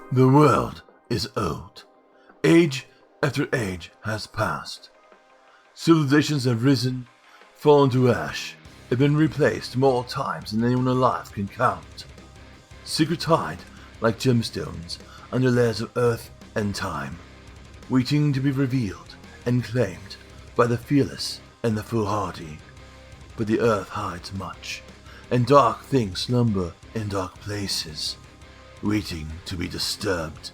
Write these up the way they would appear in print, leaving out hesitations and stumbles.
The world is old. Age after age has passed. Civilizations have risen, fallen to ash, and been replaced more times than anyone alive can count. Secrets hide like gemstones under layers of earth and time, waiting to be revealed and claimed by the fearless and the foolhardy. But the earth hides much, and dark things slumber in dark places, waiting to be disturbed.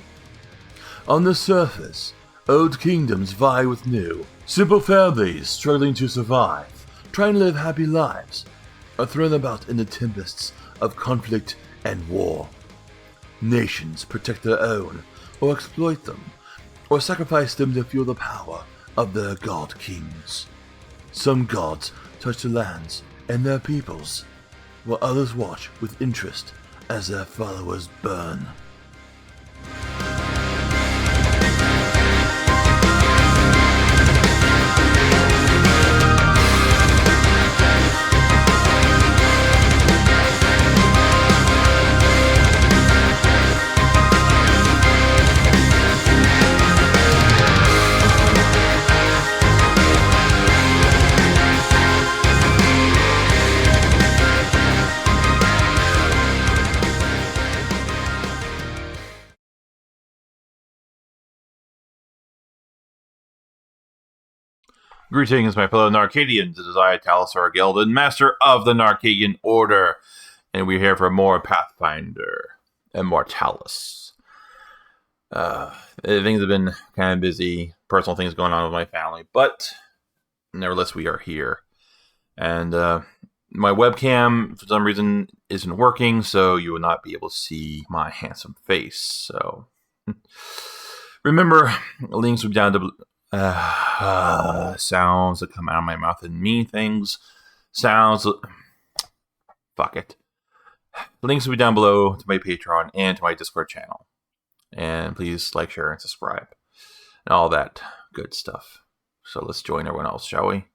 On the surface, old kingdoms vie with new. Simple families struggling to survive, trying to live happy lives, are thrown about in the tempests of conflict and war. Nations protect their own, or exploit them, or sacrifice them to fuel the power of their god kings. Some gods touch the lands and their peoples, while others watch with interest as their followers burn. Greetings, my fellow Narcadians. It is I, Talisar Geldon, Master of the Narcadian Order, and we're here for more Pathfinder, Immortalis. Things have been kind of busy, personal things going on with my family, but nevertheless, we are here. And my webcam, for some reason, isn't working, so you will not be able to see my handsome face. So, remember, links will be down to sounds that come out of my mouth and mean things. Sounds. Fuck it. Links will be down below to my Patreon and to my Discord channel. And please like, share, and subscribe. And all that good stuff. So let's join everyone else, shall we?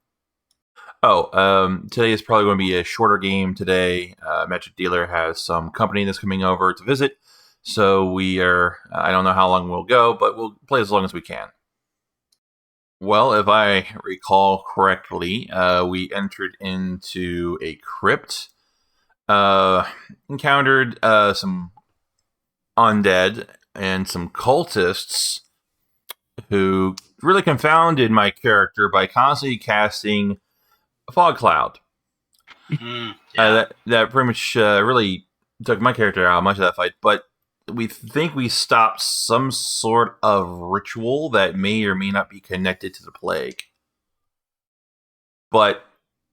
Today is probably going to be a shorter game today. Magic Dealer has some company that's coming over to visit. So we are, I don't know how long we'll go, but we'll play as long as we can. Well, if I recall correctly, we entered into a crypt, encountered some undead and some cultists who really confounded my character by constantly casting a fog cloud. That pretty much really took my character out of much of that fight, but we think we stopped some sort of ritual that may or may not be connected to the plague. But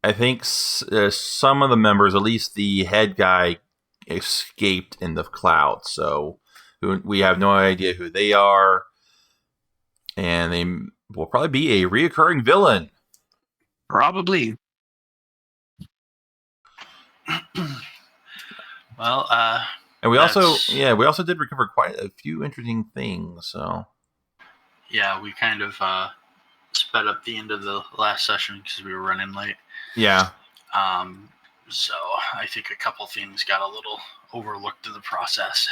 I think some of the members, at least the head guy, escaped in the cloud. So we have no idea who they are. And they will probably be a reoccurring villain. Probably. Well, and we also did recover quite a few interesting things. So yeah, we kind of sped up the end of the last session because we were running late. Yeah. So I think a couple things got a little overlooked in the process.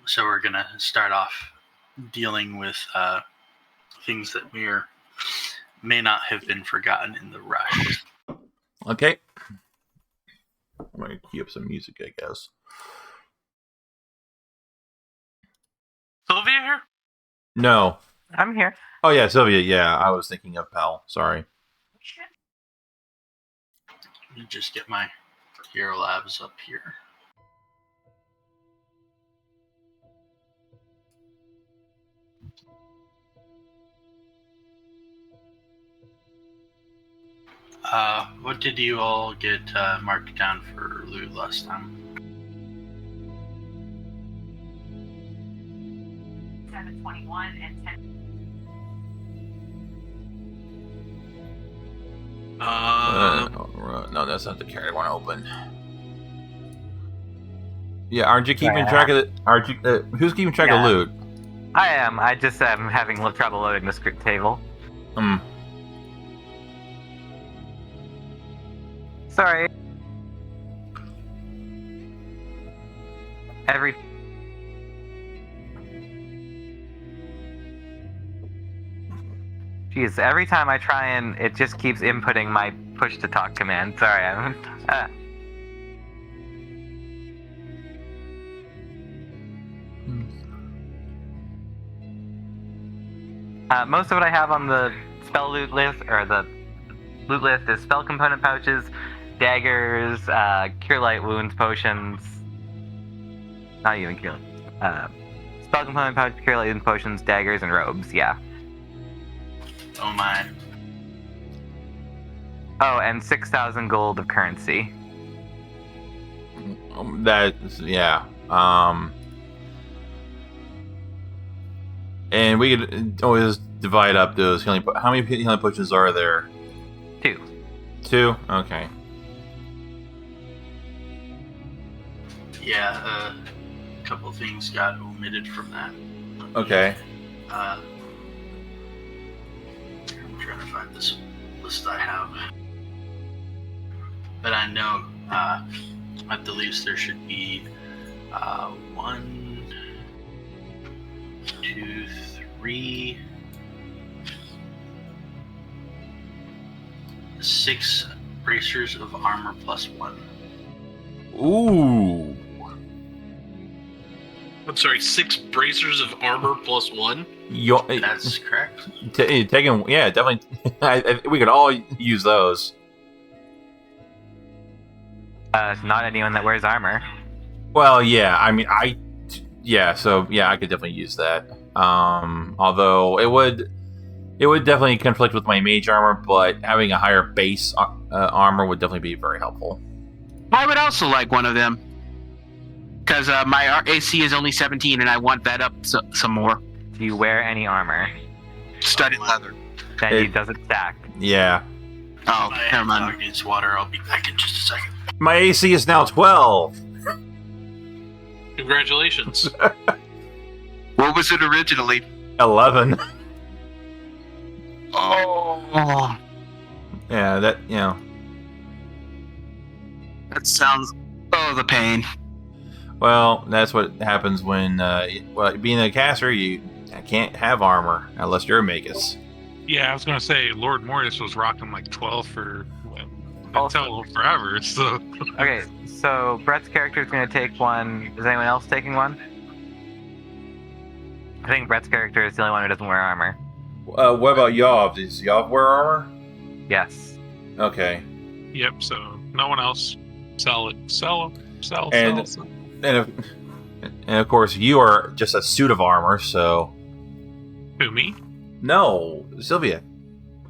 So we're gonna start off dealing with things that may not have been forgotten in the rush. Okay. I'm going to key up some music, I guess. Sylvia here? No. I'm here. Oh, yeah, Sylvia. Yeah, I was thinking of Pal. Sorry. Let me just get my Hero Labs up here. What did you all get marked down for loot last time? 721 and 10. No, that's not the carry I want to open. Yeah, aren't you keeping track of it? Who's keeping track of loot? I am. I just am having a little trouble loading the script table. Sorry. Every every time I try and it just keeps inputting my push to talk command. Sorry, I'm. Most of what I have on the spell loot list, or the loot list, is spell component pouches, daggers, cure light wounds potions. Not even cure. Spell component pouch, cure light wounds potions, daggers, and robes. Yeah. Oh my. Oh, and 6,000 gold of currency. Yeah. And we could always divide up those healing. How many healing potions are there? 2. 2? Okay. Yeah, a couple things got omitted from that. Okay. I'm trying to find this list I have. But I know at the least there should be 1, 2, 3, 6 bracers of armor plus 1. Ooh. I'm sorry, 6 bracers of armor plus 1? That's correct. Taking, yeah, definitely. We could all use those. Not anyone that wears armor. Well, yeah. I mean, so yeah, I could definitely use that. Although it would definitely conflict with my mage armor, but having a higher base armor would definitely be very helpful. I would also like one of them. Because my AC is only 17 and I want that up some more. Do you wear any armor? Studded leather. Then it doesn't stack. Yeah. Oh, My never mind. dog needs water. I'll be back in just a second. My AC is now 12. Congratulations. What was it originally? 11. Oh, Yeah, that, that sounds... Oh, the pain. Well, that's what happens when, being a caster, you can't have armor unless you're a magus. Yeah, I was gonna say Lord Mortis was rocking like 12 for Also- until forever. So Okay, so Brett's character is going to take one. Is anyone else taking one? I think Brett's character is the only one who doesn't wear armor. What about Yov? Does Yov wear armor? Yes. Okay. yep. So no one else. Sell it. Sell. And of course, you are just a suit of armor, so... Who, me? No, Sylvia.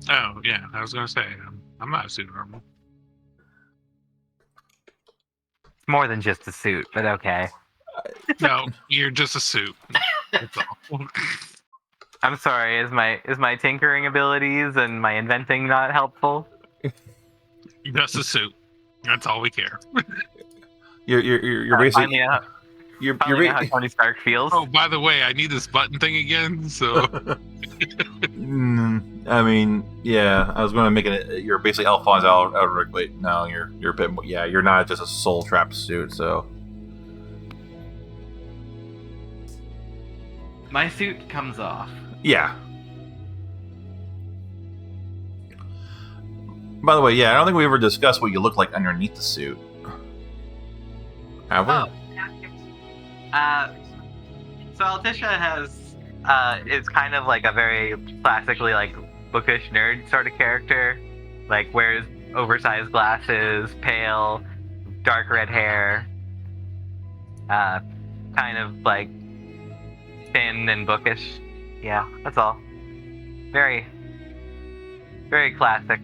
Oh yeah, I was gonna say I'm not a suit of armor. It's more than just a suit, but okay. No, you're just a suit. That's all. I'm sorry. Is my tinkering abilities and my inventing not helpful? Just a suit. That's all we care. You're basically... You're Finally know how Tony Stark feels. Oh, by the way, I need this button thing again. So I mean, yeah, I was going to make it. You're basically Alphonse Elric, but no, you're a bit. Yeah, you're not just a soul trapped suit. So My suit comes off. yeah. By the way, yeah, I don't think we ever discussed what you look like underneath the suit. Have we? Oh. So Altisha has Is kind of like a very classically like bookish nerd sort of character. Like wears oversized glasses, pale, dark red hair. Kind of like thin and bookish. Yeah, that's all. Very, very classic.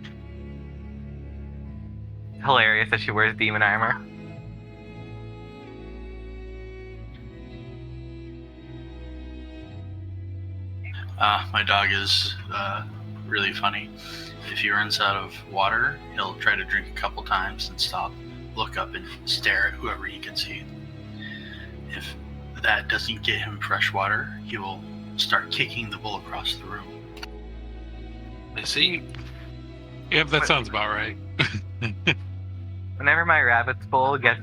Hilarious that she wears demon armor. My dog is really funny. If he runs out of water, he'll try to drink a couple times and stop, look up, and stare at whoever he can see. If that doesn't get him fresh water, he will start kicking the bowl across the room. I see. yep, that sounds about right. Whenever my rabbit's bowl gets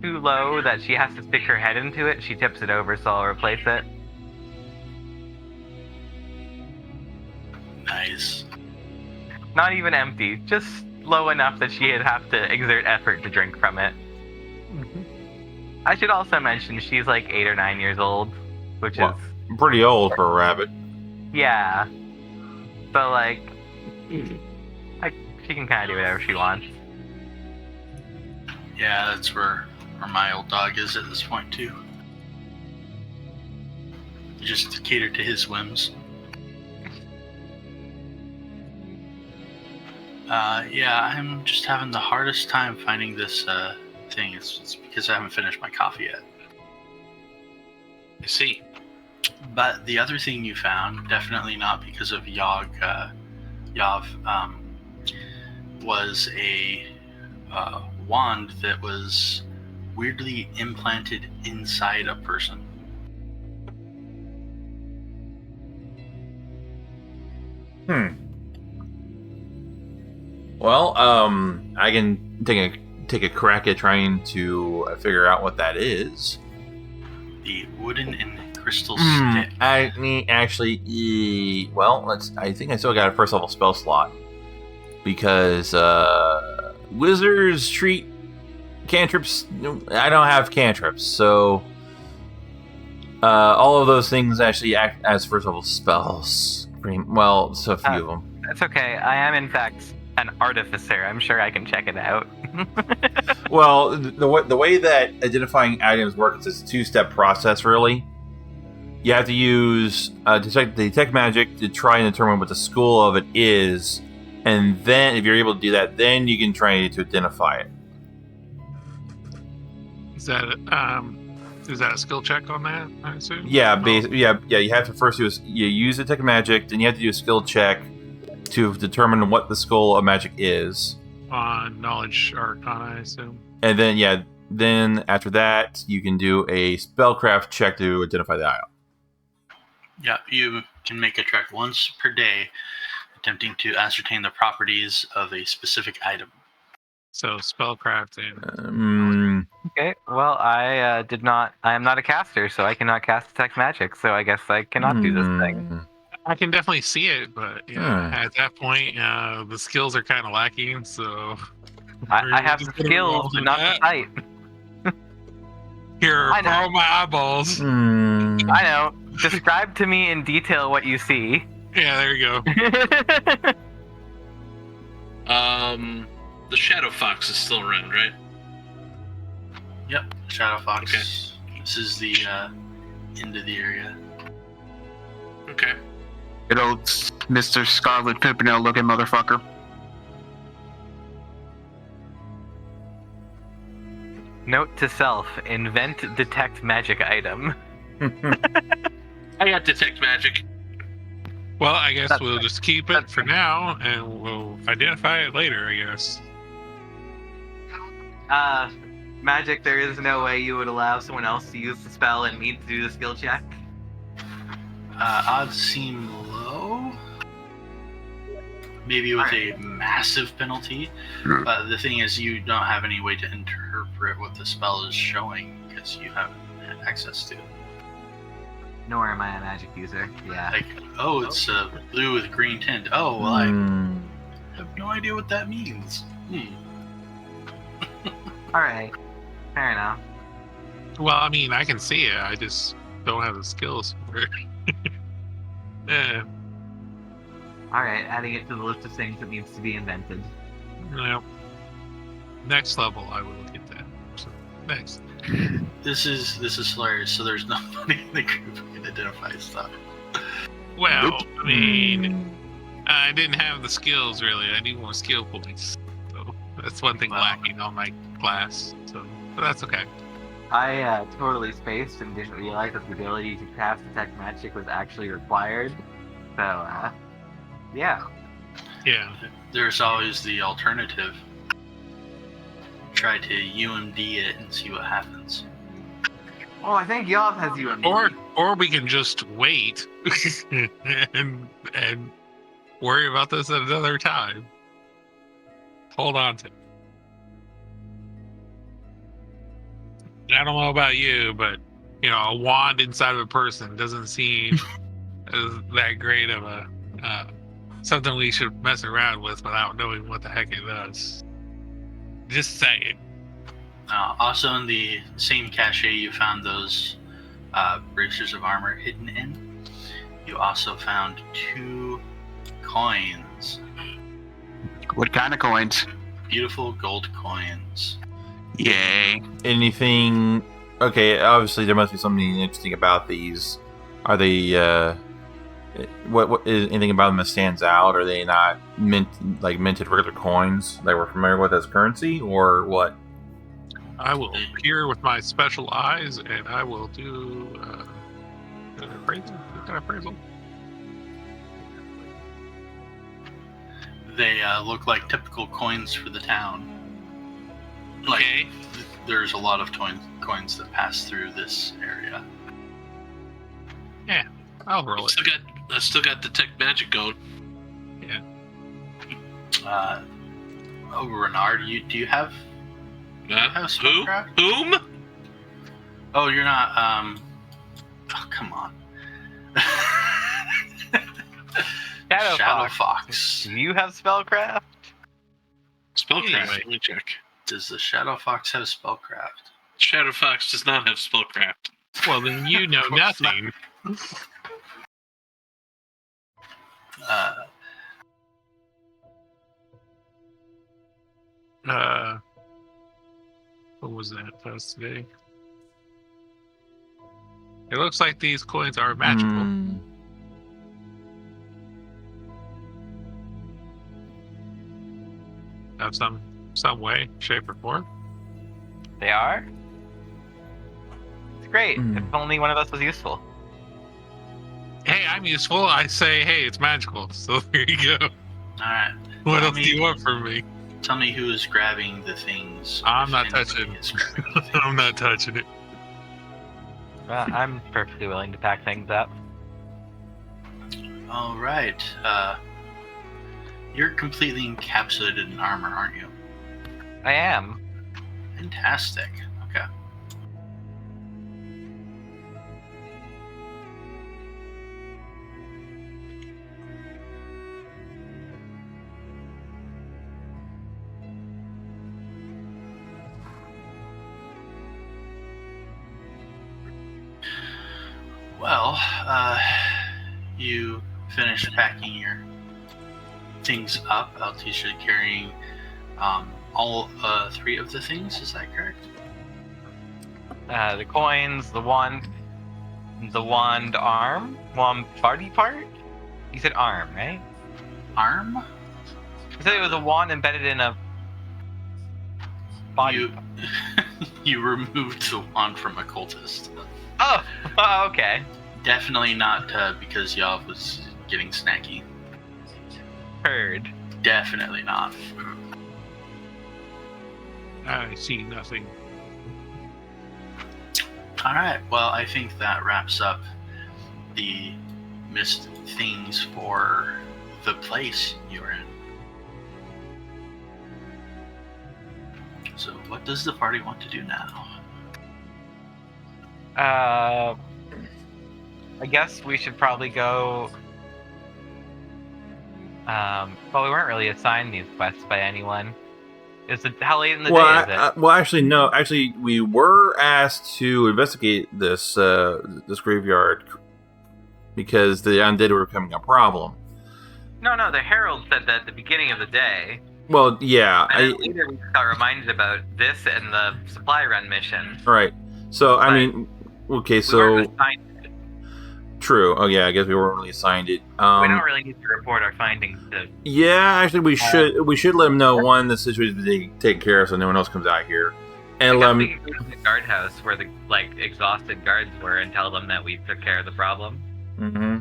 too low that she has to stick her head into it, she tips it over, so I'll replace it. Nice. Not even empty, just low enough that she'd have to exert effort to drink from it. I should also mention she's like 8 or 9 years old, which Well, is pretty old for a rabbit. yeah. So like, she can kind of do whatever she wants. Yeah, that's where my old dog is at this point too. Just to cater to his whims. Yeah, I'm just having the hardest time finding this thing. It's because I haven't finished my coffee yet. I see. But the other thing you found, definitely not because of Yav, was a wand that was weirdly implanted inside a person. Well, I can take a crack at trying to figure out what that is. The wooden and crystal stick. I think I still got a first level spell slot because wizards treat cantrips. I don't have cantrips, so all of those things actually act as first level spells. So a few of them. That's okay. I am in fact an artificer. I'm sure I can check it out. Well, the way that identifying items works is a two-step process, really. You have to use detect magic to try and determine what the school of it is, and then if you're able to do that, then you can try to identify it. Is that a skill check on that, I assume? Yeah, you have to first use detect magic, then you have to do a skill check to determine what the school of magic is. On knowledge arcana, I assume. And then after that, you can do a spellcraft check to identify the item. Yeah, you can make a check once per day, attempting to ascertain the properties of a specific item. So spellcraft and Okay, well, I am not a caster, so I cannot cast detect magic, so I guess I cannot do this thing. I can definitely see it, but at that point, the skills are kind of lacking. So I have the skills, but not the sight. Here, borrow my eyeballs. I know. Describe to me in detail what you see. Yeah, there you go. The Shadow Fox is still around, right? Yep, Shadow Fox. Okay. This is the end of the area. Okay. Good old Mr. Scarlet Pimpernel looking motherfucker. Note to self: invent detect magic item. I got detect magic. Well, I guess we'll just keep it for now, and we'll identify it later, I guess. Magic, there is no way you would allow someone else to use the spell and me to do the skill check. Odds seem low. Maybe with a massive penalty. But the thing is, you don't have any way to interpret what the spell is showing because you haven't had access to it. Nor am I a magic user. Yeah. Like, it's blue with green tint. Oh, well, I have no idea what that means. Alright. Fair enough. Well, I mean, I can see it. I just don't have the skills for it. Yeah. Alright, adding it to the list of things that needs to be invented. Well, next level, I will look at that. So, next. This is hilarious. So there's nobody in the group who can identify stuff. Well, I mean, I didn't have the skills really. I need more skill points. So that's one thing lacking on my class. So, but that's okay. I totally spaced and didn't realize that the ability to cast detect magic was actually required. So, yeah. Yeah. There's always the alternative. Try to UMD it and see what happens. Well, I think Yav has UMD. Or we can just wait and worry about this at another time. Hold on to it. I don't know about you, but a wand inside of a person doesn't seem that great of a something we should mess around with without knowing what the heck it does. Just saying. Also, in the same cache, you found those bracers of armor hidden in. You also found 2 coins. What kind of coins? Beautiful gold coins. Yay. Anything? Okay, obviously there must be something interesting about these. Are they? What is anything about them that stands out? Are they not minted regular coins that we're familiar with as currency, or what? I will peer with my special eyes, and I will do an appraisal. They look like typical coins for the town. Like, Okay. there's a lot of coins that pass through this area. I'll roll it. I still got detect magic going. Renard, do you have Who? spellcraft? Whom? Oh, you're not. Oh, come on. Shadow Fox. Do you have spellcraft? Spellcraft. Anyway. Let me check. Does the Shadow Fox have spellcraft? Shadow Fox does not have spellcraft. Well, then you know nothing. What was that past today? It looks like these coins are magical. Have some way, shape, or form. They are? It's great. If only one of us was useful. Hey, I'm useful. I say, hey, it's magical. So there you go. Alright. What else do you want from me? Tell me who is grabbing the things. I'm if not anybody touching is it. grabbing the things. I'm not touching it. I'm perfectly willing to pack things up. Alright. You're completely encapsulated in armor, aren't you? I am. Fantastic. Okay. Well, you finish packing your things up. Altisha carrying all 3 of the things, is that correct? The coins, the wand arm, wand body part? You said arm, right? Arm? You said it was a wand embedded in a body. You removed the wand from a cultist. Oh, okay. Definitely not because Yav was getting snacky. Heard. Definitely not. I see nothing. Alright, well, I think that wraps up the missed things for the place you're in. So, what does the party want to do now? I guess we should probably go. Well, we weren't really assigned these quests by anyone. How late in the day is it? Well, actually, no. Actually, we were asked to investigate this this graveyard because the undead were becoming a problem. No, the Herald said that at the beginning of the day. Well, yeah. And then later we got reminded about this and the supply run mission. Right. So, I But mean, okay, We so weren't assigned it. true. Oh, yeah. I guess we weren't really assigned it. We don't really need to report our findings to. Yeah, actually, we should let them know the situation they take care of, so no one else comes out here, and I guess we can go to the guardhouse where the exhausted guards were and tell them that we took care of the problem. Mm-hmm.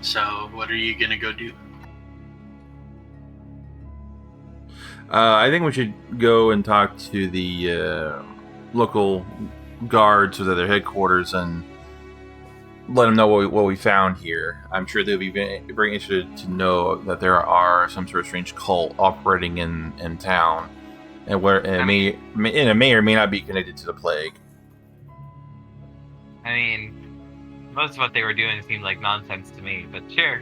So, what are you gonna go do? I think we should go and talk to the local guards or their headquarters and let them know what we found here. I'm sure they'll be very interested to know that there are some sort of strange cult operating in town, and it may or may not be connected to the plague. I mean, most of what they were doing seemed like nonsense to me, but sure.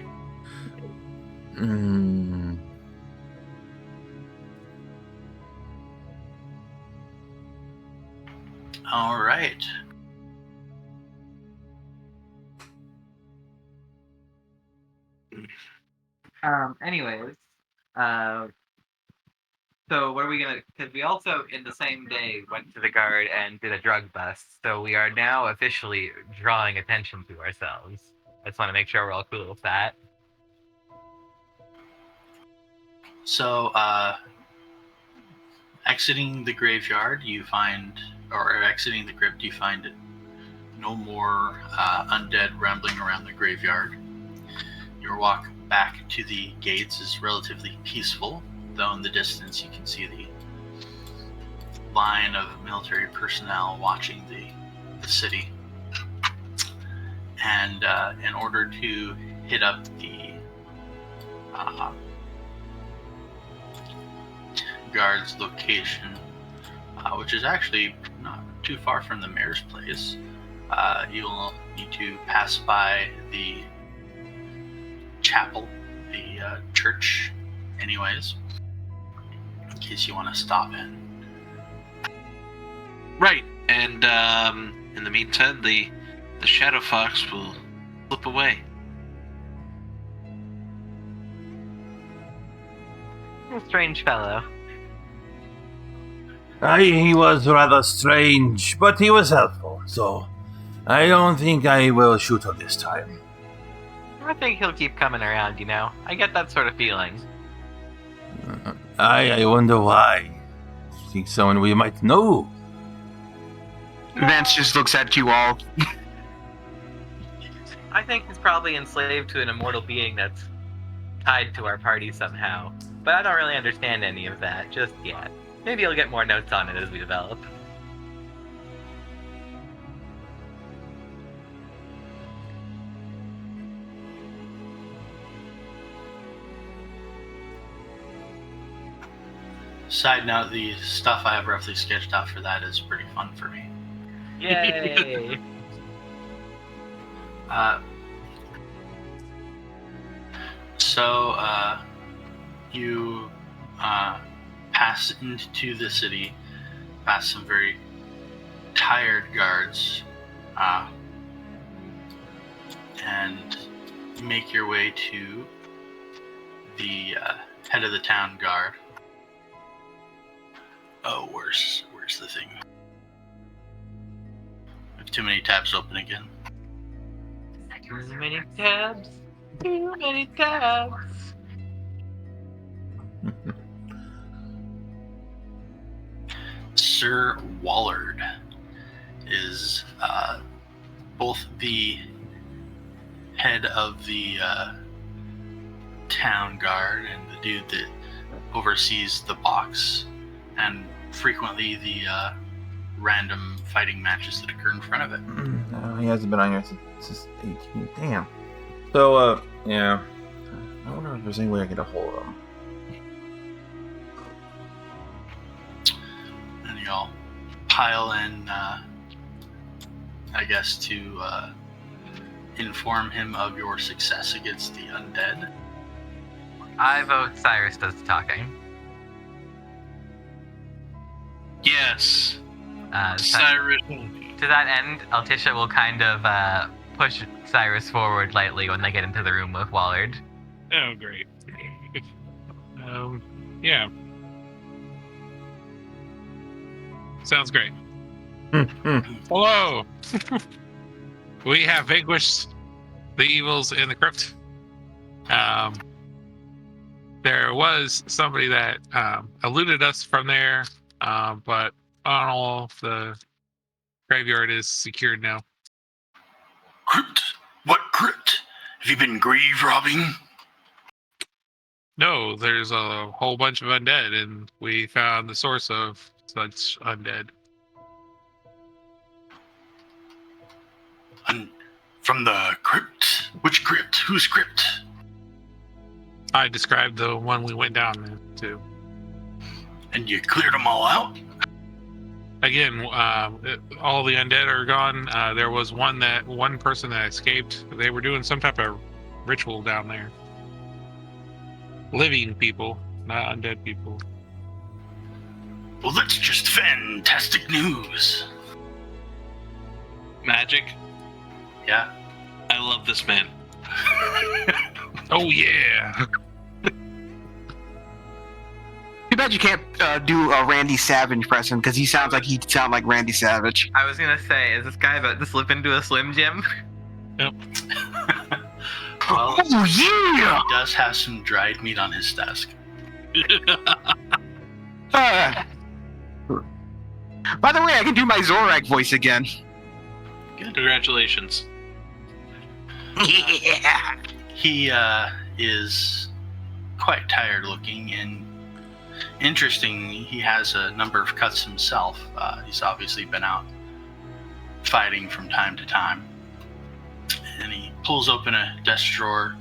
All right. Anyways, so what are we gonna? Because we also in the same day went to the guard and did a drug bust. So we are now officially drawing attention to ourselves. I just want to make sure we're all cool with that. So, exiting the graveyard, you find, or exiting the crypt, you find no more undead rambling around the graveyard. Your walk back to the gates is relatively peaceful, though in the distance you can see the line of military personnel watching the city. And in order to hit up the guard's location, which is actually not too far from the mayor's place, you'll need to pass by the chapel, the church, anyways, in case you want to stop in. Right, and in the meantime, the Shadow Fox will slip away. A strange fellow. He was rather strange, but he was helpful, so I don't think I will shoot him this time. I think he'll keep coming around, you know? I get that sort of feeling. I wonder why. Think someone we might know? Vance just looks at you all. I think he's probably enslaved to an immortal being that's tied to our party somehow. But I don't really understand any of that just yet. Maybe I'll get more notes on it as we develop. Side note, the stuff I have roughly sketched out for that is pretty fun for me. Yay! So you pass into the city, past some very tired guards, and make your way to the head of the town guard. Oh, where's the thing? I have too many tabs open again. Too many tabs. Too many tabs. Sir Wallard is both the head of the town guard and the dude that oversees the box, and frequently the random fighting matches that occur in front of it. No, he hasn't been on here since 18. Damn. So, yeah. I wonder if there's any way I can get a hold of him. And y'all pile in, I guess, to inform him of your success against the undead. I vote Cyrus does the talking. Yes. Cyrus. To that end, Altisha will kind of push Cyrus forward lightly when they get into the room with Wallard. Oh, great. Yeah. Sounds great. Hello. We have vanquished the evils in the crypt. There was somebody that eluded us from there, but all the graveyard is secured now. Crypt? What crypt? Have you been grave robbing? No, there's a whole bunch of undead, and we found the source of such undead. From the crypt? Which crypt? Whose crypt? I described the one we went down there to. And you cleared them all out? Again, all the undead are gone. There was one person that escaped. They were doing some type of ritual down there. Living people, not undead people. Well, that's just fantastic news. Magic. Yeah. I love this man. Oh yeah. Too bad you can't do a Randy Savage impression because he sounds like he'd sound like Randy Savage. I was gonna say, is this guy about to slip into a Slim Jim? Yep. Well, Oh yeah! he does have some dried meat on his desk. By the way, I can do my Zorak voice again. Congratulations. Yeah. He is quite tired looking, and interesting, he has a number of cuts himself. He's obviously been out fighting from time to time. And he pulls open a desk drawer,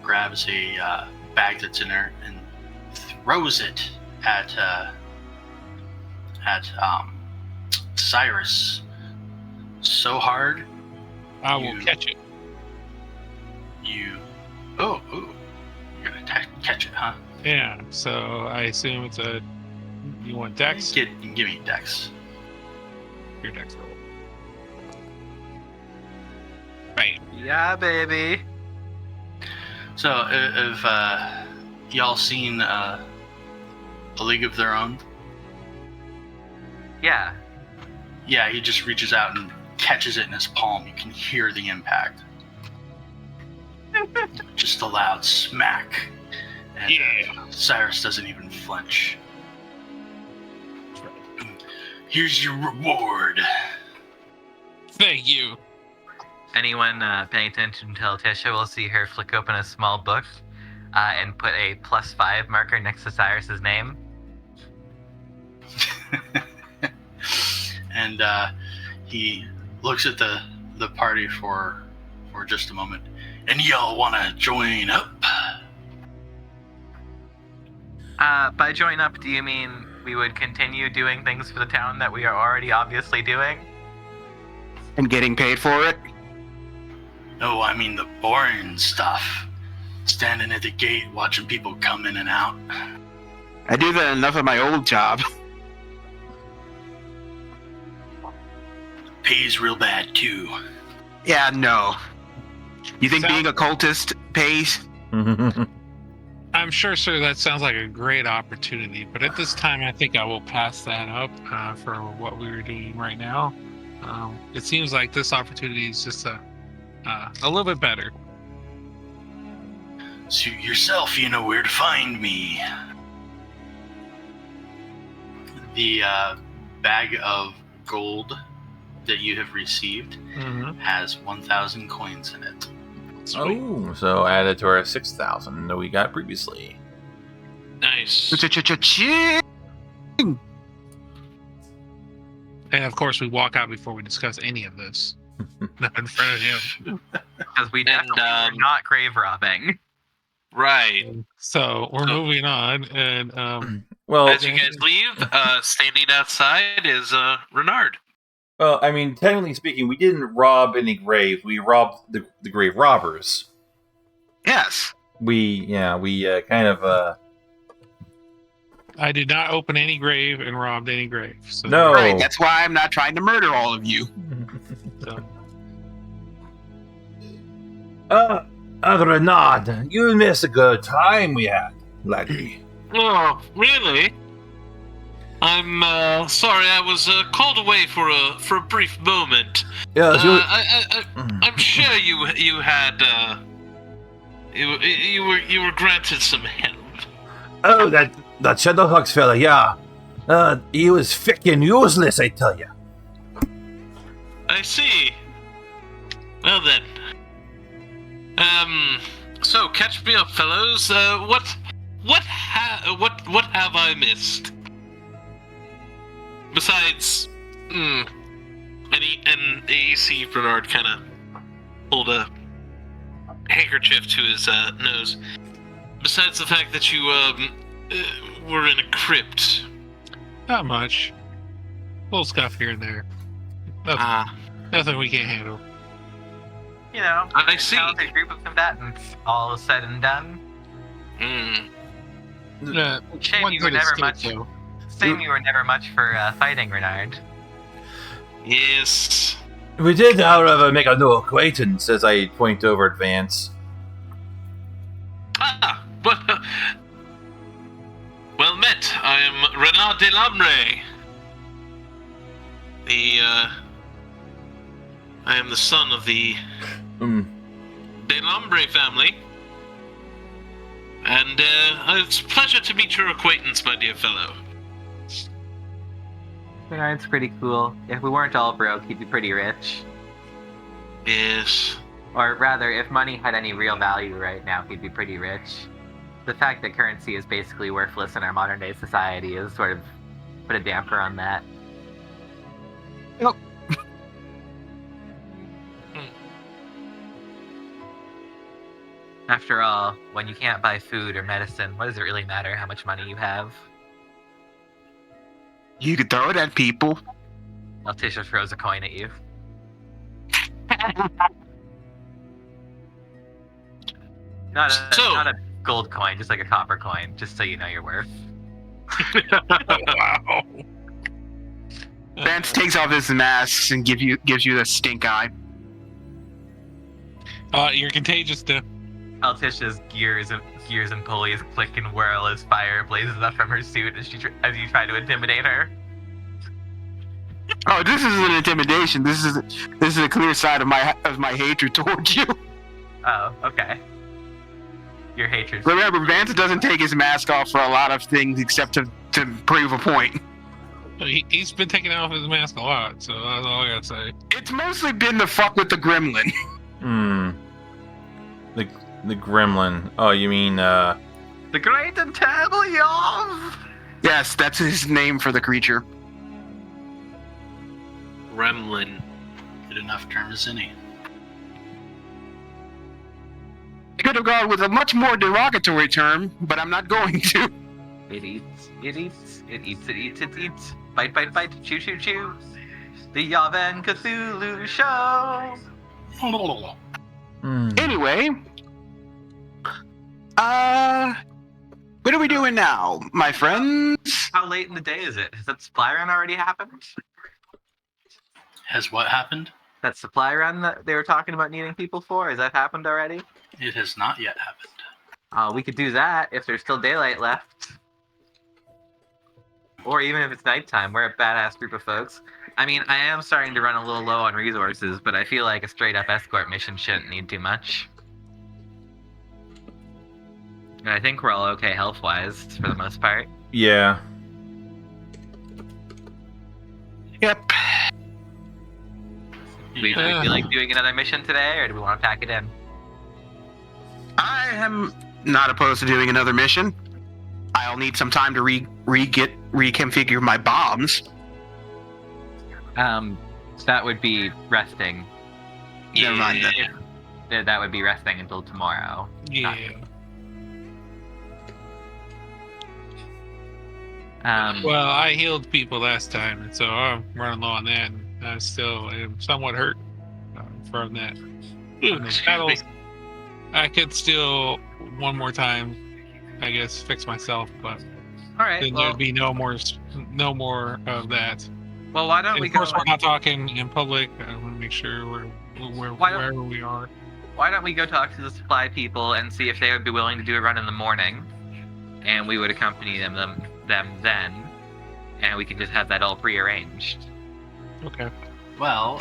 grabs a bag that's in there, and throws it at Cyrus so hard. I will catch it. You're gonna catch it, huh? Yeah. So I assume it's a. You want Dex? Give me Dex. Your Dex roll. Bam. Yeah, baby. So, have y'all seen A League of Their Own? Yeah. Yeah, he just reaches out and catches it in his palm. You can hear the impact. Just a loud smack. And Cyrus doesn't even flinch. Here's your reward. Thank you. Anyone paying attention to Tisha will see her flick open a small book and put a +5 marker next to Cyrus's name. And he looks at the party for just a moment. And y'all want to join up? By join up, do you mean we would continue doing things for the town that we are already obviously doing? And getting paid for it? No, I mean the boring stuff. Standing at the gate watching people come in and out. I do that enough at my old job. Pays real bad too. Yeah, no. You think being a cultist pays? I'm sure, sir, that sounds like a great opportunity, but at this time, I think I will pass that up for what we were doing right now. It seems like this opportunity is just a little bit better. Suit yourself, you know where to find me. The bag of gold that you have received has 1,000 coins in it. Sweet. Oh, so added to our 6,000 that we got previously. Nice. And of course, we walk out before we discuss any of this. Not in front of him. Because we definitely are not grave robbing. Right. So we're moving on, and well, as you guys leave, standing outside is Renard. Well, I mean, technically speaking, we didn't rob any graves. We robbed the grave robbers. Yes. We kind of. I did not open any grave and robbed any grave. So No. Right, that's why I'm not trying to murder all of you. Renard, you missed a good time we had, laddie. Oh, really? I'm sorry. I was called away for a brief moment. Yes, I'm sure you had you were granted some help. Oh, that Shadowhawks fella, yeah. He was frickin' useless, I tell you. I see. Well then. So catch me up, fellows. What have I missed? Besides, and you see Bernard kind of hold a handkerchief to his nose. Besides the fact that you were in a crypt. Not much. Little stuff here and there. Nothing we can't handle. You know, I see. A group of combatants, all said and done. Shame One you were good never escape, much. though. Shame you were never much for fighting, Renard. Yes. We did, however, make a new acquaintance as I point over at Vance. Well met. I am Renard de Lambre. I am the son of the de Lambre family. And it's a pleasure to meet your acquaintance, my dear fellow. Renard's pretty cool. If we weren't all broke, he'd be pretty rich. Yes. Or rather, if money had any real value right now, he'd be pretty rich. The fact that currency is basically worthless in our modern day society is sort of put a damper on that. Yep. After all, when you can't buy food or medicine, what does it really matter how much money you have? You could throw it at people. Altisha throws a coin at you. Not a gold coin, just like a copper coin, just so you know your worth. Wow. Vance takes off his mask and gives you the stink eye. You're contagious, too. Altisha's gears and pulleys click and whirl as fire blazes up from her suit as you try to intimidate her. Oh, this isn't intimidation. This is a clear side of my hatred towards you. Oh, okay. Your hatred. Remember, Vance doesn't take his mask off for a lot of things except to prove a point. He's been taking off his mask a lot, so that's all I gotta say. It's mostly been the fuck with the gremlin. The gremlin. Oh, you mean, The Great and Terrible Yov! Yes, that's his name for the creature. Gremlin. Good enough term as any. I could have gone with a much more derogatory term, but I'm not going to. It eats, it eats, it eats, it eats, it eats. Bite, bite, bite, chew, chew, chew. The Yavan Cthulhu Show! Anyway, what are we doing now, my friends? How late in the day is it? Has that supply run already happened? Has what happened? That supply run that they were talking about needing people for, has that happened already? It has not yet happened. We could do that if there's still daylight left. Or even if it's nighttime. We're a badass group of folks. I mean, I am starting to run a little low on resources, but I feel like a straight-up escort mission shouldn't need too much. And I think we're all okay health-wise, for the most part. yeah. Yep. Do we feel like doing another mission today, or do we want to pack it in? I am not opposed to doing another mission. I'll need some time to reconfigure my bombs. That would be resting. Never mind that. That would be resting until tomorrow. Yeah. Well, I healed people last time, and so I'm running low on that, and I still am somewhat hurt from that. Battles. I could still, one more time, I guess, fix myself, but All right. then Well, there'd be no more of that. well, why don't And we of go? course, we're not talking in public. I want to make sure wherever we are. Why don't we go talk to the supply people and see if they would be willing to do a run in the morning, and we would accompany them then, and we can just have that all prearranged. Okay. Well,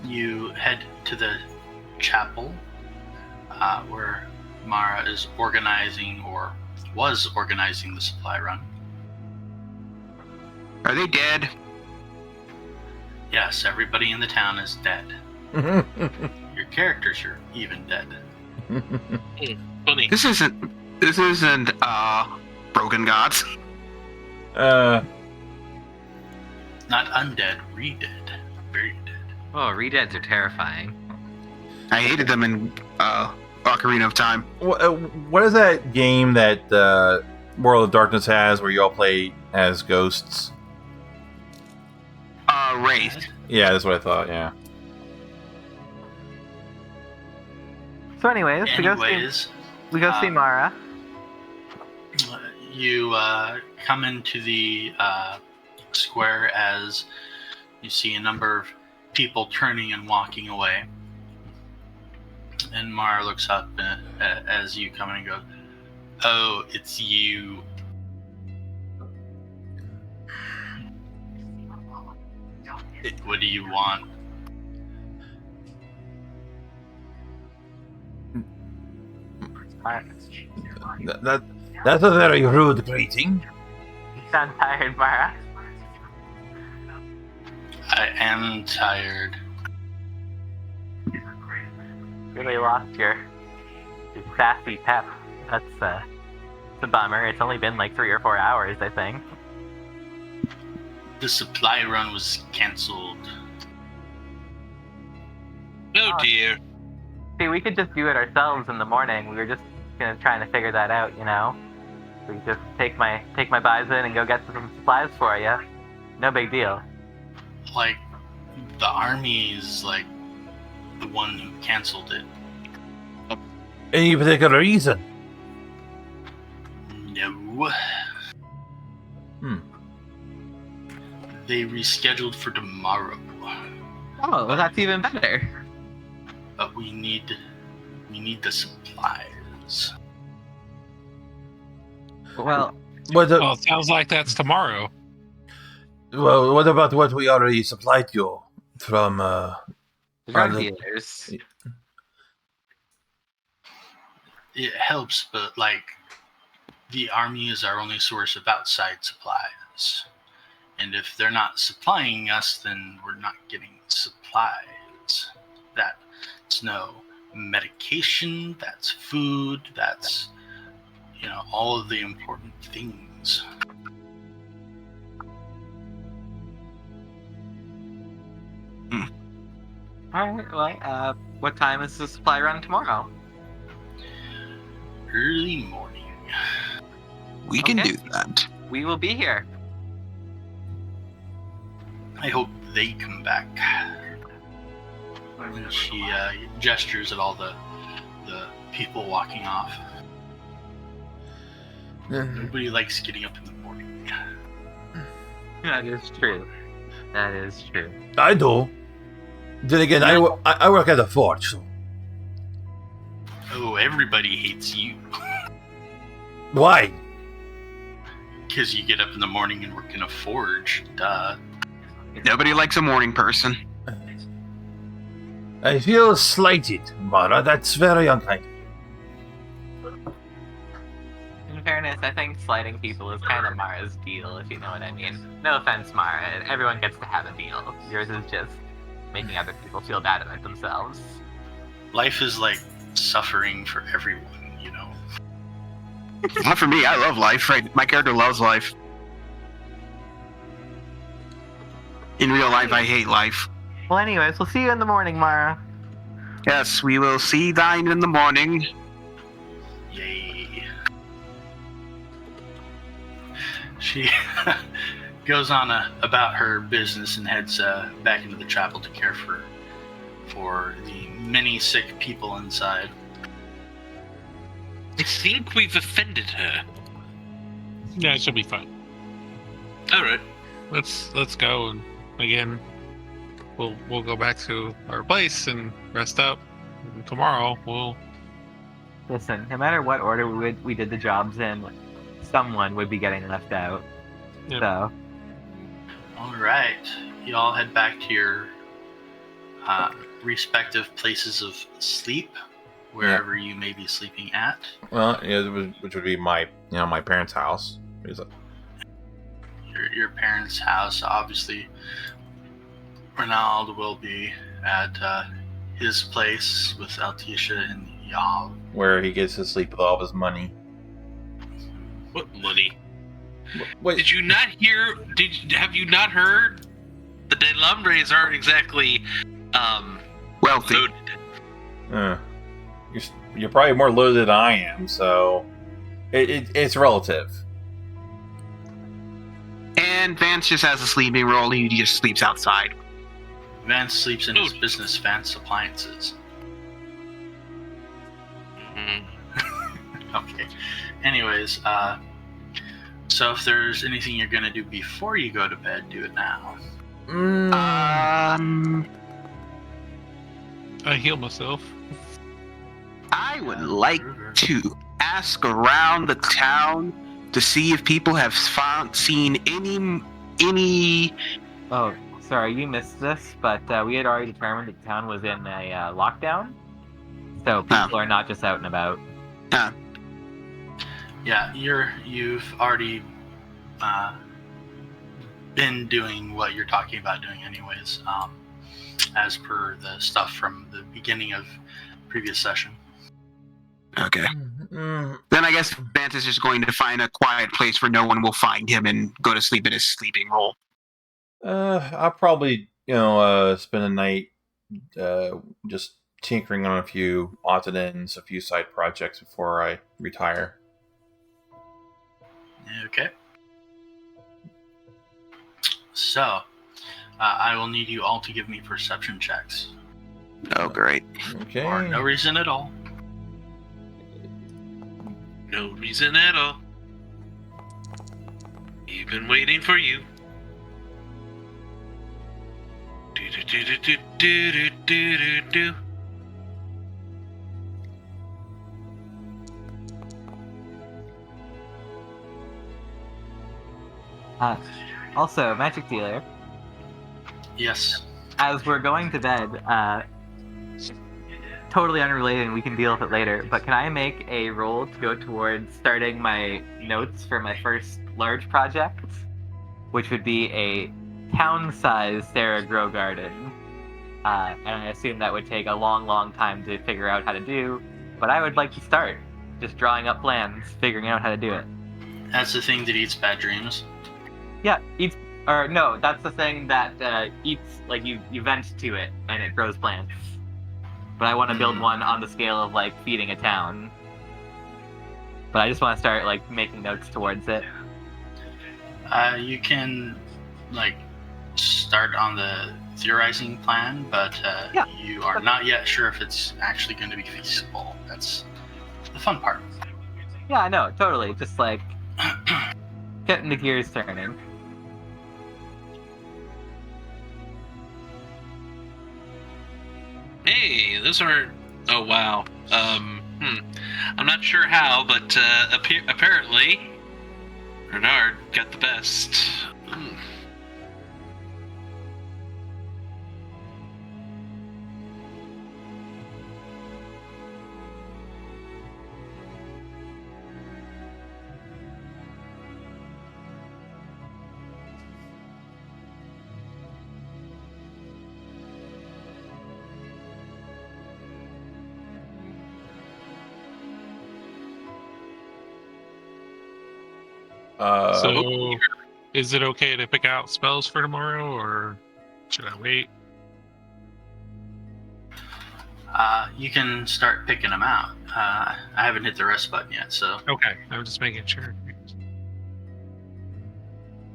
you head to the chapel where Mara is organizing, or was organizing, the supply run. Are they dead? Yes, everybody in the town is dead. Your characters are even dead. Funny. This isn't Broken Gods. Not undead, re-dead. Oh, redeads are terrifying. I hated them in Ocarina of Time. What is that game that World of Darkness has where you all play as ghosts? Wraith. Yeah, that's what I thought. Yeah. So, anyways, we go see Mara. You come into the square as you see a number of people turning and walking away. And Mara looks up as you come in and goes, "Oh, it's you." What do you want? That's a very rude greeting. You sound tired, Mara. I am tired. Really lost your sassy pep. That's a bummer. It's only been like 3 or 4 hours, I think. The supply run was cancelled. Oh dear. See, we could just do it ourselves in the morning. We were just trying to figure that out, you know. We could just take my bison and go get some supplies for you. No big deal. Like, the army is like the one who cancelled it. Any particular reason? No. They rescheduled for tomorrow. Oh, well, that's even better. But we need the supplies. Well, Well, it sounds like that's tomorrow. Well, what about what we already supplied you from drug dealers. It helps, but like, the army is our only source of outside supplies. And if they're not supplying us, then we're not getting supplies. That's no medication, that's food, that's, all of the important things. Alright, well, what time is the supply run tomorrow? Early morning. We can Okay. do that. We will be here. I hope they come back. And she gestures at all the people walking off. Nobody likes getting up in the morning. That is true. That is true. I do. Then again, I work at a forge, so. Oh, everybody hates you. Why? Because you get up in the morning and work in a forge. Duh. Nobody likes a morning person. I feel slighted, Mara. That's very unkind. In fairness, I think slighting people is kind of Mara's deal, if you know what I mean. No offense, Mara. Everyone gets to have a deal. Yours is just making other people feel bad about themselves. Life is like suffering for everyone, Not for me. I love life. Right? My character loves life. In real life, I hate life. Well, anyways, we'll see you in the morning, Mara. Yes, we will see thine in the morning. Yay. She goes on about her business and heads back into the chapel to care for the many sick people inside. I think we've offended her. Yeah, it should be fine. All right. Let's go, and again, we'll go back to our place and rest up. And tomorrow we'll. Listen, no matter what order we did the jobs in, someone would be getting left out. Yep. So, All right, you all head back to your respective places of sleep, wherever you may be sleeping at. Well, yeah, which would be my parents' house. Your parents' house. Obviously, Ronald will be at his place with Altisha and Yav. Where he gets to sleep with all of his money. What money? Wait, Did you not hear? Have you not heard? The Delumbres aren't exactly Wealthy. Loaded. You're probably more loaded than I am, so it's relative. And Vance just has a sleeping role. He just sleeps outside. Vance sleeps in his business Vance Appliances. Okay. Anyways, so if there's anything you're gonna do before you go to bed, do it now. I heal myself. I would like to ask around the town to see if people have seen any. Oh, sorry, you missed this, but we had already determined that the town was in a lockdown, so people are not just out and about. Yeah, you've already been doing what you're talking about doing anyways, as per the stuff from the beginning of previous session. Okay. Then I guess Vance is just going to find a quiet place where no one will find him and go to sleep in his sleeping role. I'll probably, spend a night just tinkering on a few odds and ends, a few side projects before I retire. Okay. So, I will need you all to give me perception checks. Oh, great. Okay. For no reason at all. No reason at all. You've been waiting for you. Do. Also, Magic Dealer, Yes. as we're going to bed, totally unrelated and we can deal with it later, but can I make a roll to go towards starting my notes for my first large project, which would be a town-sized Sarah Grow Garden? And I assume that would take a long time to figure out how to do, but I would like to start just drawing up plans, figuring out how to do it. That's the thing that eats bad dreams. Yeah, that's the thing that eats, like, you vent to it and it grows plants. But I want to build one on the scale of, like, feeding a town. But I just want to start, like, making notes towards it. You can, like, start on the theorizing plan, but you are not yet sure if it's actually going to be feasible. That's the fun part. Yeah, I know, totally. Just, like, getting the gears turning. Hey, those aren't. Oh wow. I'm not sure how, but apparently, Bernard got the best. So, is it okay to pick out spells for tomorrow, or should I wait? You can start picking them out. I haven't hit the rest button yet, so. Okay, I'm just making sure.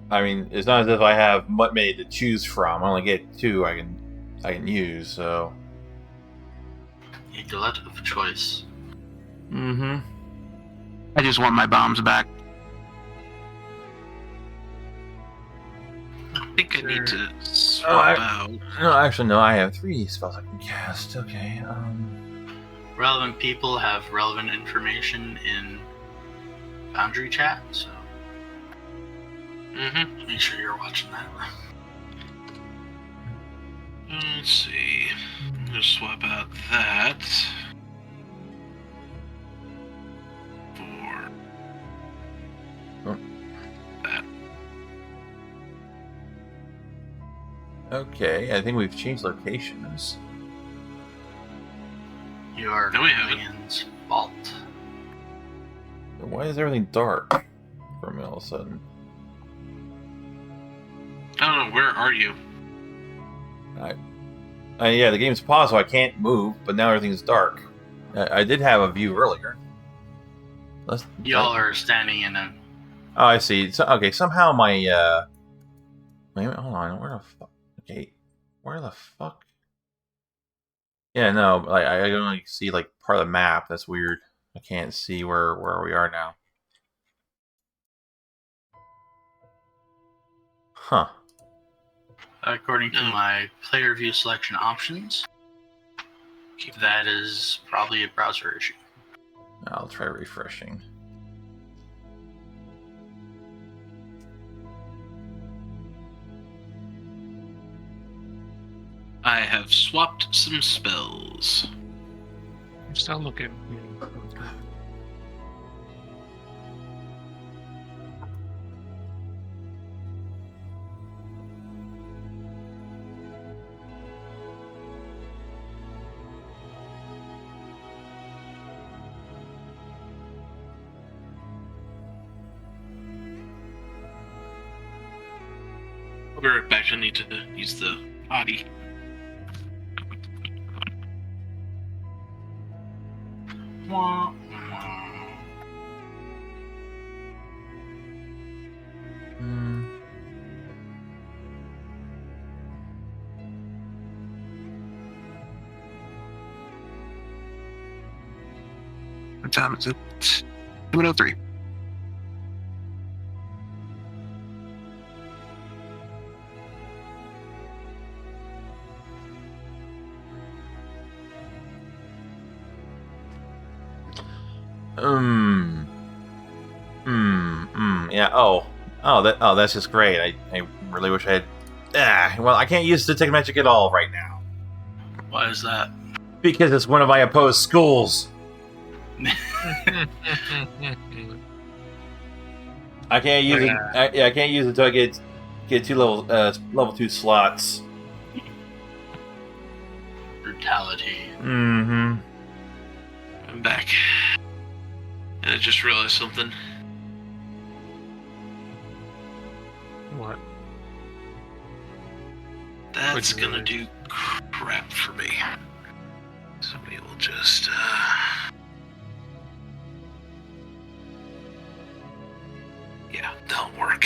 I mean, it's not as if I have many to choose from. I only get 2 I can use, so. A glut of choice. Mm-hmm. I just want my bombs back. I think I need to swap out. No, actually, no. I have 3 spells I can cast. Okay. Relevant people have relevant information in Foundry chat, so make sure you're watching that. Let's see. I'm gonna swap out that for that. Okay, I think we've changed locations. You are No, we haven't. Ian's vault. Why is everything dark for me all of a sudden? I don't know. Where are you? Yeah, the game's paused, so I can't move, but now everything's dark. I did have a view earlier. Y'all are standing in a. Oh, I see. So, okay, somehow my wait, hold on. Where the fuck? Okay, where the fuck? Yeah, no. I can only see like part of the map. That's weird. I can't see where we are now. Huh. According to my player view selection options, that is probably a browser issue. I'll try refreshing. I have swapped some spells. I'm still looking. I'll be right back. I need to use the potty. Wah, wah. What time is it? 7:03. Yeah. That's just great. I really wish I had. Well, I can't use Detect Magic at all right now Why is that? because it's one of my opposed schools. I can't use it. I can't use it until I get 2 level 2 slots. Brutality. Mm-hmm. I'm back. And I just realized something. What? That's What'd you gonna do crap for me. So we will just, yeah, don't work.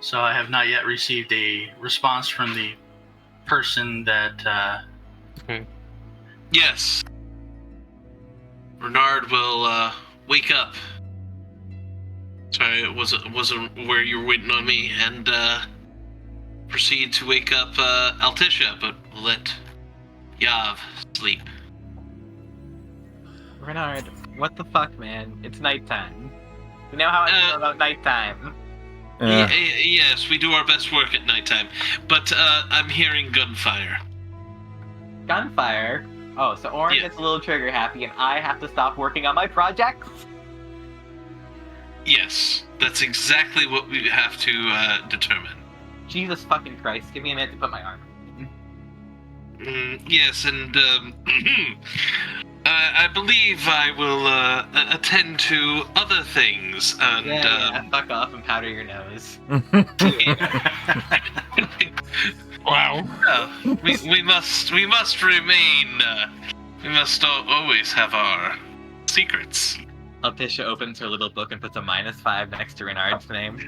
So I have not yet received a response from the person that. Yes. Bernard will, wake up. Sorry, it wasn't where you were waiting on me, and, proceed to wake up, Altisha, but let Yav sleep. Renard, what the fuck, man? It's nighttime. You know how I feel about nighttime. Yes, we do our best work at nighttime, but I'm hearing gunfire. Gunfire? Oh, so Orin gets a little trigger happy and I have to stop working on my projects? Yes, that's exactly what we have to determine. Jesus fucking Christ, give me a minute to put my arm. Yes, and I believe I will attend to other things. And Yeah, fuck off and powder your nose. Wow. we must remain. We must always have our secrets. Altisha opens her little book and puts a -5 next to Renard's name.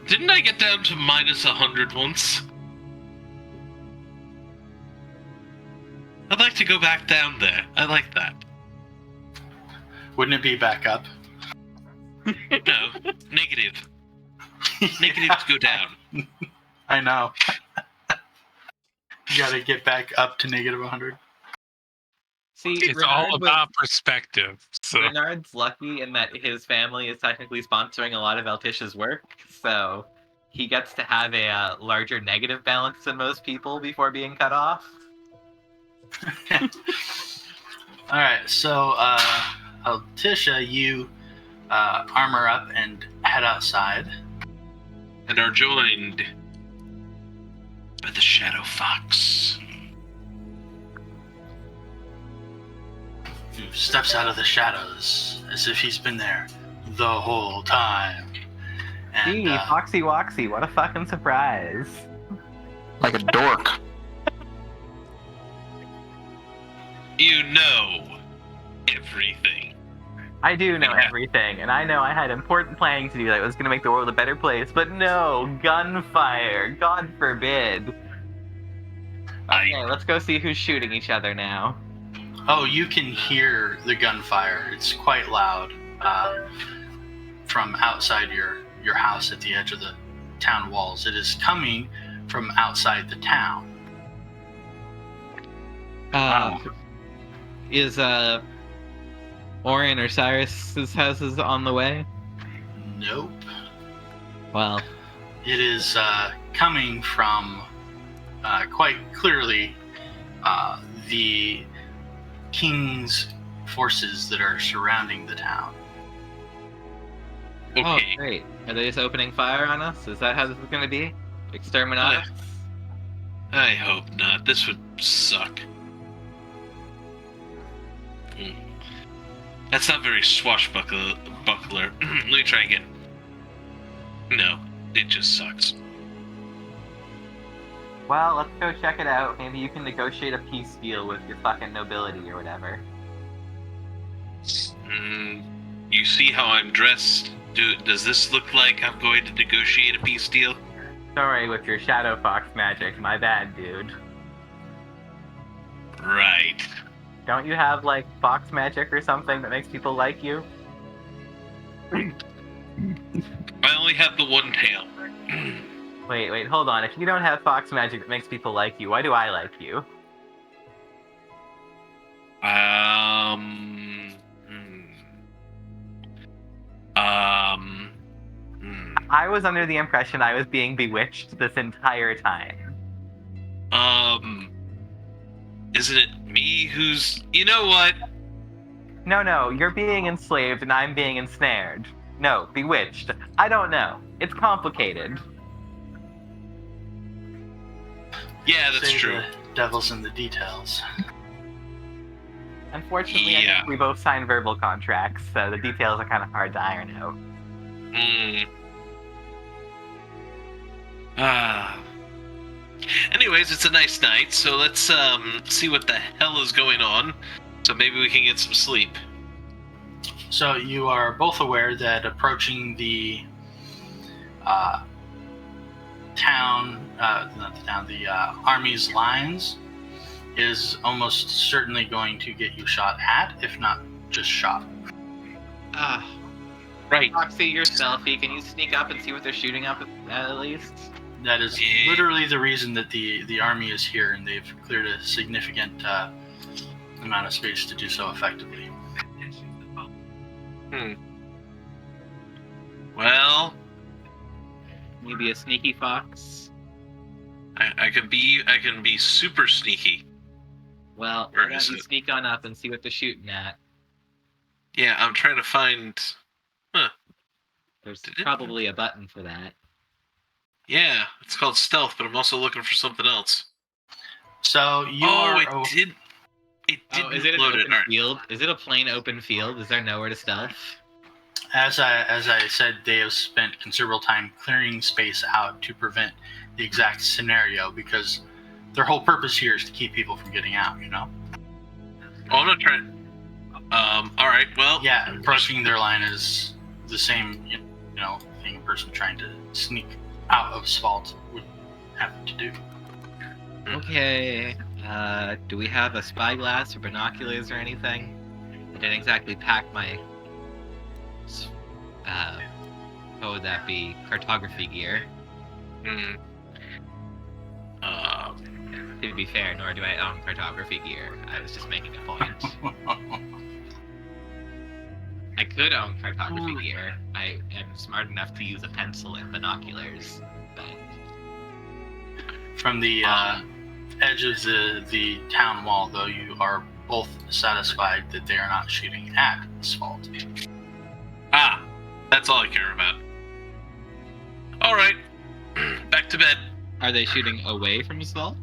Didn't I get down to -100 once? I'd like to go back down there. I like that. Wouldn't it be back up? No, negative. Negatives go down. I know. You gotta get back up to -100. See, It's all about perspective. So Renard's lucky in that his family is technically sponsoring a lot of Altisha's work, so he gets to have a larger negative balance than most people before being cut off. Alright, so, Altisha, you armor up and head outside. And are joined by the Shadow Fox. who steps out of the shadows as if he's been there the whole time. And Gee, Foxy Woxy, what a fucking surprise. Like a dork. You know everything. I do know Yeah. everything, and I know I had important planning to do that was going to make the world a better place, but no, gunfire, God forbid. Okay, let's go see who's shooting each other now. oh, you can hear the gunfire. It's quite loud from outside your house at the edge of the town walls. It is coming from outside the town. Is Orin or Cyrus's houses on the way? Nope. Well, It is coming from quite clearly the king's forces that are surrounding the town. Okay. oh great. Are they just opening fire on us? Is that how this is going to be? Exterminatus? I hope not. This would suck. That's not very swashbuckler. Let me try again. No, it just sucks. Well, let's go check it out. Maybe you can negotiate a peace deal with your fucking nobility or whatever. You see how I'm dressed? Does this look like I'm going to negotiate a peace deal? Sorry, with your Shadow Fox magic, my bad, dude. Right. Don't you have, like, fox magic or something that makes people like you? I only have the one tail. Wait, hold on. If you don't have fox magic that makes people like you, why do I like you? I was under the impression I was being bewitched this entire time. Isn't it me who's... You know what? No, you're being enslaved and I'm being ensnared. No, bewitched. I don't know. It's complicated. Yeah, that's Say true. The devil's in the details. Unfortunately, I Yeah. think we both signed verbal contracts, so the details are kind of hard to iron out. Anyways, it's a nice night, so let's see what the hell is going on. So maybe we can get some sleep. So you are both aware that approaching the army's lines is almost certainly going to get you shot at, if not just shot. Right. Foxy, you're stealthy. Can you sneak up and see what they're shooting up at least? That is literally the reason that the army is here, and they've cleared a significant amount of space to do so effectively. Well, Maybe a sneaky fox? I can be super sneaky. Well, Or why don't is you it- sneak on up and see what they're shooting at? Yeah, I'm trying to find. There's Did it- probably a button for that. Yeah, it's called stealth, but I'm also looking for something else. So you It did. It did Oh, is it an load it. open Alright. field? Is it a plain open field? Is there nowhere to stealth? As I said, they have spent considerable time clearing space out to prevent the exact scenario, because their whole purpose here is to keep people from getting out, you know? Oh, I'm not trying. Alright, well. Yeah, approaching their line is the same, thing a person trying to sneak out of Svault would have to do. Okay. Do we have a spyglass or binoculars or anything? I didn't exactly pack my. What would that be? Cartography gear. To be fair, nor do I own cartography gear. I was just making a point. I could own cartography gear. I am smart enough to use a pencil and binoculars, but From the edge of the town wall, though, you are both satisfied that they are not shooting at Svault. That's all I care about. Alright. Back to bed. are they shooting away from Svault?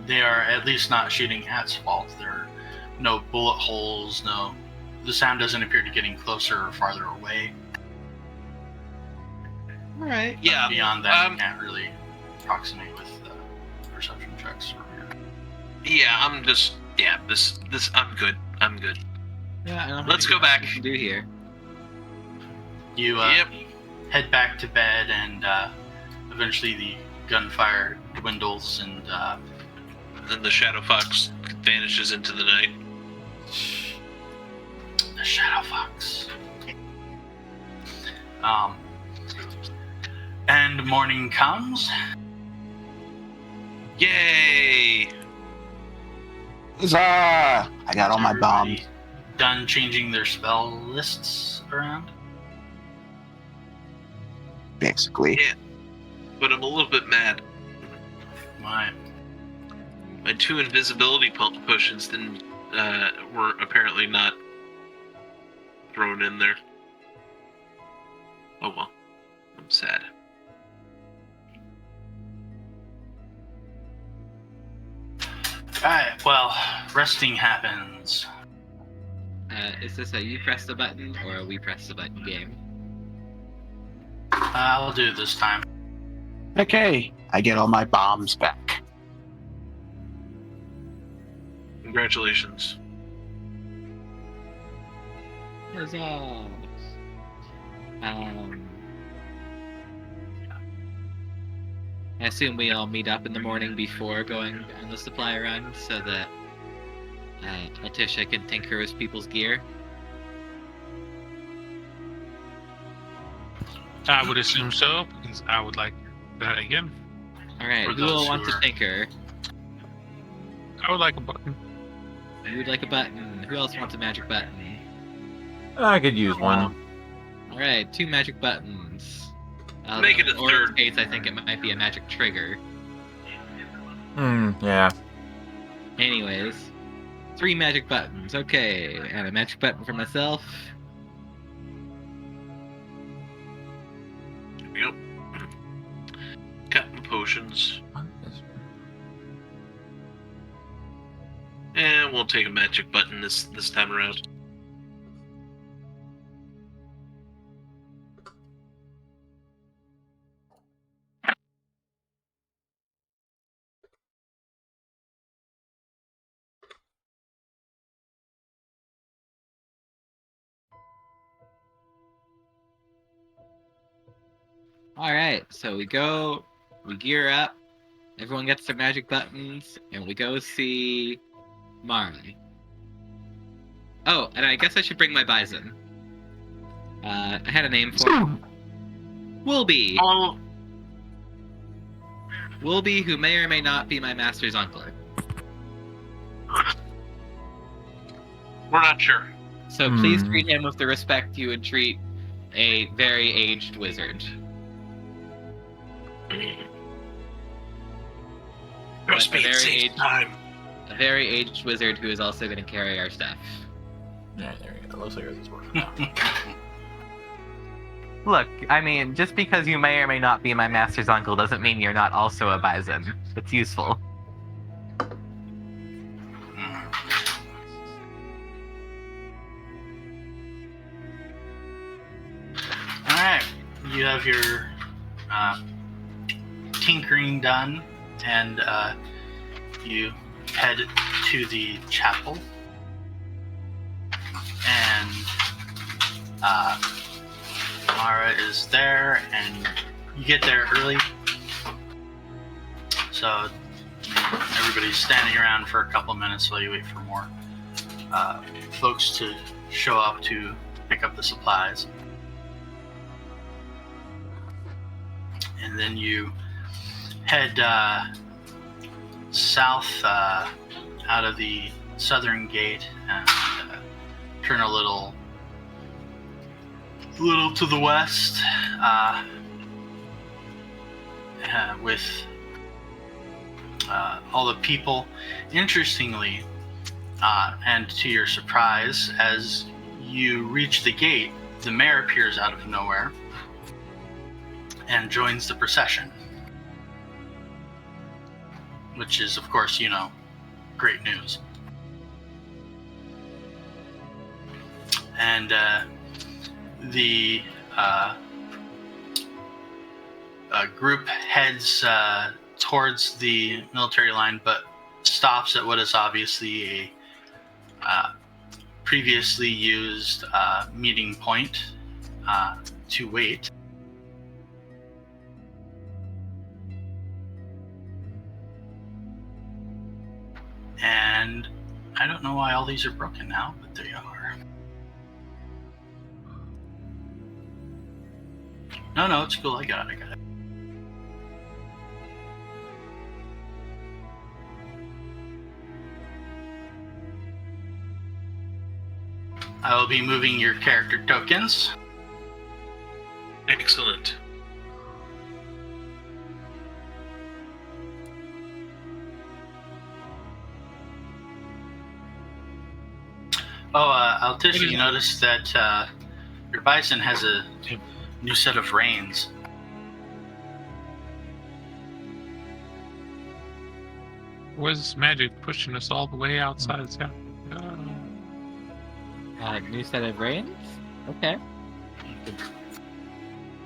They are at least not shooting at Svault. They're no bullet holes, no. The sound doesn't appear to be getting closer or farther away. All right. Yeah. Beyond that, you can't really approximate with perception checks from here. Yeah, I'm just. Yeah, this. I'm good. I'm good. Yeah, I don't Let's think go back. we can do here. You Yep. head back to bed, and eventually the gunfire dwindles, and Then the Shadow Fox vanishes into the night. the Shadow Fox. And morning comes. Yay! Huzzah! I got all my Everybody bombs. Done changing their spell lists around. Basically. Yeah. But I'm a little bit mad. My My 2 invisibility potions didn't were apparently not thrown in there. Oh well. I'm sad. Alright, well, resting happens. Is this a you press the button or a we press the button game? I'll do it this time. Okay, I get all my bombs back. Congratulations. Huzzah! I assume we all meet up in the morning before going on the supply run so that Altisha can tinker with people's gear. I would assume so, because I would like that again. Alright, For who will those want who to are- tinker? I would like a button. Who would like a button? Who else wants a magic button? I could use one. Alright, 2 magic buttons. Make it a or in third. case I think it might be a magic trigger. Yeah. Anyways, 3 magic buttons. Okay, and a magic button for myself. Yep. Got my potions. And we'll take a magic button this time around. Alright, so we go, we gear up, everyone gets their magic buttons, and we go see Marley. Oh, and I guess I should bring my bison. I had a name for him. Woolby! Oh, Woolby, who may or may not be my master's uncle. we're not sure. So please treat him with the respect you would treat a very aged wizard. Must be a very safe aged- time. A very aged wizard who is also going to carry our stuff. Yeah, there you go. Looks like this works now. Look, I mean, just because you may or may not be my master's uncle doesn't mean you're not also a bison. It's useful. Alright, you have your tinkering done, and you head to the chapel. And Mara is there, and you get there early. So everybody's standing around for a couple of minutes while you wait for more folks to show up to pick up the supplies. And then you head south out of the southern gate and turn a little to the west with all the people. Interestingly, and to your surprise, as you reach the gate, the mayor appears out of nowhere and joins the procession, which is, of course, great news. and the group heads towards the military line, but stops at what is obviously a previously used meeting point to wait. And I don't know why all these are broken now, but they are. No, it's cool. I got it. I will be moving your character tokens. Excellent. Altisha, you noticed that your bison has a new set of reins. Was magic pushing us all the way outside town? New set of reins? Okay.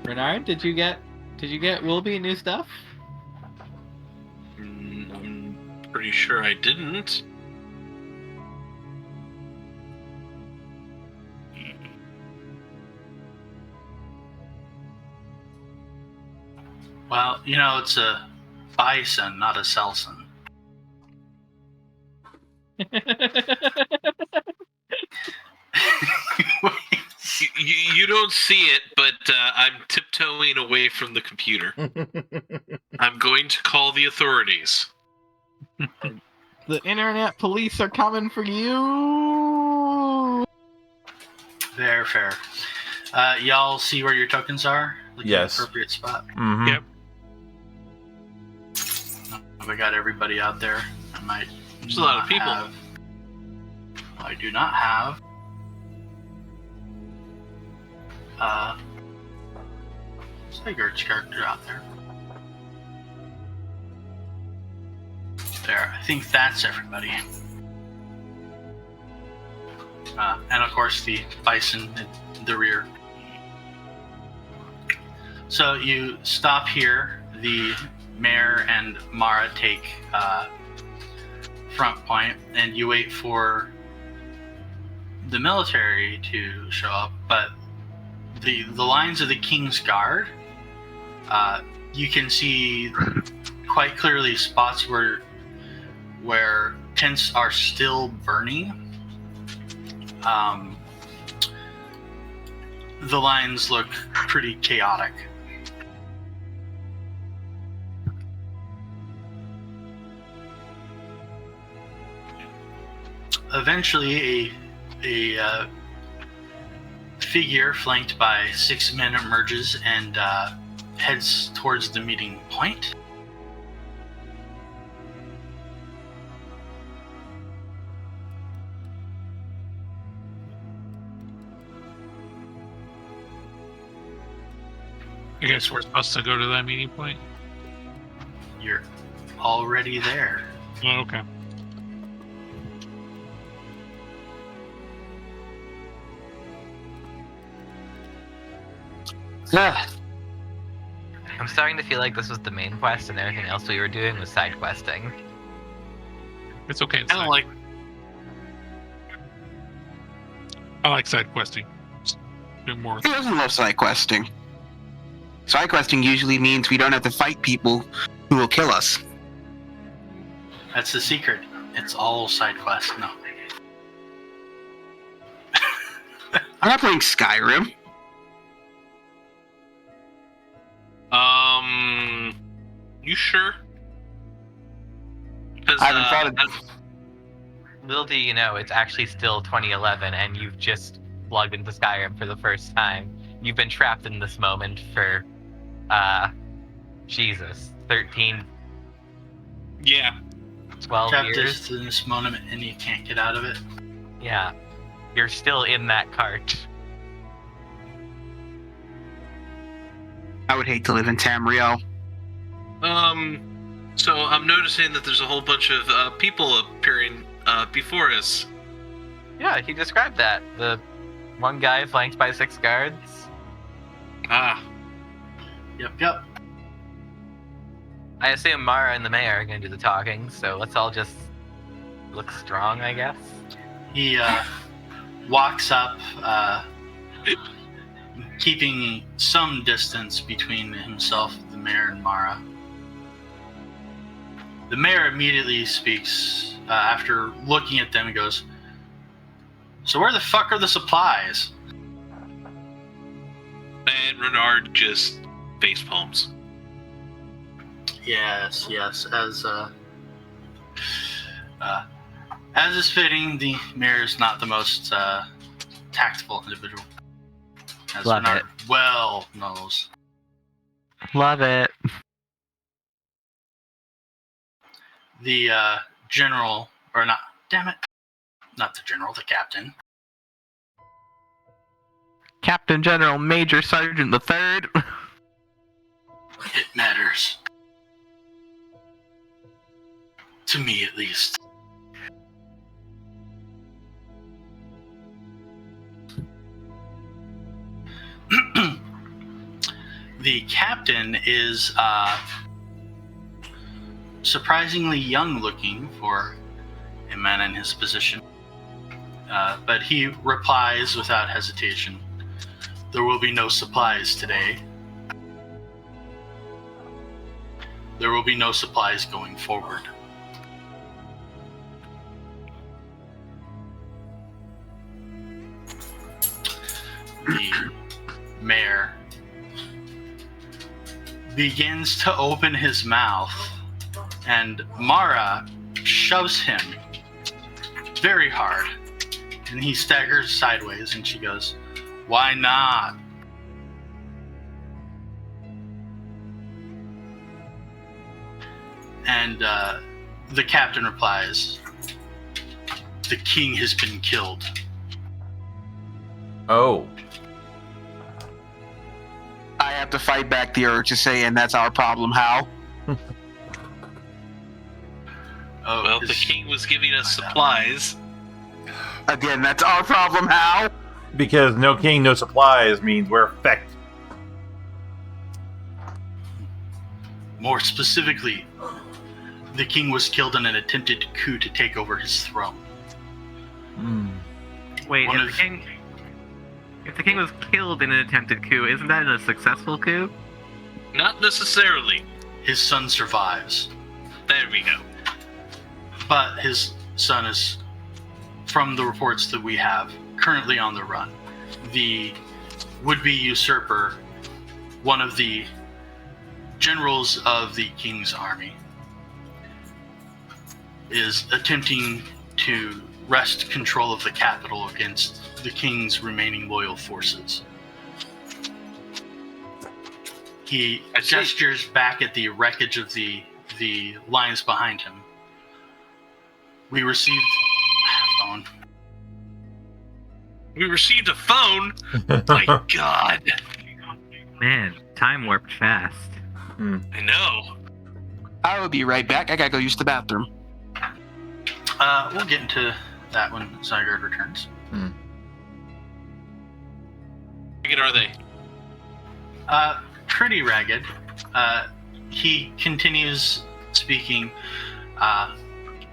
Bernard, did you get Wilby new stuff? I'm pretty sure I didn't. Well, it's a bison, not a Selson. You don't see it, but I'm tiptoeing away from the computer. I'm going to call the authorities. The internet police are coming for you. Fair. Y'all see where your tokens are? Looking Yes. at the appropriate spot. Mm-hmm. Yep. We got everybody out there. I might. There's a lot of people. I do not have. Sigurd's character out there. There, I think that's everybody. And of course the bison in the rear. So you stop here. The mayor and Mara take front point, and you wait for the military to show up. But the lines of the King's Guard, you can see quite clearly spots where tents are still burning. The lines look pretty chaotic. Eventually, a figure flanked by 6 men emerges and heads towards the meeting point. I guess we're supposed to go to that meeting point. You're already there. Oh, okay. I'm starting to feel like this was the main quest and everything else we were doing was side questing. It's okay. I don't like. I like side questing. Just do more. He doesn't love side questing. Side questing usually means we don't have to fight people who will kill us. That's the secret. It's all side quest. No. I'm not playing Skyrim. You sure? I haven't thought of. Little do you know, it's actually still 2011 and you've just logged into Skyrim for the first time. You've been trapped in this moment for, 13, Yeah. 12 Trapped years. in this moment and you can't get out of it. Yeah. You're still in that cart. I would hate to live in Tamriel. So I'm noticing that there's a whole bunch of people appearing before us. Yeah, he described that. The One guy flanked by 6 guards. Ah, Yep. I assume Mara and the mayor are going to do the talking, so let's all just look strong, I guess. He walks up, keeping some distance between himself, the mayor, and Mara. The mayor immediately speaks after looking at them and goes, "So where the fuck are the supplies?" and Renard just face palms. Yes. As is fitting, the mayor is not the most tactful individual. As Love Renard it. well knows. Love it. The general, or not, damn it, not the general, the captain. Captain General Major Sergeant the Third. It matters. To me, at least. The captain is surprisingly young looking for a man in his position. But he replies without hesitation, "There will be no supplies today. There will be no supplies going forward." The mayor begins to open his mouth, and Mara shoves him very hard, and he staggers sideways, and she goes, "Why not?" And the captain replies, "The king has been killed." Oh. I have to fight back the urge to say, and that's our problem, how? Oh, Well, the king was giving us supplies. Again, that's our problem, how? Because no king, no supplies means we're fucked. More specifically, the king was killed in an attempted coup to take over his throne. Wait, One if the king was killed in an attempted coup, isn't that a successful coup? Not necessarily. His son survives, There we go. but his son is, from the reports that we have, currently on the run. The would-be usurper, one of the generals of the king's army, is attempting to wrest control of the capital against the king's remaining loyal forces. He I see. gestures back at the wreckage of the lines behind him. We received phone. We received a phone. My God. Man, time warped fast. I know. I will be right back. I gotta go use the bathroom. We'll get into that when Zygarde returns. How good are they? Pretty ragged. He continues speaking.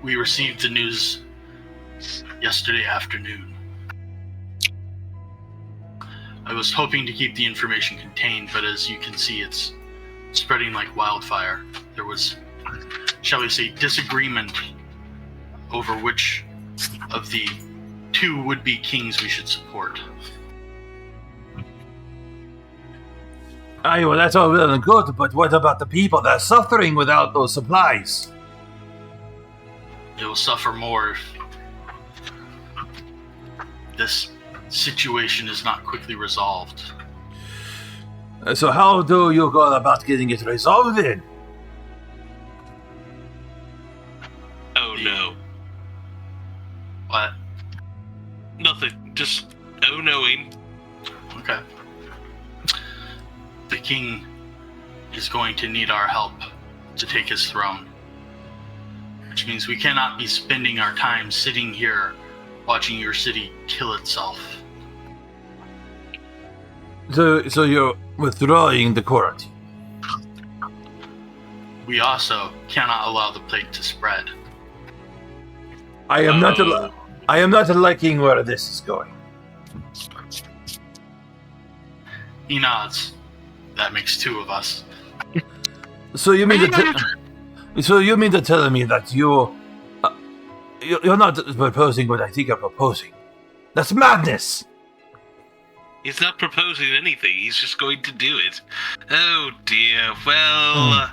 We received the news yesterday afternoon. I was hoping to keep the information contained, but as you can see, it's spreading like wildfire. There was, shall we say, disagreement over which of the two would-be kings we should support. Aye, well, that's all well and good, but what about the people that are suffering without those supplies? They will suffer more if this situation is not quickly resolved. So how do you go about getting it resolved then? Oh no. What? Nothing. Just knowing. Okay. The king is going to need our help to take his throne. Which means we cannot be spending our time sitting here watching your city kill itself. So you're withdrawing the quarantine. We also cannot allow the plague to spread. I am not liking where this is going. He nods. That makes 2 of us. So you mean to tell me that you're not proposing what I think you're proposing? That's madness. He's not proposing anything. He's just going to do it. Oh dear. Well,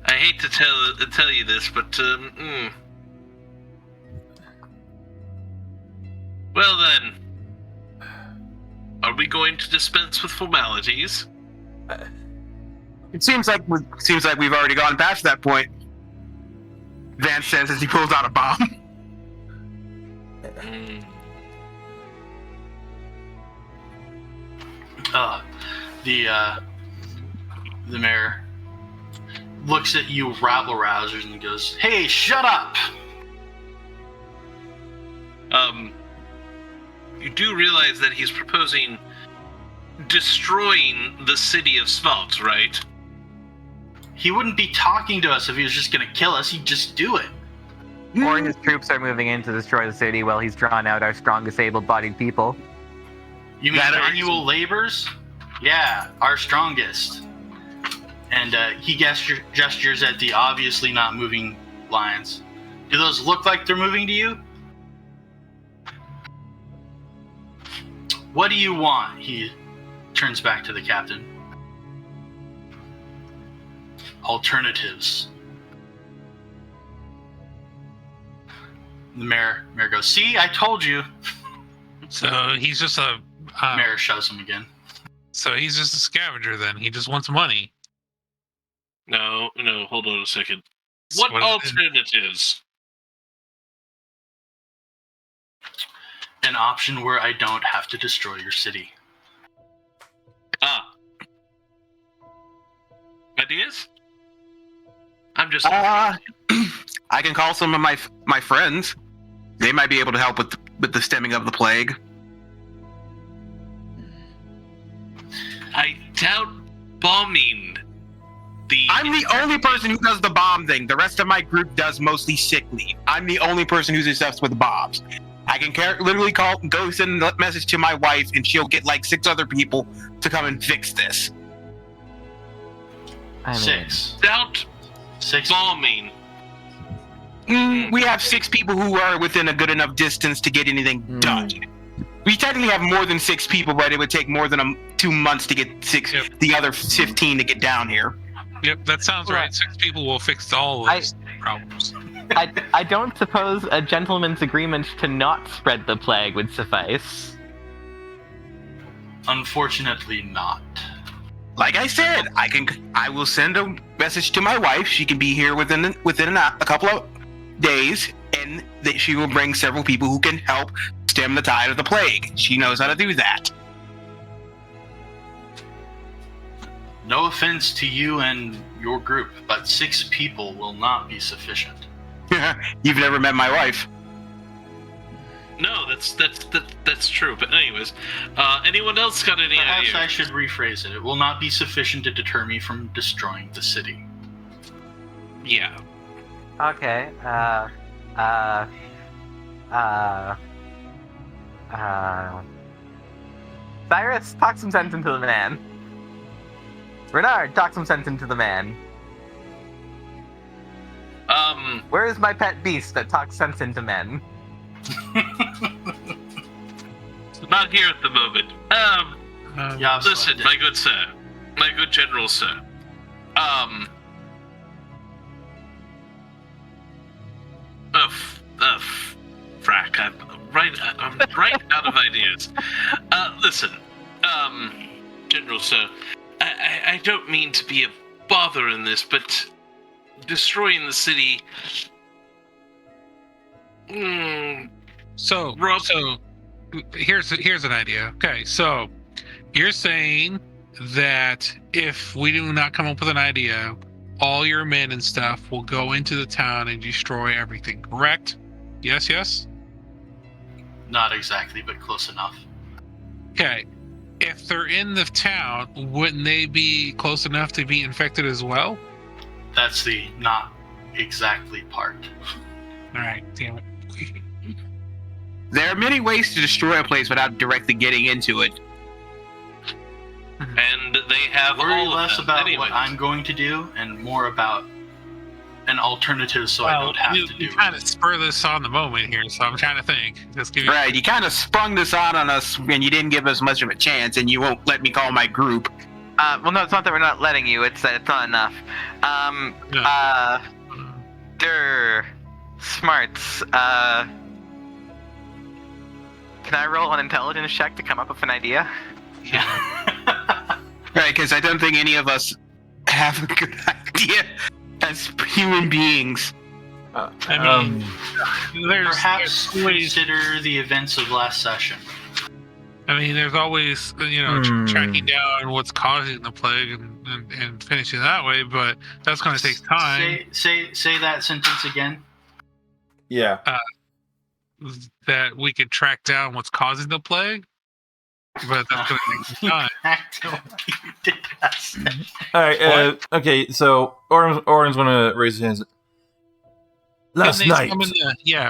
I hate to tell you this, but Well then, are we going to dispense with formalities? It seems like we've already gone past that point. Vance says as he pulls out a bomb. The mayor looks at you rabble-rousers and goes, "Hey, shut up!" You do realize that he's proposing destroying the city of Svalt, right? He wouldn't be talking to us if he was just gonna kill us. He'd just do it. Or his troops are moving in to destroy the city while he's drawn out our strongest able-bodied people. You mean manual laborers? Yeah, our strongest. And he gestures at the obviously not moving lions. Do those look like they're moving to you? What do you want? He turns back to the captain. Alternatives. The mayor goes, "See, I told you." So he's just a Mayor shoves him again. So he's just a scavenger then. He just wants money. No, hold on a second. So What alternatives? An option where I don't have to destroy your city. Ideas? I'm just. I can call some of my friends. They might be able to help with the stemming of the plague. I doubt bombing. I'm the only person who does the bomb thing. The rest of my group does mostly sick leave. I'm the only person who's obsessed with bombs. I can literally go send a message to my wife, and she'll get like 6 other people to come and fix this. I mean, 6. Doubt 6 bombing. We have 6 people who are within a good enough distance to get anything done. We technically have more than 6 people, but it would take more than 2 months to get 6. Yep. The other 15 to get down here. Yep, that sounds right. 6 people will fix all of these problems. I don't suppose a gentleman's agreement to not spread the plague would suffice. Unfortunately not. Like I said, I will send a message to my wife. She can be here within a couple of days, and that she will bring several people who can help stem the tide of the plague. She knows how to do that. No offense to you and your group, but 6 people will not be sufficient. You've never met my wife. No, that's true. But anyways, anyone else got any Perhaps ideas? I should rephrase it. It will not be sufficient to deter me from destroying the city. Yeah. Okay, Cyrus, talk some sense into the man. Renard, talk some sense into the man. Where is my pet beast that talks sense into men? Not here at the moment. Yeah, Listen, my good sir, my good general sir. Frack, I'm right out of ideas. Listen, General Sir, I don't mean to be a bother in this, but destroying the city. So Rob- here's an idea. Okay, so you're saying that if we do not come up with an idea, all your men and stuff will go into the town and destroy everything, correct? Yes? Not exactly, but close enough. Okay. if they're in the town, wouldn't they be close enough to be infected as well? That's the not exactly part. All right, damn it. There are many ways to destroy a place without directly getting into it. And they have Worry all of less them about anyways. what I'm going to do and more about an alternative so I don't have to do you it. kind of spur this on the moment here, so I'm trying to think. Just give you Right, you kind of sprung this on us and you didn't give us much of a chance, and you won't let me call my group. Well, no, it's not that we're not letting you. It's that it's not enough. Smarts. Can I roll an intelligence check to come up with an idea? Right, because I don't think any of us have a good idea as human beings. I mean, Perhaps there's always, consider the events of last session. there's always, tracking down what's causing the plague and finishing that way, but that's going to take time. Say that sentence again. Yeah. That we could track down what's causing the plague, but that's going to take time. Back to what you did last session. All right. Okay. So Orin's gonna raise his hands. Last Didn't they night. summon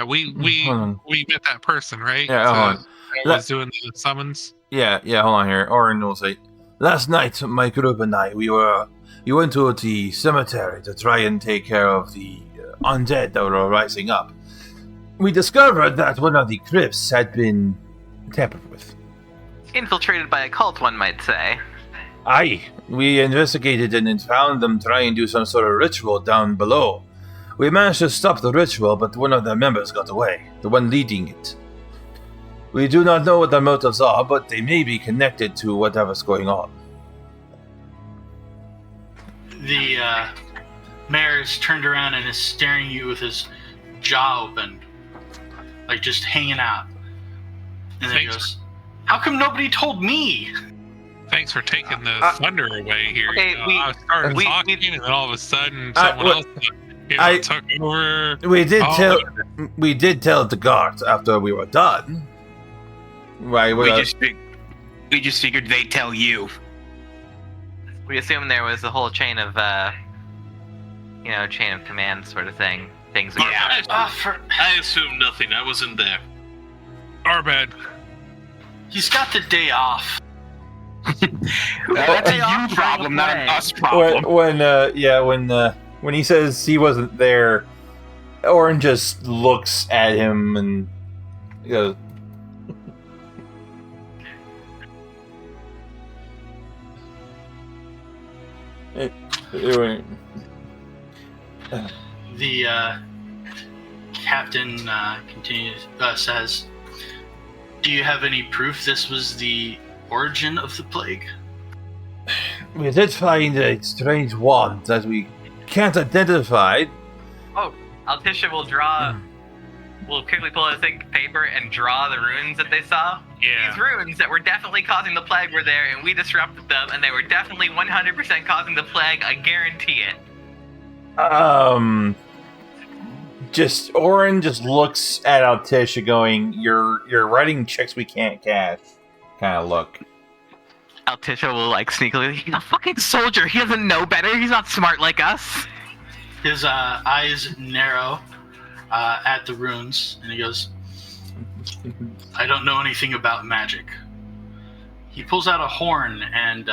we Hold on. met that person, right? Yeah, hold on. I was doing the summons. Yeah. Hold on here. Orin will say, last night, my group and I, we went to the cemetery to try and take care of the undead that were rising up. We discovered that one of the crypts had been tampered with. Infiltrated by a cult, one might say. Aye, we investigated and found them trying to do some sort of ritual down below. We managed to stop the ritual, but one of their members got away, the one leading it. We do not know what their motives are, but they may be connected to whatever's going on. The mayor is turned around and is staring at you with his jaw open, like just hanging out. And then he goes, "How come nobody told me?" Thanks for taking the thunder away here. Okay, I was starting talking, and then all of a sudden, someone else took over. We did tell the guards after we were done. Right. We just figured they'd tell you. We assumed there was a whole chain of command sort of thing. Things. Yeah. I assumed nothing. I wasn't there. Our bad. He's got the day off. That's a you problem, not an us problem. When he says he wasn't there, Orin just looks at him and goes, The captain says, "Do you have any proof this was the origin of the plague?" We did find a strange wand that we can't identify. Oh, Altisha will draw. We'll quickly pull out a thick paper and draw the runes that they saw. Yeah. These runes that were definitely causing the plague were there, and we disrupted them, and they were definitely 100% causing the plague. I guarantee it. Orin just looks at Altisha going, You're writing checks we can't cash. Kind of look. Altisha will sneakily, he's a fucking soldier. He doesn't know better. He's not smart like us. His eyes narrow at the runes, and he goes, "I don't know anything about magic." He pulls out a horn and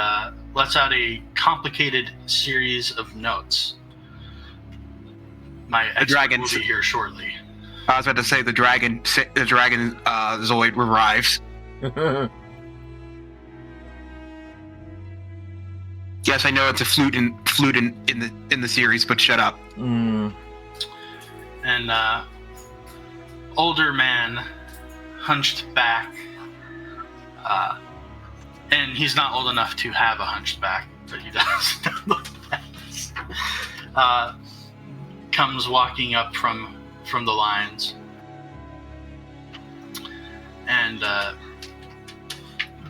lets out a complicated series of notes. My expert will be here shortly. I was about to say the dragon Zoid arrives. Yes, I know it's a flute in the series, but shut up. Mm. And older man, hunched back, and he's not old enough to have a hunched back, but he does look like this. Comes walking up from the lines, and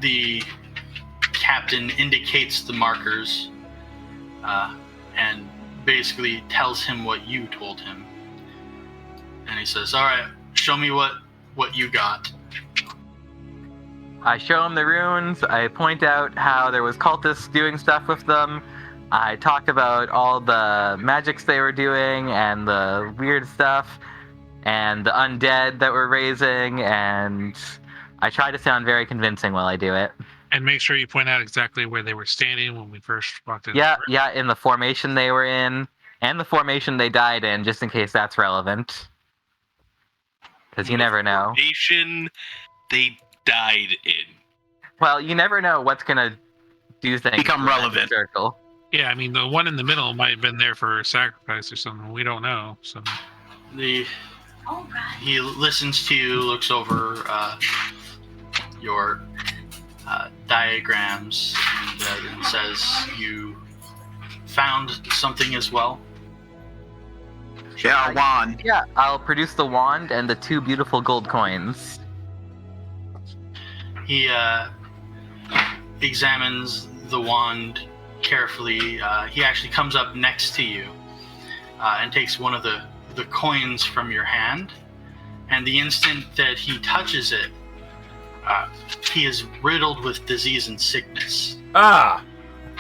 the captain indicates the markers and basically tells him what you told him. And he says, "All right, show me what you got." I show him the runes. I point out how there was cultists doing stuff with them. I talk about all the magics they were doing and the weird stuff and the undead that we're raising, and I try to sound very convincing while I do it. And make sure you point out exactly where they were standing when we first walked in. Yeah, in the formation they were in, and the formation they died in, just in case that's relevant. Because you never know. Formation they died in. Well, you never know what's gonna do things. Become relevant. Circle. Yeah, I mean, the one in the middle might have been there for a sacrifice or something. We don't know. So He listens to you, looks over your diagrams, and then says, "You found something as well?" Yeah, a wand. Yeah, I'll produce the wand and the 2 beautiful gold coins. He examines the wand carefully. He actually comes up next to you and takes one of the coins from your hand. And the instant that he touches it, he is riddled with disease and sickness. Ah!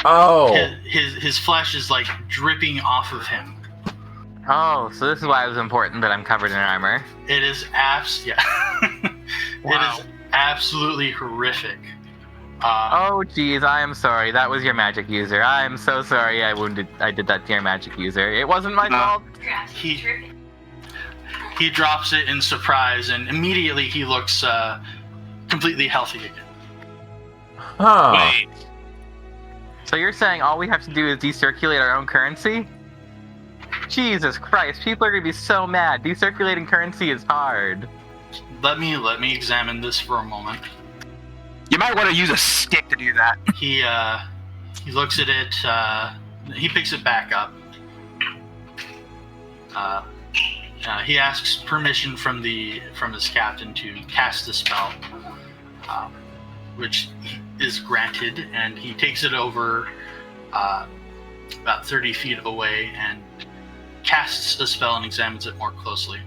Oh! His flesh is like dripping off of him. Oh, so this is why it was important that I'm covered in armor. It is It is absolutely horrific. Oh, geez, I am sorry. That was your magic user. I am so sorry I did that to your magic user. It wasn't my fault. He drops it in surprise, and immediately he looks completely healthy again. Huh. Wait. So you're saying all we have to do is decirculate our own currency? Jesus Christ, people are going to be so mad. Decirculating currency is hard. Let me examine this for a moment. You might want to use a stick to do that. He looks at it. He picks it back up. He asks permission from his captain to cast the spell, which is granted, and he takes it over about 30 feet away and casts a spell and examines it more closely.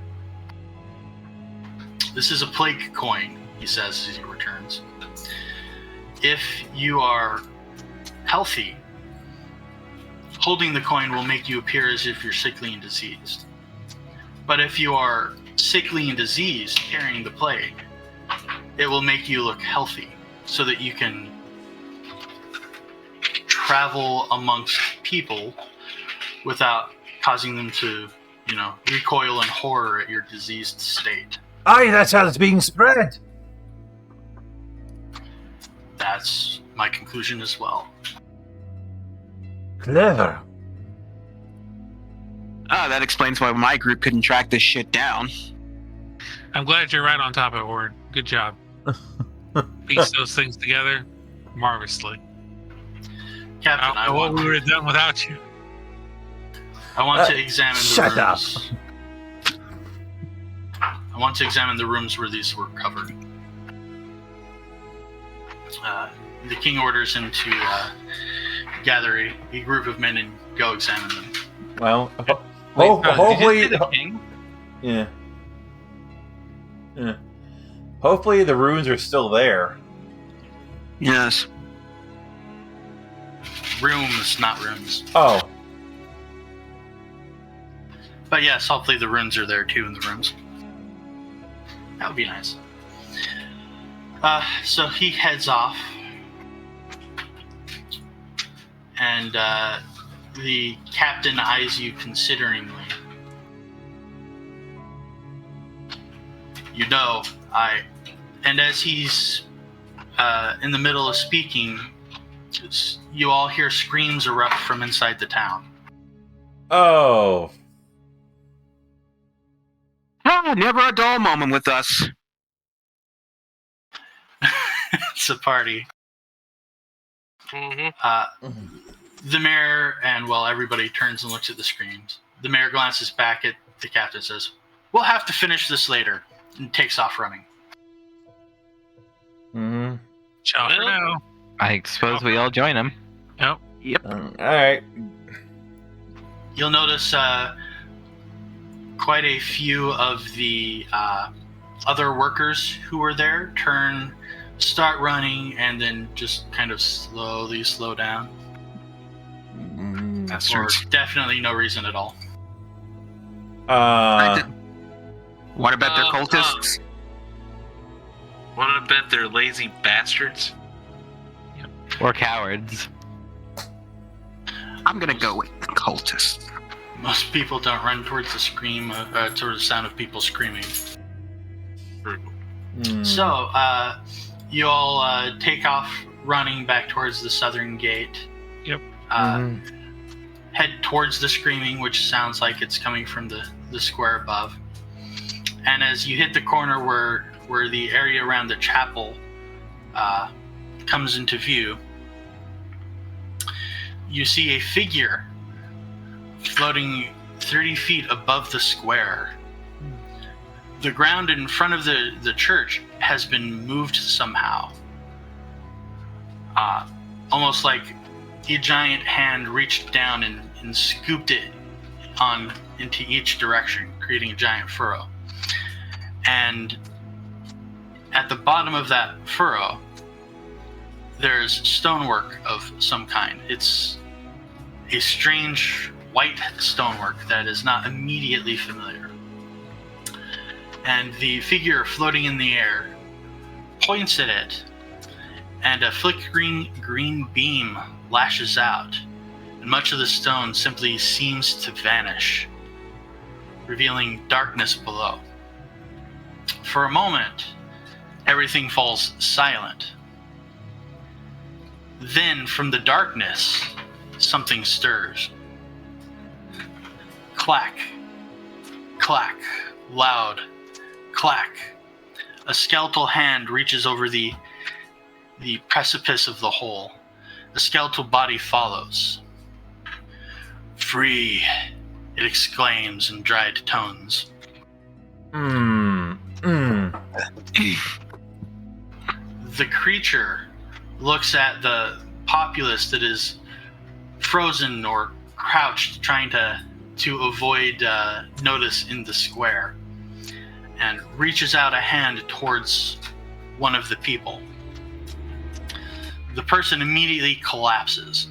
This is a plague coin, he says as he returns. If you are healthy, holding the coin will make you appear as if you're sickly and diseased. But if you are sickly and diseased, carrying the plague, it will make you look healthy, so that you can travel amongst people without causing them to, recoil in horror at your diseased state. Aye, that's how it's being spread. That's my conclusion as well. Clever. That explains why my group couldn't track this shit down. I'm glad you're right on top of it, Orin. Good job. Piece those things together marvelously. Captain, I don't know what we would have done without you. I want to examine the shut rooms. I want to examine the rooms where these were covered. The king orders him to gather a group of men and go examine them. Well, Hopefully, hopefully, yeah. Hopefully the runes are still there. Yes. Rooms, not rooms. Oh, But yes, hopefully the runes are there too in the rooms. That would be nice. So he heads off. And the captain eyes you consideringly. And as he's in the middle of speaking, you all hear screams erupt from inside the town. oh, Never a dull moment with us. It's a party. Mm-hmm. The mayor and, everybody turns and looks at the screens. The mayor glances back at the captain and says, "We'll have to finish this later," and takes off running. mm-hmm. Ciao for now. I suppose we all join him. Yep. All right. You'll notice quite a few of the other workers who were there turn start running and then just kind of slowly slow down. Or definitely no reason at all. What about their cultists? Want to bet they're lazy bastards? Or cowards. I'm gonna go with the cultists. Most people don't run towards the towards the sound of people screaming. So, you all take off running back towards the southern gate. Yep. Head towards the screaming, which sounds like it's coming from the square above. And as you hit the corner where the area around the chapel comes into view, you see a figure floating 30 feet above the square. The ground in front of the church has been moved somehow. Almost like a giant hand reached down and scooped it on into each direction, creating a giant furrow. And at the bottom of that furrow, there's stonework of some kind. It's a strange white stonework that is not immediately familiar. And the figure floating in the air points at it, and a flickering green beam lashes out, and much of the stone simply seems to vanish, revealing darkness below. For a moment, everything falls silent. Then, from the darkness, something stirs. Clack, clack, loud, clack. A skeletal hand reaches over the precipice of the hole. The skeletal body follows. Free, it exclaims in dried tones. The creature looks at the populace that is frozen or crouched, trying to avoid notice in the square, and reaches out a hand towards one of the people. The person immediately collapses,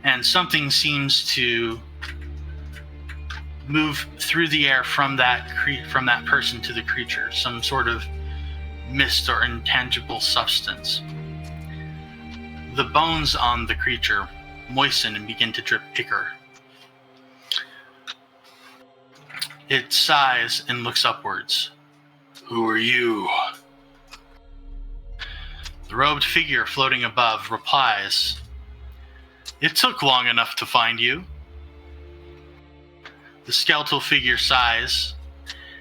and something seems to move through the air from that person to the creature, some sort of mist or intangible substance. The bones on the creature moisten and begin to drip ichor. It sighs and looks upwards. Who are you? The robed figure floating above replies, It took long enough to find you. The skeletal figure sighs,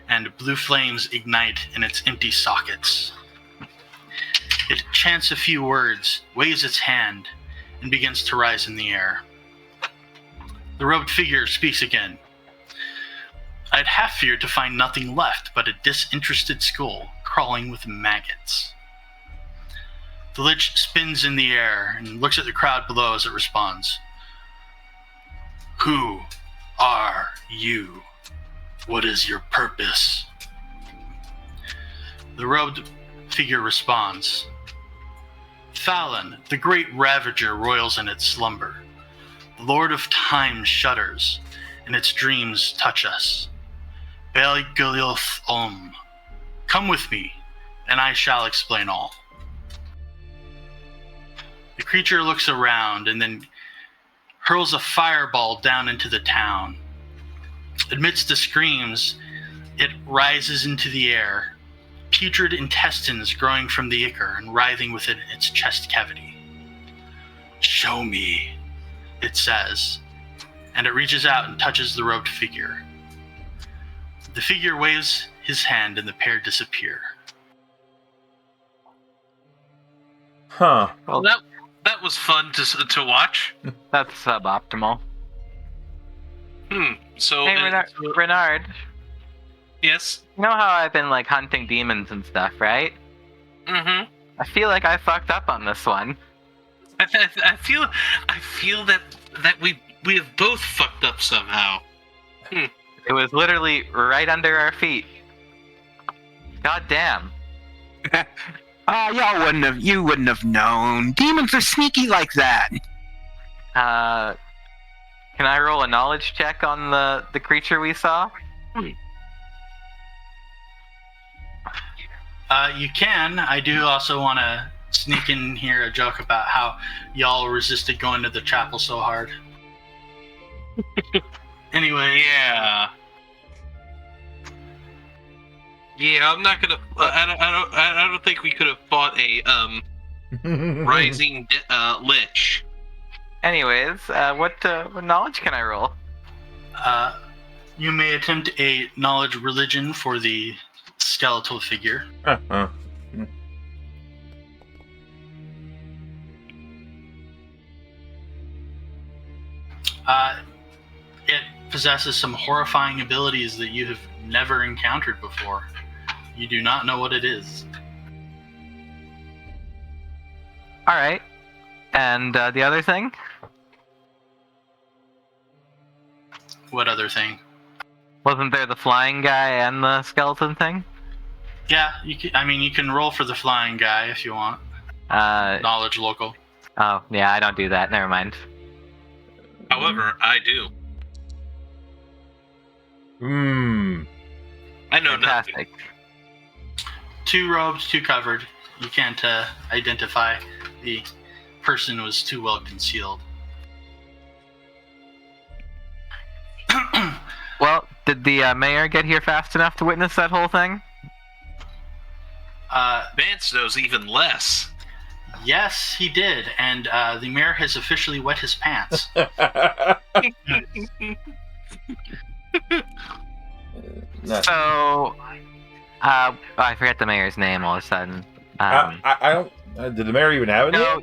and blue flames ignite in its empty sockets. It chants a few words, waves its hand, and begins to rise in the air. The robed figure speaks again. I'd half feared to find nothing left but a disinterested skull crawling with maggots. The lich spins in the air and looks at the crowd below as it responds. Who are you? What is your purpose? The robed figure responds. Fallon, the great ravager, roils in its slumber. The Lord of Time shudders, and its dreams touch us. Bel Gulioth Come with me, and I shall explain all. The creature looks around and then hurls a fireball down into the town. Amidst the screams, it rises into the air, putrid intestines growing from the ichor and writhing within its chest cavity. Show me, it says, and it reaches out and touches the robed figure. The figure waves his hand and the pair disappear. Huh. Well, that was fun to watch. That's suboptimal. So, Hey, Renard. Yes. You know how I've been like hunting demons and stuff, right? Mm-hmm. I feel like I fucked up on this one. I feel that we have both fucked up somehow. It was literally right under our feet. God damn. You wouldn't have known. Demons are sneaky like that. Can I roll a knowledge check on the creature we saw? You can. I do also want to sneak in here a joke about how y'all resisted going to the chapel so hard. Anyway. Yeah. Yeah, I'm not gonna. I don't think we could have fought a rising lich. Anyways, what knowledge can I roll? You may attempt a knowledge religion for the skeletal figure. It possesses some horrifying abilities that you have never encountered before. You do not know what it is. All right. And the other thing? What other thing? Wasn't there the flying guy and the skeleton thing? Yeah, you can roll for the flying guy if you want. Knowledge local. Oh, yeah, I don't do that. Never mind. However, I do. I know Fantastic. nothing. 2 robed, 2 covered. You can't identify. The person was too well concealed. Well, did the mayor get here fast enough to witness that whole thing? Vance knows even less. Yes, he did, and the mayor has officially wet his pants. So, I forget the mayor's name all of a sudden. I don't. Did the mayor even have it? No,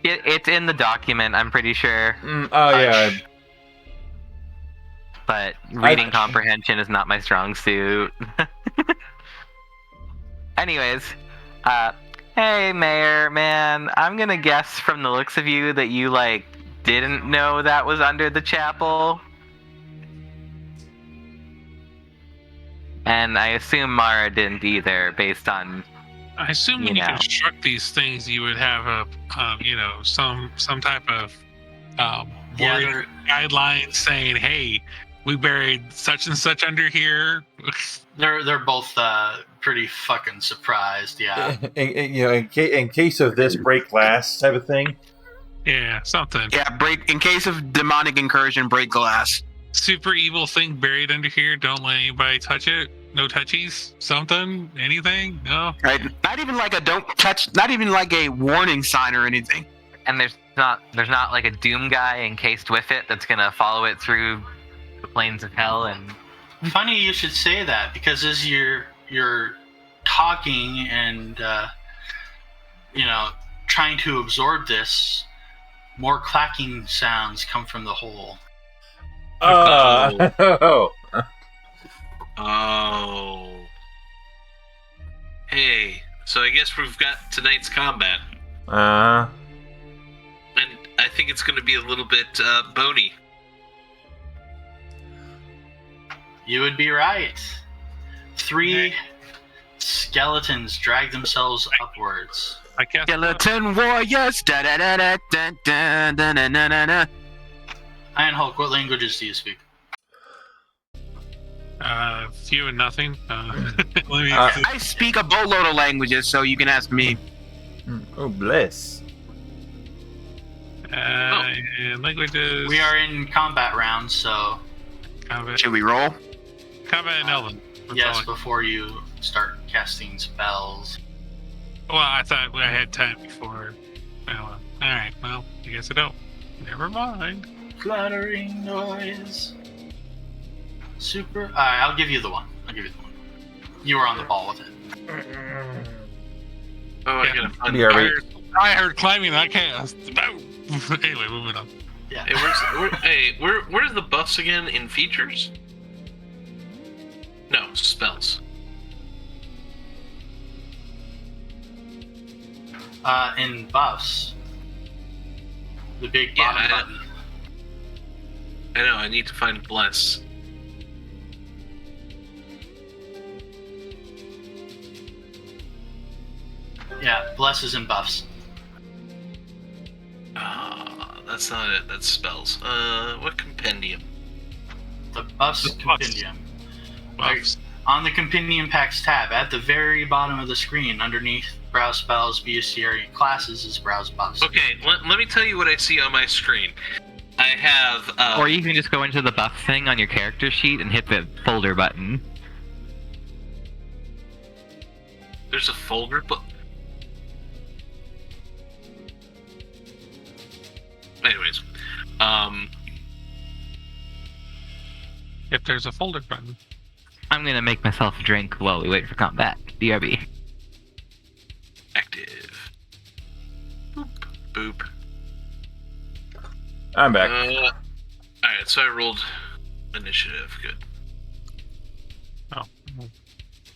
it's in the document. I'm pretty sure. Yeah. But reading comprehension is not my strong suit. Anyways, hey mayor, man, I'm gonna guess from the looks of you that you didn't know that was under the chapel. And I assume Mara didn't either, based on. I assume when you construct these things, you would have a, some type of guidelines saying, "Hey, we buried such and such under here." They're both pretty fucking surprised, yeah. In case of this, break glass type of thing. Yeah, something. Yeah, in case of demonic incursion, break glass. Super evil thing buried under here. Don't let anybody touch it. No touchies. Something. Anything. No. Right. Not even like a don't touch. Not even like a warning sign or anything. And there's not like a doom guy encased with it that's gonna follow it through the plains of hell. And funny you should say that, because as you're talking and trying to absorb this, more clacking sounds come from the hole. Oh. Hey, so I guess we've got tonight's combat. And I think it's going to be a little bit bony. You would be right. 3 skeletons drag themselves upwards. I guess. Skeleton warriors. Da da da da da da da da da da. Iron Hulk, what languages do you speak? Few and nothing. I speak a boatload of languages, so you can ask me. Oh, bless. And languages. We are in combat rounds, so. Combat. Should we roll? Combat and Elven. Yes, before you start casting spells. Well, I thought I had time before. Well, alright, well, I guess I don't. Never mind. Flattering noise. Super. Alright, I'll give you the one. You were on the ball with it. Oh, I gotta find I heard climbing that cast. Anyway, moving on. Yeah. Hey, where's the buffs again in features? No, spells. In buffs. The big bottom button. I know, I need to find bless. Yeah, Yeah, blesses and buffs. That's not it. That's spells. What compendium? The buffs The buffs. compendium. Buffs. On the compendium packs tab, at the very bottom of the screen, underneath browse spells, bestiary classes is browse buffs. Okay, let me tell you what I see on my screen. I have. Or you can just go into the buff thing on your character sheet and hit the folder button. There's a folder, but. Anyways, If there's a folder button. I'm gonna make myself a drink while we wait for combat. BRB. active. Boop. Boop. I'm back. Alright, so I rolled initiative. Good. Oh,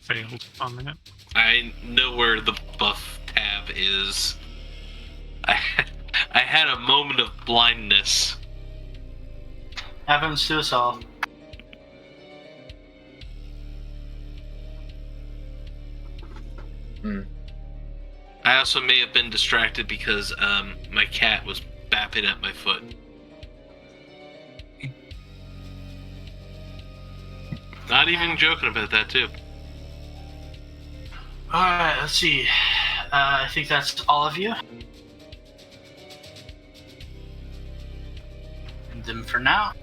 failed on that. I know where the buff tab is. I had a moment of blindness. Happens to us all. I also may have been distracted because my cat was bapping at my foot. Not even joking about that, too. Alright, let's see. I think that's all of you. And then for now.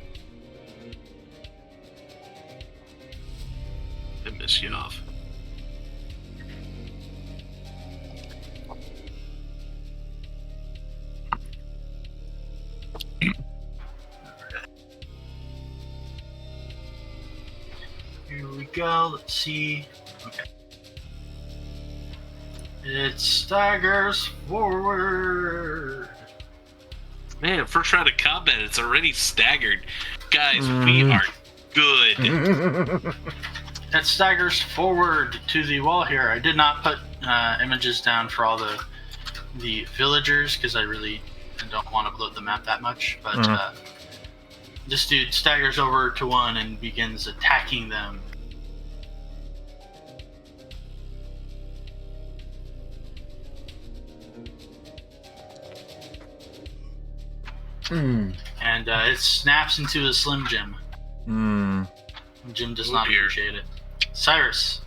I miss you off. Here we go. Let's see. Okay. It staggers forward. Man, first round of combat, it's already staggered. Guys, we are good. It staggers forward to the wall here. I did not put images down for all the villagers because I really don't want to bloat the map that much. But this dude staggers over to one and begins attacking them. And it snaps into a Slim Jim. Jim does not appreciate it. Cyrus.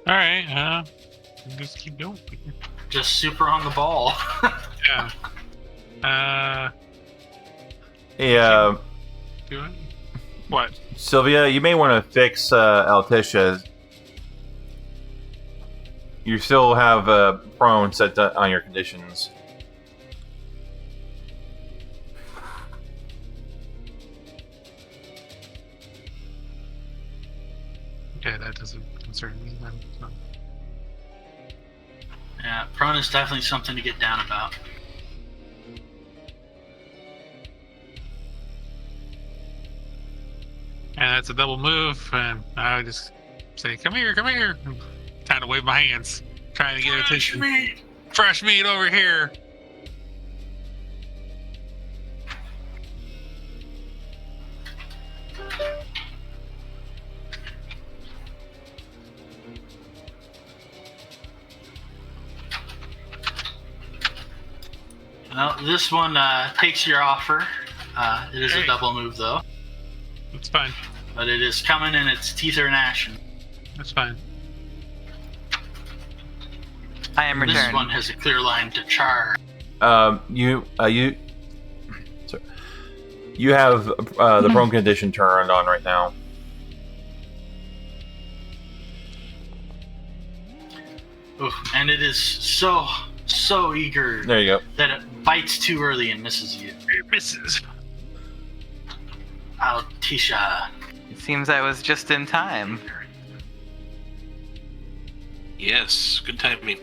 Alright, just keep going. Just super on the ball. Yeah. Hey, Do it? What? Sylvia, you may want to fix Altisha. You still have prone set on your conditions. Okay, that doesn't concern me then. So. Yeah, prone is definitely something to get down about. And that's a double move, and I just say, come here, come here. Kind of wave my hands, trying to get attention. Fresh meat over here. Well, this one takes your offer. It is a Great. double move, though. That's fine. But it is coming and its teeth are gnashing. That's fine. I am This returned. one has a clear line to charge. You have the prone condition turned on right now. Oof, and it is so eager There you go. that it bites too early and misses you. It misses. Altisha. It seems I was just in time. Yes, good timing.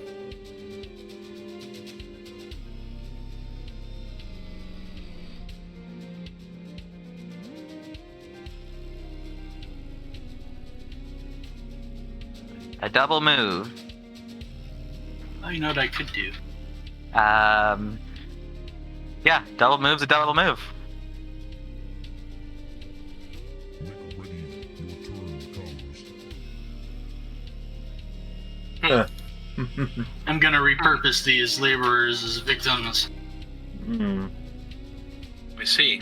A double move. Oh, you know what I could do? Yeah, double move's a double move. Make ready, your turn comes. I'm gonna repurpose these laborers as victims. Let me see.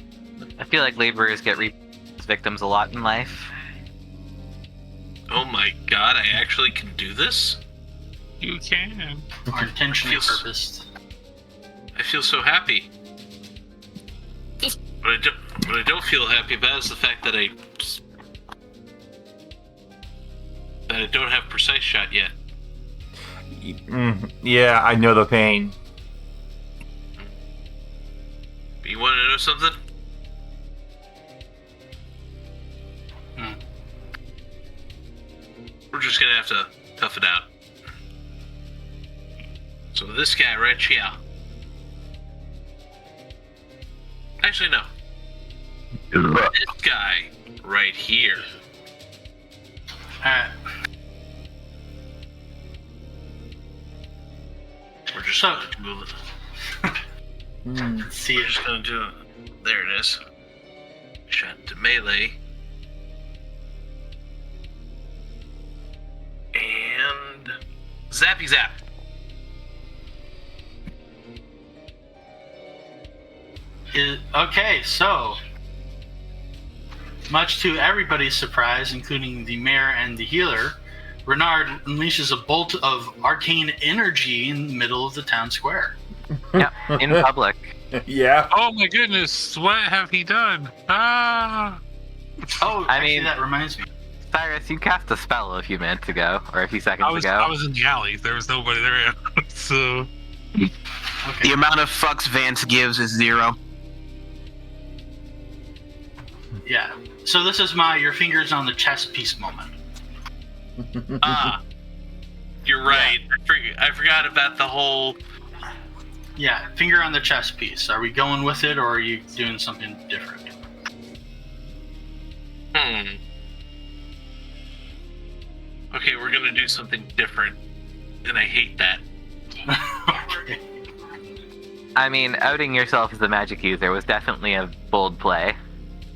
I feel like laborers get as victims a lot in life. Oh my god, I actually can do this? You can. Or intentionally Feels- purposed. I feel so happy. What I don't feel happy about is the fact that I don't have precise shot yet. Yeah, I know the pain. But you want to know something? We're just gonna have to tough it out. So this guy right here. Actually, no. This guy right here. Alright. We're just So- gonna do it. Let's see We're it. just gonna do it. There it is. Shot to melee. And zappy zap. Okay, so much to everybody's surprise, including the mayor and the healer, Renard unleashes a bolt of arcane energy in the middle of the town square. Yep, in public. Yeah. Oh my goodness, what have he done? Ah! Oh, I actually, mean- that reminds me. Cyrus, you cast a spell a few minutes ago, or a few seconds I was ago. in the alley. There was nobody there. So Okay. The amount of fucks Vance gives is 0. Yeah. So this is my your fingers on the chess piece moment. Ah, you're right. I forgot about the whole. Yeah, finger on the chess piece. Are we going with it, or are you doing something different? Okay, we're gonna do something different, and I hate that. Okay. I mean, outing yourself as a magic user was definitely a bold play.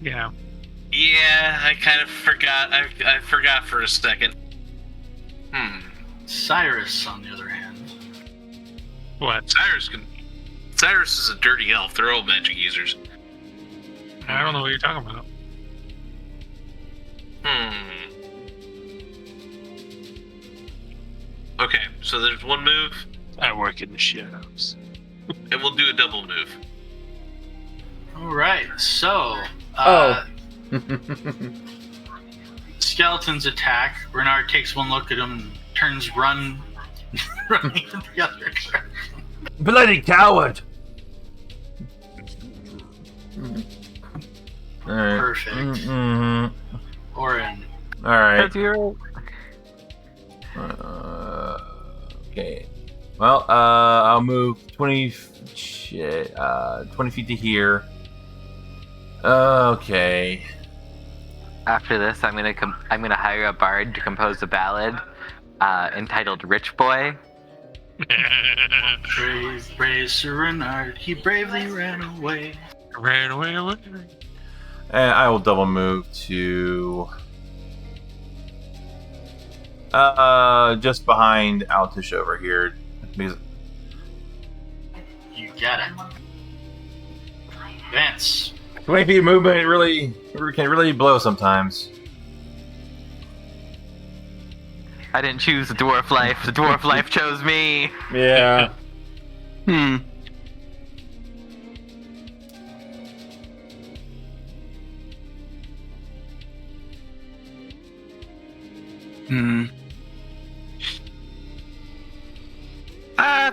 yeah. Yeah, I kind of forgot. I forgot for a second. Cyrus, on the other hand. What? Cyrus is a dirty elf. They're all magic users. I don't know what you're talking about. Okay, so there's one move, I work in the shadows. and we'll do a double move. All right. So. Skeletons attack. Renard takes one look at him and turns running in the other direction. Bloody coward! Alright. Perfect. Mm-hmm. Orin. Alright. Because you're Okay. Well, I'll move 20 feet to here. Okay. After this, I'm gonna hire a bard to compose a ballad entitled "Rich Boy." Brave Sir Renard. He bravely ran away. Ran away. And I will double move to just behind Altish over here. Because You got it. Vance. 20 feet of movement can really blow sometimes. I didn't choose the dwarf life. The dwarf life chose me. Yeah.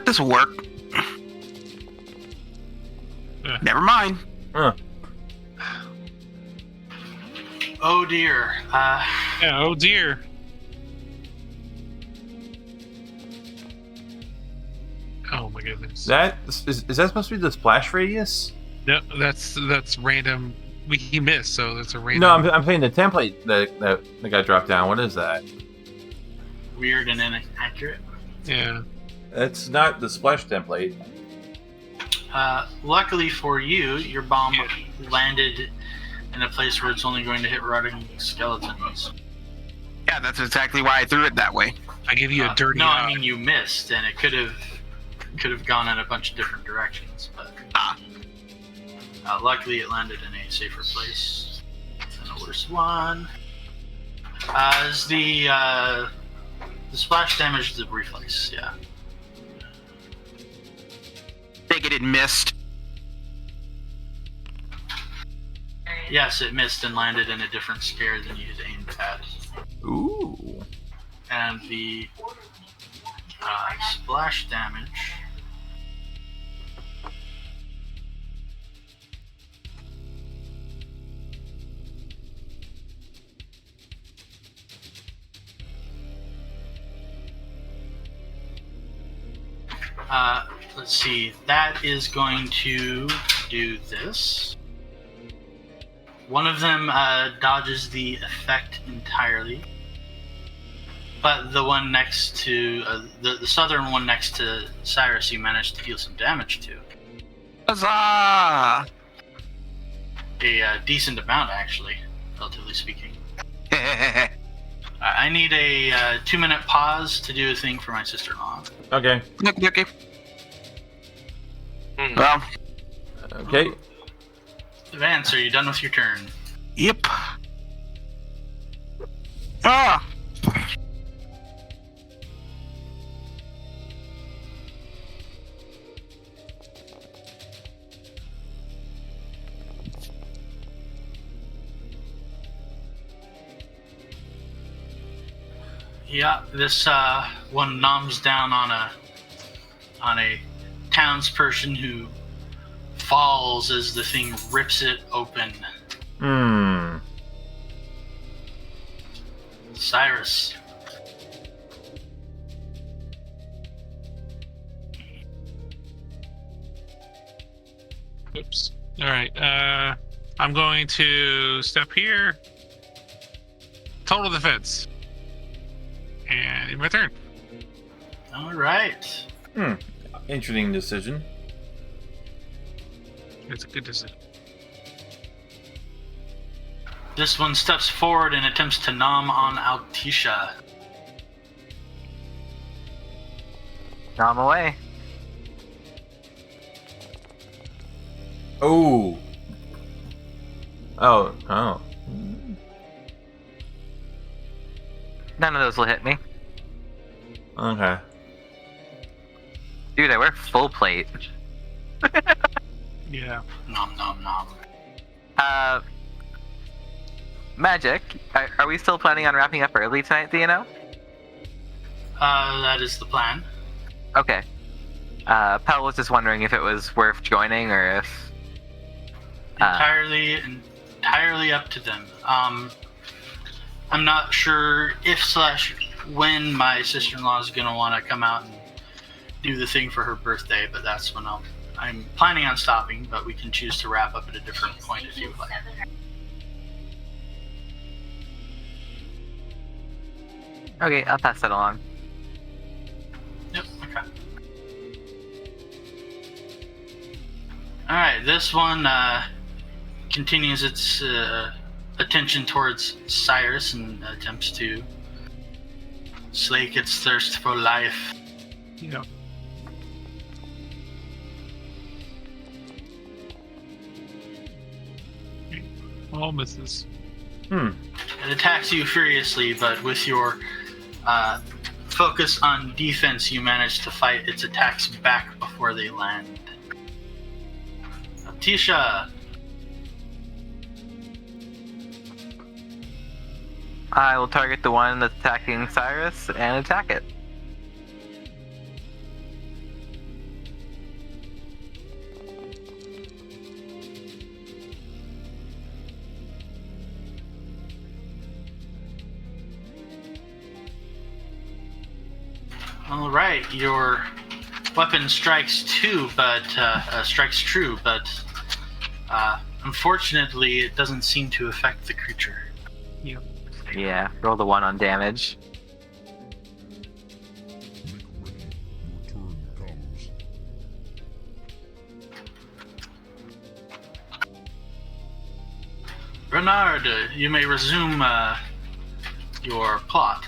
This will work. Never mind. Oh dear. Yeah, oh dear. Oh my goodness. Is that supposed to be the splash radius? No, that's random. He missed, so that's a random. No, I'm saying the template that got dropped down. What is that? Weird and inaccurate. Yeah. That's not the splash template. Luckily for you, your bomb landed in a place where it's only going to hit rotting skeletons. Yeah, that's exactly why I threw it that way. I give you a dirty No, eye. I mean you missed, and it could have gone in a bunch of different directions, but luckily it landed in a safer place than a worse one. Is the splash damage the reflex? Yeah. Think it missed. Yes, it missed and landed in a different scare than you had aimed at. Ooh. And the splash damage. Let's see. That is going to do this. One of them dodges the effect entirely, but the one next to the southern one next to Cyrus, you managed to deal some damage to. Huzzah! A decent amount, actually, relatively speaking. I need a 2-minute pause to do a thing for my sister-in-law. Okay. Okay. Well, Okay. Vance, are you done with your turn? yep. Ah! Yeah, this one noms down on a townsperson who falls as the thing rips it open. Cyrus. Oops. All right. I'm going to step here. Total defense. And my turn. All right. Interesting decision. It's a good decision. This one steps forward and attempts to nom on Altisha. Nom away. Oh. Oh. None of those will hit me. Okay. Dude, I wear full plate. Yeah. Nom nom nom. Magic, are we still planning on wrapping up early tonight, do you know? That is the plan. Okay. Pell was just wondering if it was worth joining or if... Entirely up to them. I'm not sure if / when my sister-in-law is gonna want to come out and do the thing for her birthday, but that's when I'm planning on stopping, but we can choose to wrap up at a different point if you would like. Okay, I'll pass that along. Yep, okay. Alright, this one continues its attention towards Cyrus and attempts to slake its thirst for life. Yeah. All misses. It attacks you furiously, but with your focus on defense, you manage to fight its attacks back before they land. Tisha. I will target the one that's attacking Cyrus and attack it. All right, your weapon strikes true, but unfortunately, it doesn't seem to affect the creature. Yeah, roll the 1 on damage. Bernard, you may resume your plot?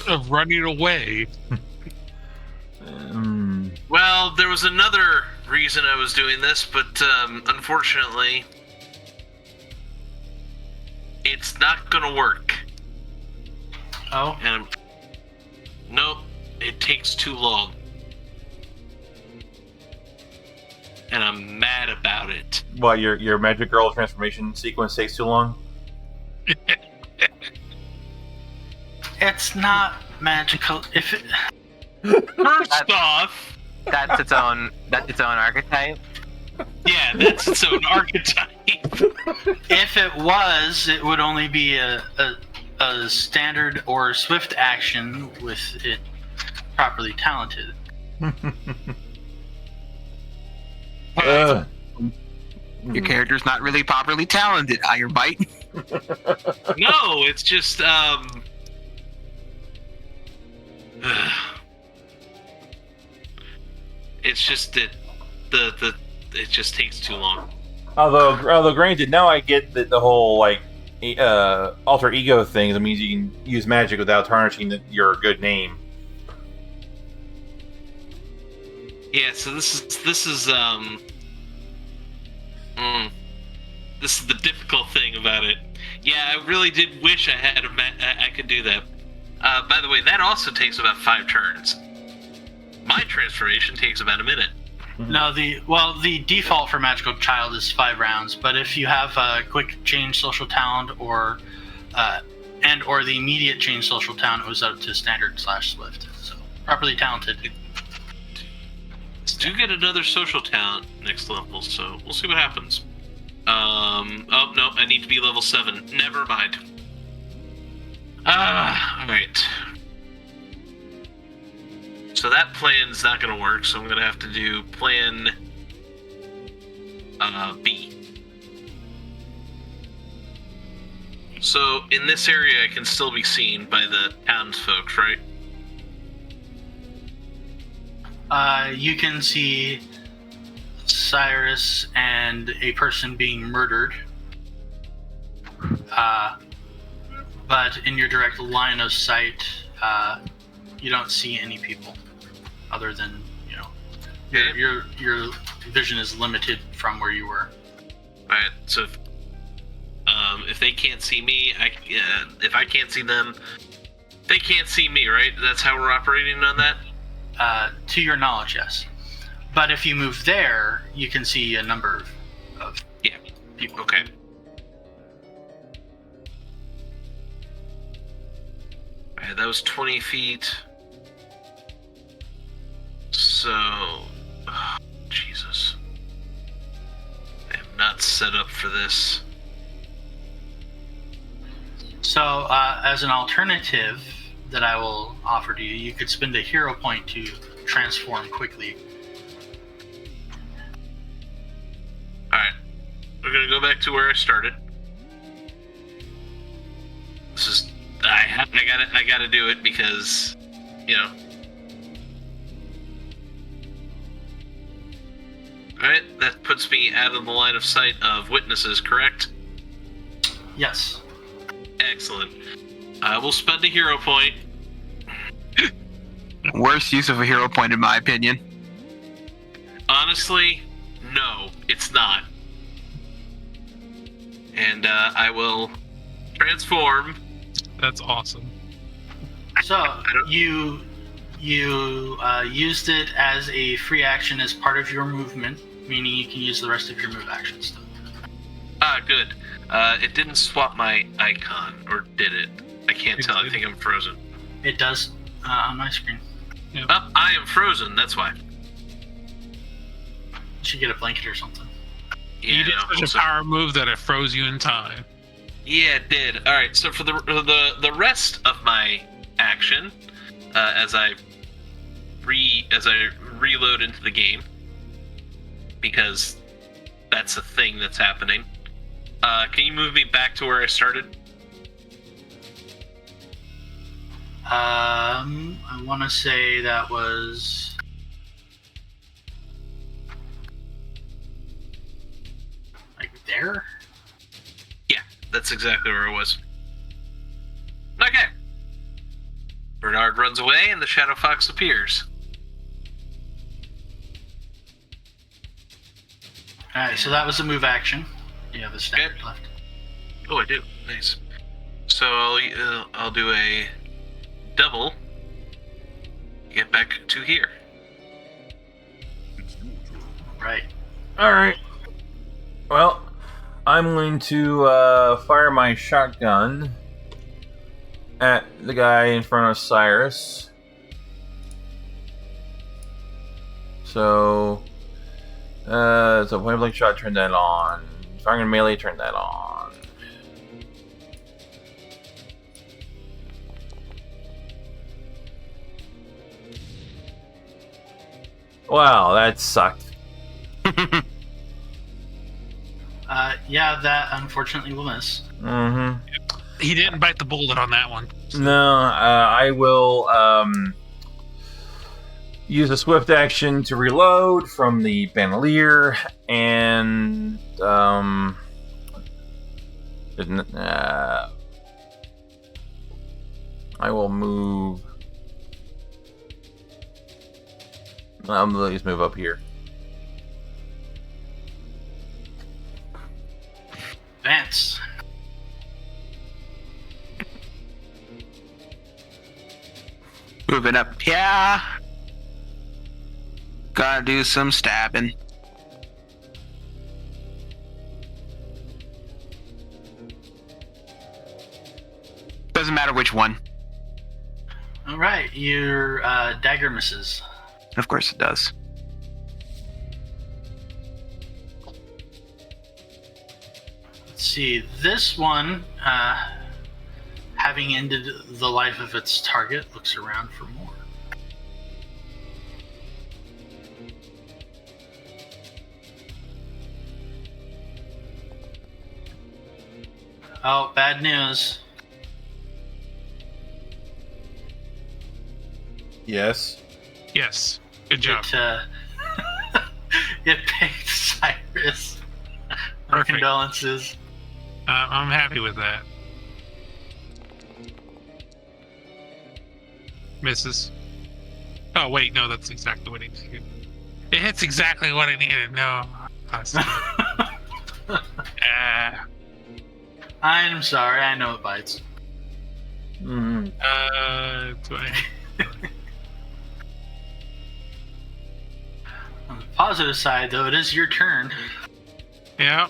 Of running away. Well, there was another reason I was doing this, but unfortunately, it's not gonna work. Oh? And nope, it takes too long. And I'm mad about it. What, your magic girl transformation sequence takes too long? It's not magical. If it... First off, That's its own archetype. yeah, that's its own archetype. If it was, it would only be a standard or swift action with it properly talented. Your character's not really properly talented, Iron Bite. No, it's just it's just that it just takes too long. Although granted, now I get the whole like alter ego thing. That means you can use magic without tarnishing your good name. Yeah, so this is the difficult thing about it. Yeah, I really did wish I had I could do that. By the way, that also takes about 5 turns. My transformation takes about a minute. No, the default for Magical Child is 5 rounds, but if you have a quick change social talent or the immediate change social talent, it was up to standard / swift. So properly talented. Do get another social talent next level, so we'll see what happens. Oh no, I need to be level 7. Never mind. Alright. So that plan's not gonna work, so I'm gonna have to do plan B. So in this area I can still be seen by the townsfolk, right? You can see Cyrus and a person being murdered. But in your direct line of sight, you don't see any people other than, your vision is limited from where you were. Alright, so if they can't see me, if I can't see them, they can't see me, right? That's how we're operating on that? To your knowledge, yes. But if you move there, you can see a number of people. Okay. Alright, that was 20 feet. So... Jesus. I am not set up for this. So, as an alternative that I will offer to you, you could spend a hero point to transform quickly. Alright. We're gonna go back to where I started. This is... I gotta do it because, Alright, that puts me out of the line of sight of witnesses, correct? Yes. Excellent. I will spend a hero point. Worst use of a hero point, in my opinion. Honestly, no, it's not. And I will transform. That's awesome. So you used it as a free action as part of your movement, meaning you can use the rest of your move actions still. Good. It didn't swap my icon, or did it? I can't tell. I think I'm frozen. It does on my screen. Yep. Oh, I am frozen. That's why. You should get a blanket or something. Yeah, You did such a power move that it froze you in time. Yeah, it did. All right. So for the rest of my action, as I reload into the game, because that's a thing that's happening. Can you move me back to where I started? I want to say that was... like there? Yeah, that's exactly where I was. Bernard runs away, and the Shadow Fox appears. Alright, so that was a move action. You have a standard Okay. left. Oh, I do. Nice. So I'll do a double. Get back to here. Right. All right. Well, I'm going to fire my shotgun at the guy in front of Cyrus. So, point blank shot, turn that on. Firing melee, turn that on. Wow, that sucked. Yeah, that unfortunately will miss. Mm-hmm. He didn't bite the bullet on that one. No, I will use a swift action to reload from the bandolier, and I will move. I'm gonna just move up here. Vance. Moving up. Yeah. Gotta do some stabbing. Doesn't matter which one. Alright, your dagger misses. Of course it does. Let's see, this one, having ended the life of its target, looks around for more. Oh, bad news. Yes. Yes. Good job. It picked Cyrus. My Perfect. condolences. I'm happy with that. Misses. Oh wait, no, that's exactly what he needed. It hits exactly what I needed. No. I'm sorry, I know it bites. Mm-hmm. Do I? On the positive side, though, it is your turn. Yeah.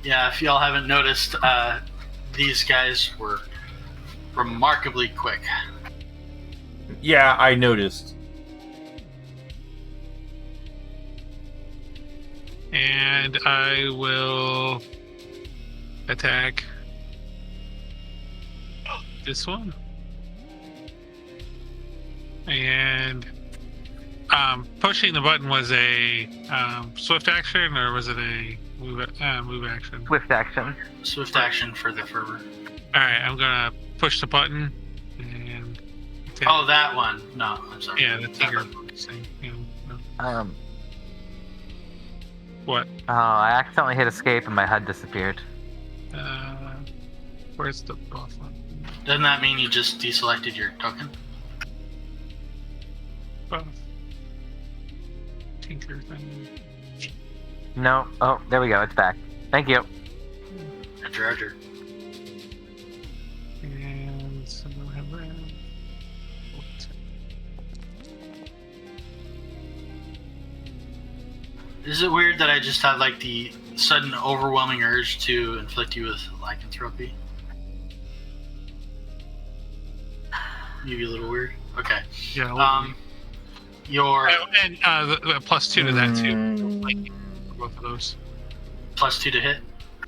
Yeah, if y'all haven't noticed, these guys were remarkably quick. Yeah, I noticed. And I will attack this one. And pushing the button was a swift action, or was it a move action? Swift action. Swift action for the fervor. All right, I'm gonna push the button and attack. Oh, that one. No, I'm sorry. Yeah, the Tiger thing. No. What? Oh, I accidentally hit escape and my HUD disappeared. Where's the buff on? Doesn't that mean you just deselected your token? Buff. Tinker thing. No. Oh, there we go. It's back. Thank you. Roger. And so we'll have that. Is it weird that I just have like the sudden overwhelming urge to inflict you with lycanthropy? Maybe a little weird. Okay. Yeah. Your And the +2 to that too. Like both of those. +2 to hit?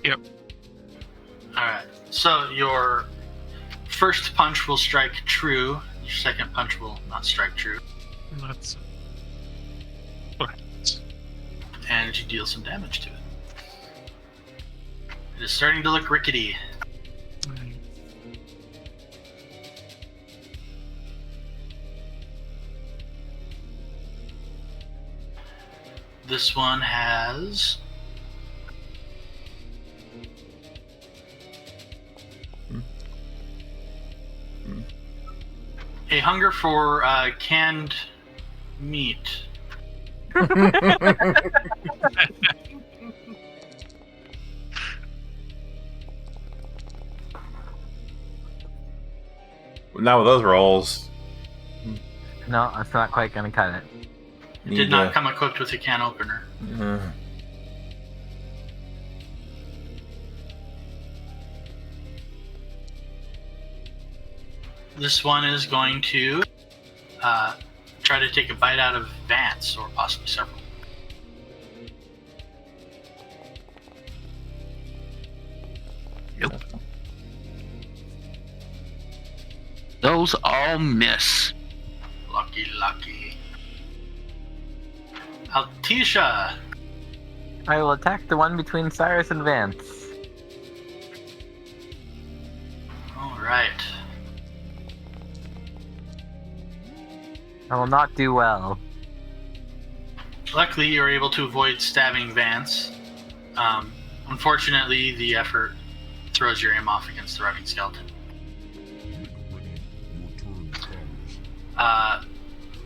Yep. Alright. So your first punch will strike true. Your second punch will not strike true. And that's what happens. And you deal some damage to it. It is starting to look rickety. Right. This one has a hunger for canned meat. Not with those rolls. No, that's not quite gonna cut it. It did not come equipped with a can opener. This one is going to try to take a bite out of Vance, or possibly several. Yep. Those all miss. Lucky. Altisha! I will attack the one between Cyrus and Vance. Alright. I will not do well. Luckily, you're able to avoid stabbing Vance. Unfortunately, the effort throws your aim off against the running skeleton.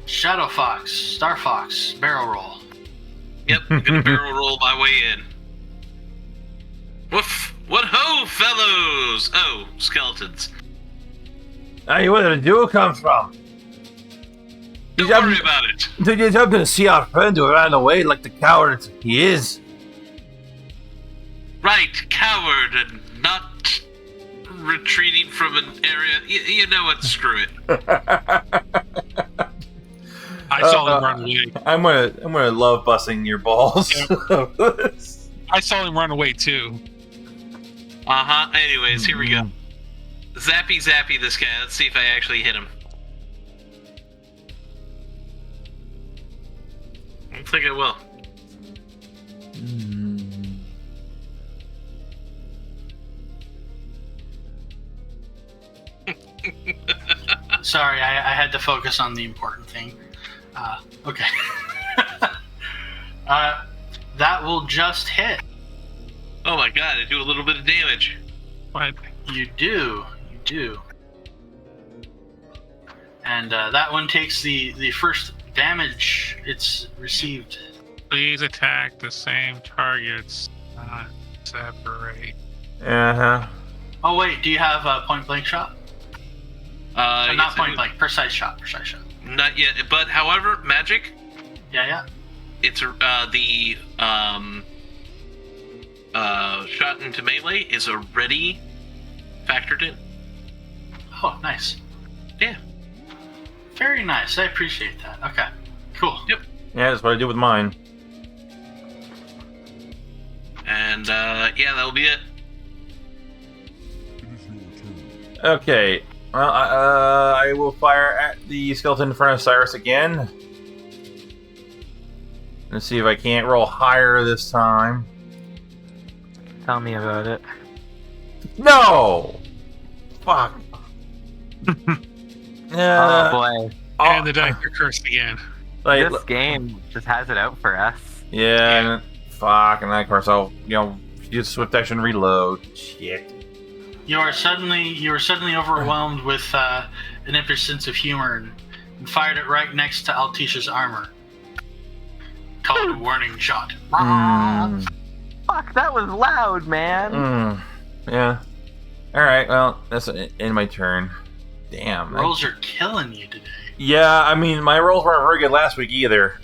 Shadow Fox, Star Fox, barrel roll. Yep, I'm gonna barrel roll my way in. Woof! What ho, fellows! Oh, skeletons. Hey, where did you come from? Don't worry about it. Did you happen to see our friend who ran away like the coward he is? Right, coward and not retreating from an area. You know what? Screw it. I saw him run away. I'm gonna love busting your balls. I saw him run away too. Anyways, here we go. Zappy this guy. Let's see if I actually hit him. I don't think I will. Sorry, I had to focus on the important thing. Okay. That will just hit. Oh my god, I do a little bit of damage. What? You do. And that one takes the first damage it's received. Please attack the same targets, not separate. Oh wait, do you have a point blank shot? Not Yes, point blank, precise shot. Not yet, but however, magic. Yeah. It's the shot into melee is already factored in. Oh, nice. Yeah. Very nice. I appreciate that. Okay. Cool. Yep. Yeah, that's what I do with mine. And that'll be it. Okay. Well, I will fire at the skeleton in front of Cyrus again. Let's see if I can't roll higher this time. Tell me about it. No! Fuck. Oh boy. And the dice are cursed again. Like, This game just has it out for us. yeah, fuck, and then of course I'll, use swift action reload. Shit. You are suddenly overwhelmed with an impish sense of humor and fired it right next to Altisha's armor. Called a warning shot. Fuck, that was loud, man. Yeah. Alright, well, that's in my turn. Damn. Rolls are killing you today. Yeah, I mean, my rolls weren't very good last week either.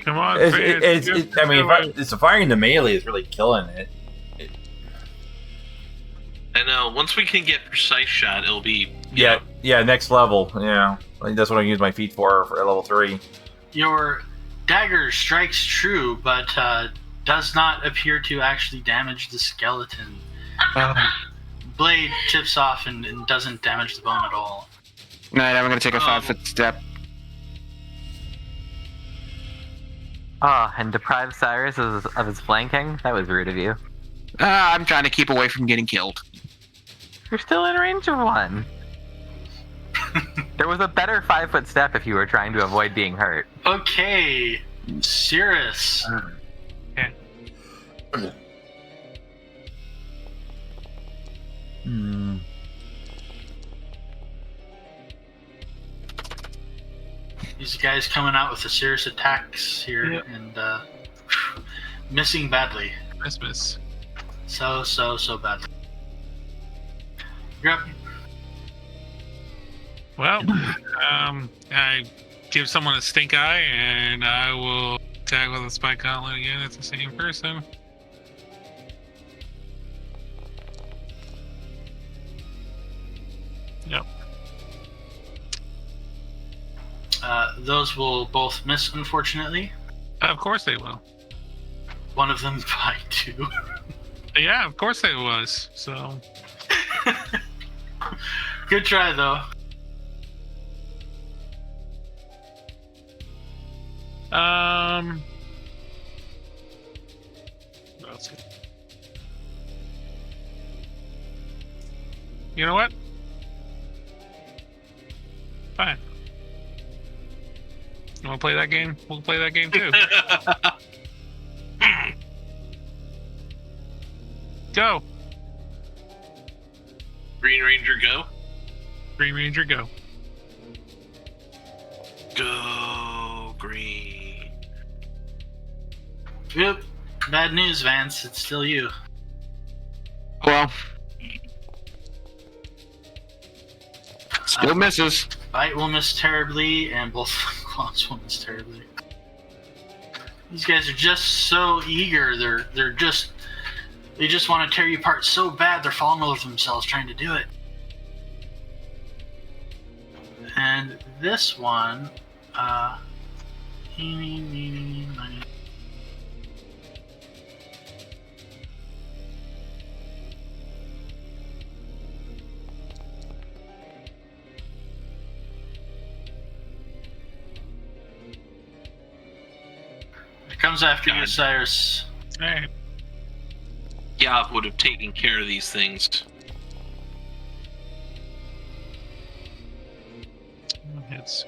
Come on, It's firing the melee is really killing it. I know. Once we can get precise shot, it'll be Yeah, next level. Yeah, like that's what I use my feet for level 3. Your dagger strikes true, but does not appear to actually damage the skeleton. Blade chips off and doesn't damage the bone at all. Alright, I'm gonna take a 5-foot step. And deprive Cyrus of his flanking? That was rude of you. I'm trying to keep away from getting killed. You're still in range of one. There was a better 5-foot step if you were trying to avoid being hurt. Okay, Cirrus. Hmm. These guys coming out with the Cirrus attacks here and missing badly. Miss. So badly. You're up. Well, I give someone a stink eye, and I will attack with a spike gauntlet again. It's the same person. Yep. Those will both miss, unfortunately. Of course they will. One of them by 2. Yeah, of course they was. So. Good try, though. Let's see. You know what? Fine. You want to play that game? We'll play that game too. Go. Green Ranger, go. Green Ranger, go. Go, Green. Yep. Bad news, Vance. It's still you. Well, still misses. Bite will miss terribly, and both claws will miss terribly. These guys are just so eager. They just want to tear you apart so bad. They're falling over themselves trying to do it. And this one, it comes after you, Cyrus. Alright. Yav would have taken care of these things. Hits.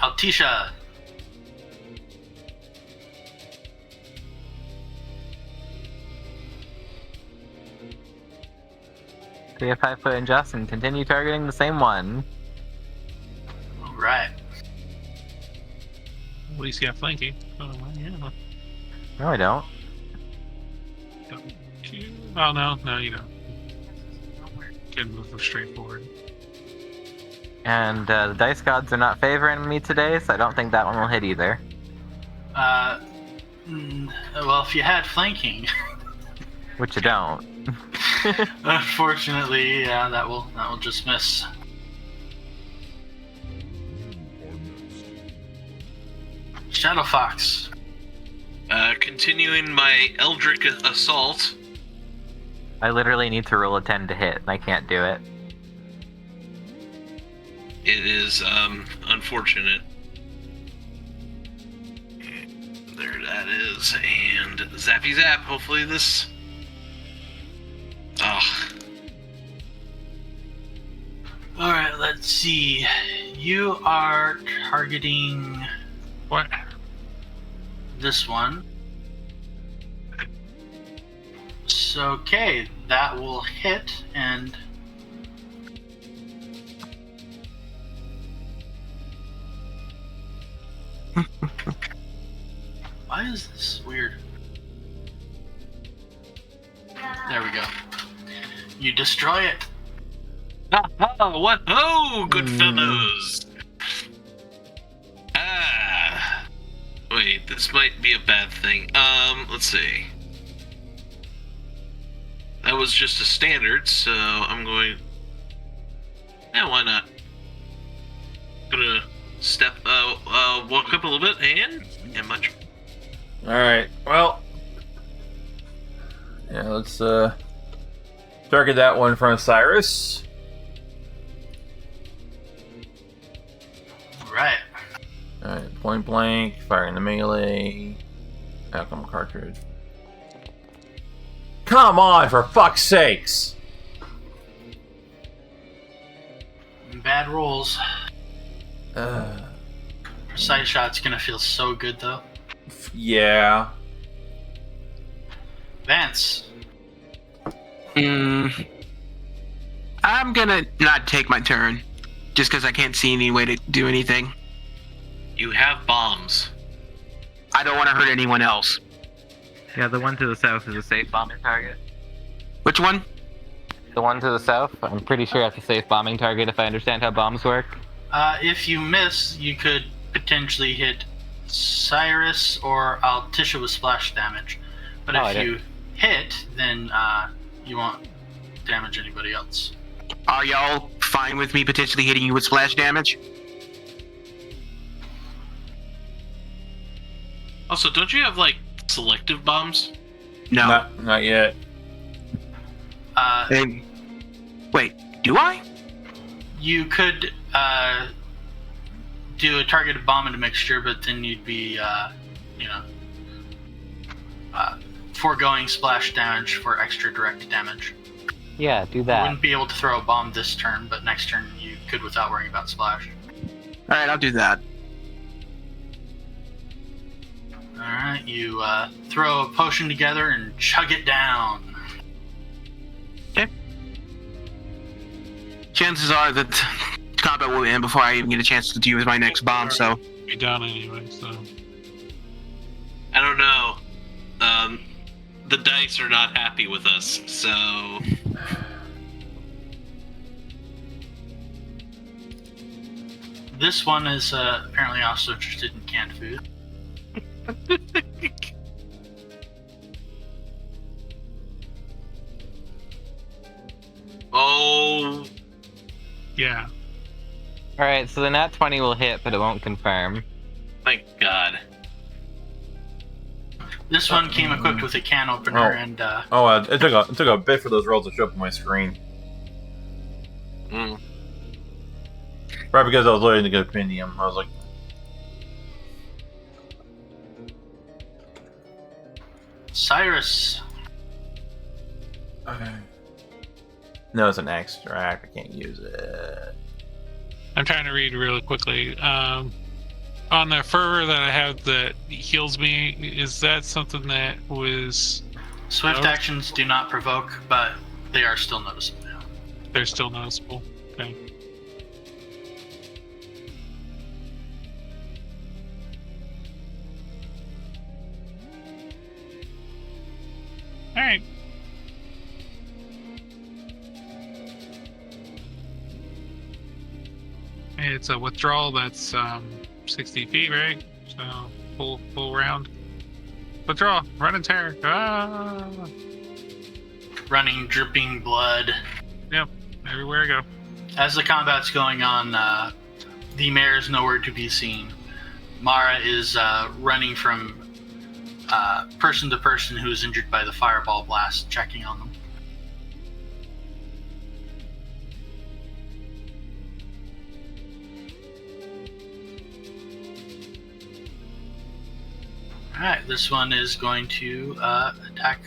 Altisha. Be a 5 foot and just and continue targeting the same one. Alright. At least you have flanking. Oh, yeah. No, I don't. Oh, no, you don't. Can move them straight forward. And the dice gods are not favoring me today, so I don't think that one will hit either. Well, if you had flanking. Which you don't. Unfortunately, yeah, that will just miss. Shadow Fox. Continuing my Eldritch Assault. I literally need to roll a 10 to hit, and I can't do it. It is unfortunate. There that is. And zappy zap. Hopefully this... Ah. Alright, let's see. You are targeting What? this one. So, okay, that will hit, and why is this weird? There we go. You destroy it. Oh, what? Oh, good fellows. Wait, this might be a bad thing. Let's see. That was just a standard, so I'm going... Yeah, why not? Gonna walk up a little bit and much. Alright, well. Yeah, let's target that one in front of Cyrus. Right. Alright, point blank, firing the melee. Outcome cartridge. Come on, for fuck's sakes! bad rolls. Precise shot's gonna feel so good though. Yeah. Vance. I'm gonna not take my turn, just because I can't see any way to do anything. You have bombs. I don't want to hurt anyone else. Yeah, the one to the south is a safe bombing target. Which one? The one to the south, I'm pretty sure that's a safe bombing target if I understand how bombs work. If you miss, you could potentially hit Cyrus or Altisha with splash damage. But if you hit, then you won't damage anybody else. Are y'all fine with me potentially hitting you with splash damage? Also, don't you have like selective bombs? No. Not yet. Wait, do I? You could do a targeted bomb and a mixture, but then you'd be, foregoing splash damage for extra direct damage. Yeah, do You that. wouldn't be able to throw a bomb this turn, but next turn you could without worrying about splash. Alright, I'll do that. Alright, you throw a potion together and chug it down. Chances are that combat will end before I even get a chance to use my next bomb, so... Be done anyway, so. I don't know. The dice are not happy with us, so... This one is apparently also interested in canned food. Oh... Yeah. Alright, so the nat 20 will hit, but it won't confirm. Thank God. This one came equipped with a can opener and It took a bit for those rolls to show up on my screen. Mm. Probably because I was loading the compendium. I was like, Cyrus. no, it's an extract. I can't use it. I'm trying to read really quickly. On the fervor that I have that heals me, is that something that was... Swift actions do not provoke, but they are still noticeable. They're still noticeable. Okay. Alright. It's a withdrawal that's 60 feet, right? So full round. Withdraw, run and tear. Ah! Running, dripping blood. Yep, everywhere I go. As the combat's going on, the mayor is nowhere to be seen. Mara is running from person to person who is injured by the fireball blast, checking on them. Alright, this one is going to attack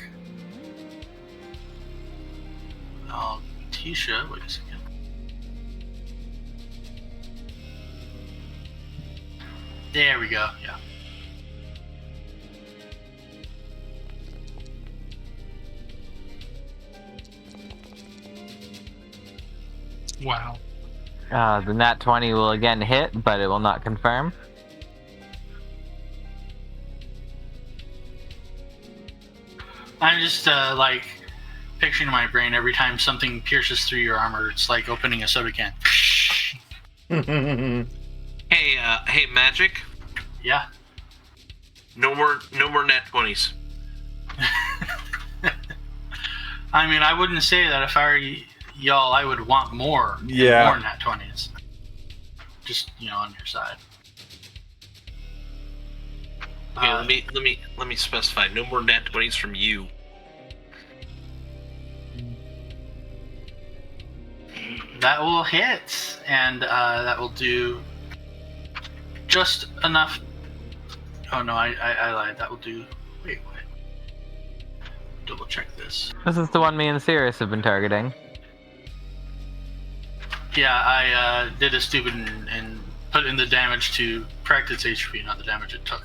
Tisha. Wait a second. There we go, yeah. Wow. The nat 20 will again hit, but it will not confirm. I'm just like picturing in my brain every time something pierces through your armor, it's like opening a soda can. Hey, Magic. Yeah. No more nat 20s. I mean, I wouldn't say that if I were y'all. I would want more. Yeah. More nat 20s. Just on your side. Okay, let me specify. No more nat 20s from you. That will hit, and that will do just enough. Oh no, I lied. That will do. Wait. Double check this. This is the one me and Sirius have been targeting. Yeah, I did a stupid and put in the damage to correct its HP, not the damage it took.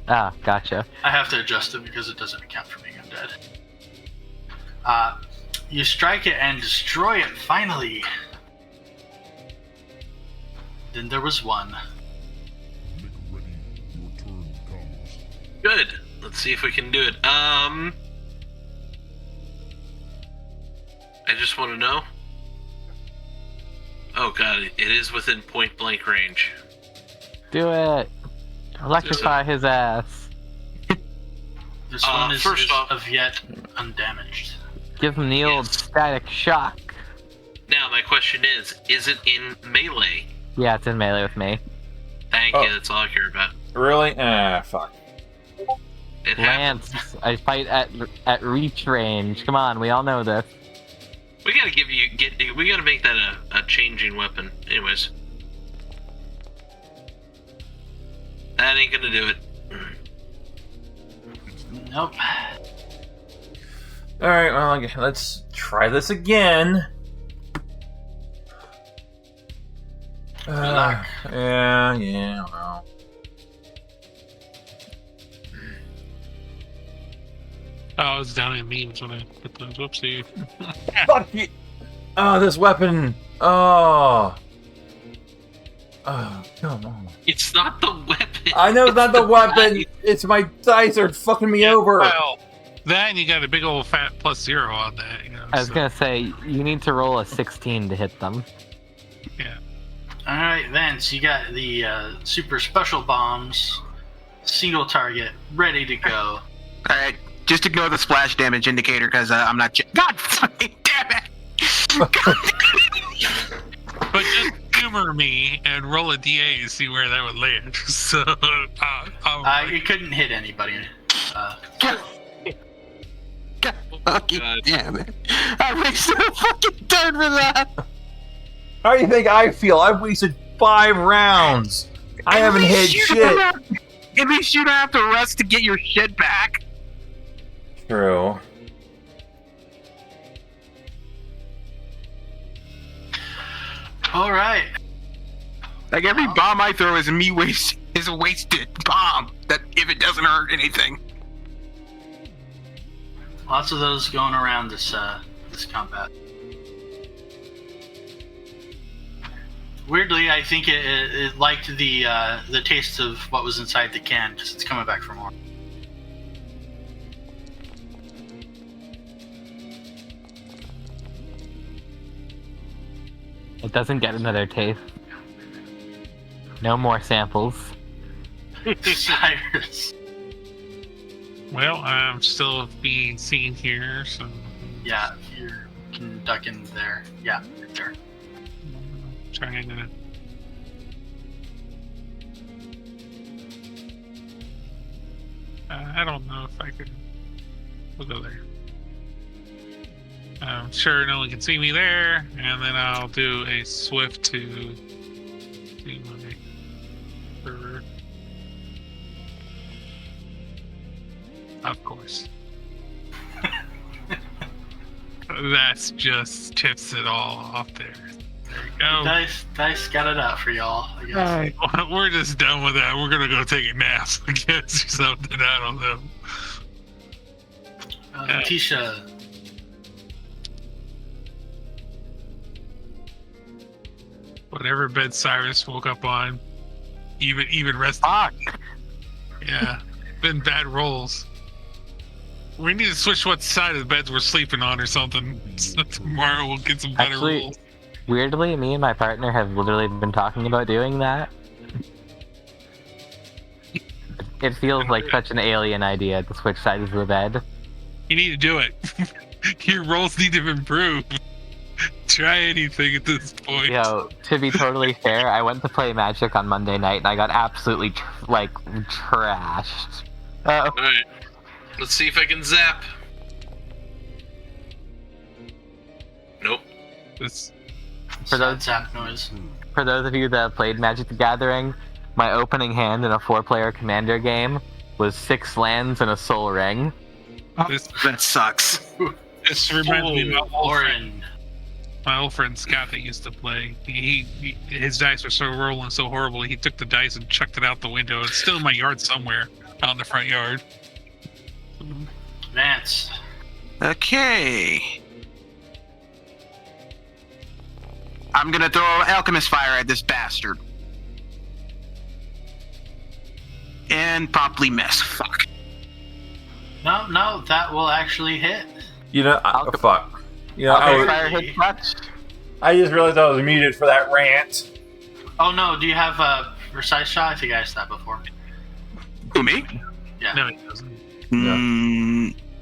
Ah, gotcha. I have to adjust it because it doesn't account for being undead. You strike it and destroy it, finally. Then there was one. Make ready. Your turn comes. Good. Let's see if we can do it. I just want to know. Oh god, it is within point blank range. Do it. Electrify his ass. This one is first off- of yet undamaged. Give him the old Yes. static shock. Now my question is it in melee? Yeah, it's in melee with me. Thank Oh. you, that's all I care about. Really? Fuck. It happens. Lance, I fight at reach range. Come on, we all know this. We gotta we gotta make that a changing weapon. Anyways. That ain't gonna do it. Nope. Alright, well, okay, let's try this again. luck. Yeah, well. Oh, I was down in memes when I put those. Whoopsie. Fuck you! Oh, this weapon! Oh! Oh, come on. It's not the weapon. I know it's not the weapon! dice. It's my dice are fucking me over! Well, that and you got a big old fat +0 on that. You know, I was so- gonna say, you need to roll a 16 to hit them. Alright, Vance, you got the super special bombs, single target, ready to go. Alright, just ignore the splash damage indicator because I'm not. God fucking damn it! But just humor me and roll a DA to see where that would land. So, You couldn't hit anybody. God fucking God. damn it! I wasted a fucking turn for that. How do you think I feel? I've wasted 5 rounds! I haven't hit shit! At least you don't have to rest to get your shit back. True. Alright. Like every bomb I throw is a wasted bomb. That if it doesn't hurt anything. Lots of those going around this combat. Weirdly, I think it liked the taste of what was inside the can because it's coming back for more. It doesn't get another taste. No more samples. Cyrus. well, I'm still being seen here, so Yeah, you can duck in there. Yeah, right there. trying to. I don't know if I could. We'll go there. I'm sure no one can see me there, and then I'll do a swift to do my server. Of course. That's just tips it all off there. There we go. Dice got it out for y'all, I guess. We're just done with that. We're gonna go take a nap, I guess, or something. I don't know. Tisha. Whatever bed Cyrus woke up on, even rest. Fuck! Yeah, been bad rolls. We need to switch what side of the beds we're sleeping on or something. So tomorrow we'll get some better Actually- rolls. Weirdly, me and my partner have literally been talking about doing that. It feels like such an alien idea to switch sides of the bed. You need to do it. Your rolls need to improve. Try anything at this point. Yo, to be totally fair, I went to play Magic on Monday night and I got absolutely trashed. Alright. Let's see if I can zap. Nope. This, For those- Zap noise. For those of you that have played Magic the Gathering, my opening hand in a 4-player commander game was 6 lands and a soul ring. this, That sucks. this reminds me of my whole Orin. my old friend Scott that used to play. His dice were so rolling so horribly. He took the dice and chucked it out the window. It's still in my yard somewhere, out in the front yard. Vance. Okay. I'm gonna throw alchemist fire at this bastard. And probably miss. Fuck. No, that will actually hit. You know, fuck. You know, Fire hit much. I just realized I was muted for that rant. Oh no, do you have a precise shot? I think I asked that before. Who, me? Yeah. No, he doesn't.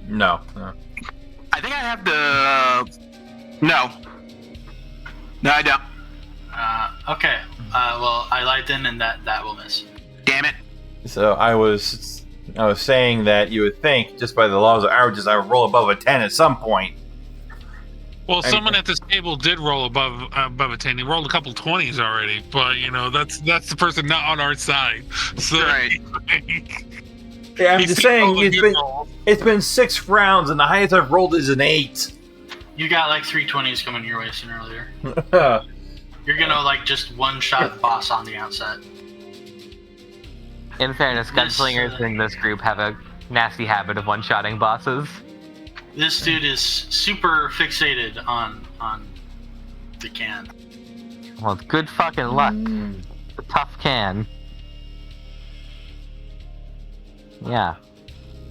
No. I think I have the... No. No, I don't. Okay. Well, I lied in, and that will miss. Damn it. So I was saying that you would think, just by the laws of averages, I would roll above a 10 at some point. Well, someone at this table did roll above a 10. He rolled a couple 20s already, but you know that's the person not on our side. So, Right. Yeah, I'm just saying it's been 6 rounds, and the highest I've rolled is an 8. You got like 3 20s coming your way sooner or later. You're gonna like just one-shot the boss on the outset. In fairness, gunslingers in this group have a nasty habit of one-shotting bosses. This dude is super fixated on the can. Well, it's good fucking luck. It's a tough can. Yeah.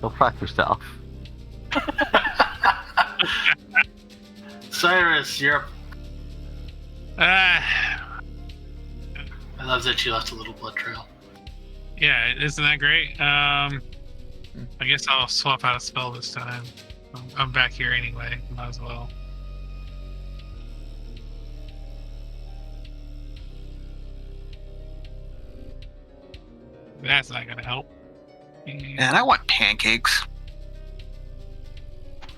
Go fuck yourself. Cyrus, you're up. Ah, I love that you left a little blood trail. yeah, isn't that great? I guess I'll swap out a spell this time. I'm back here anyway. Might as well. That's not gonna help. Man, I want pancakes.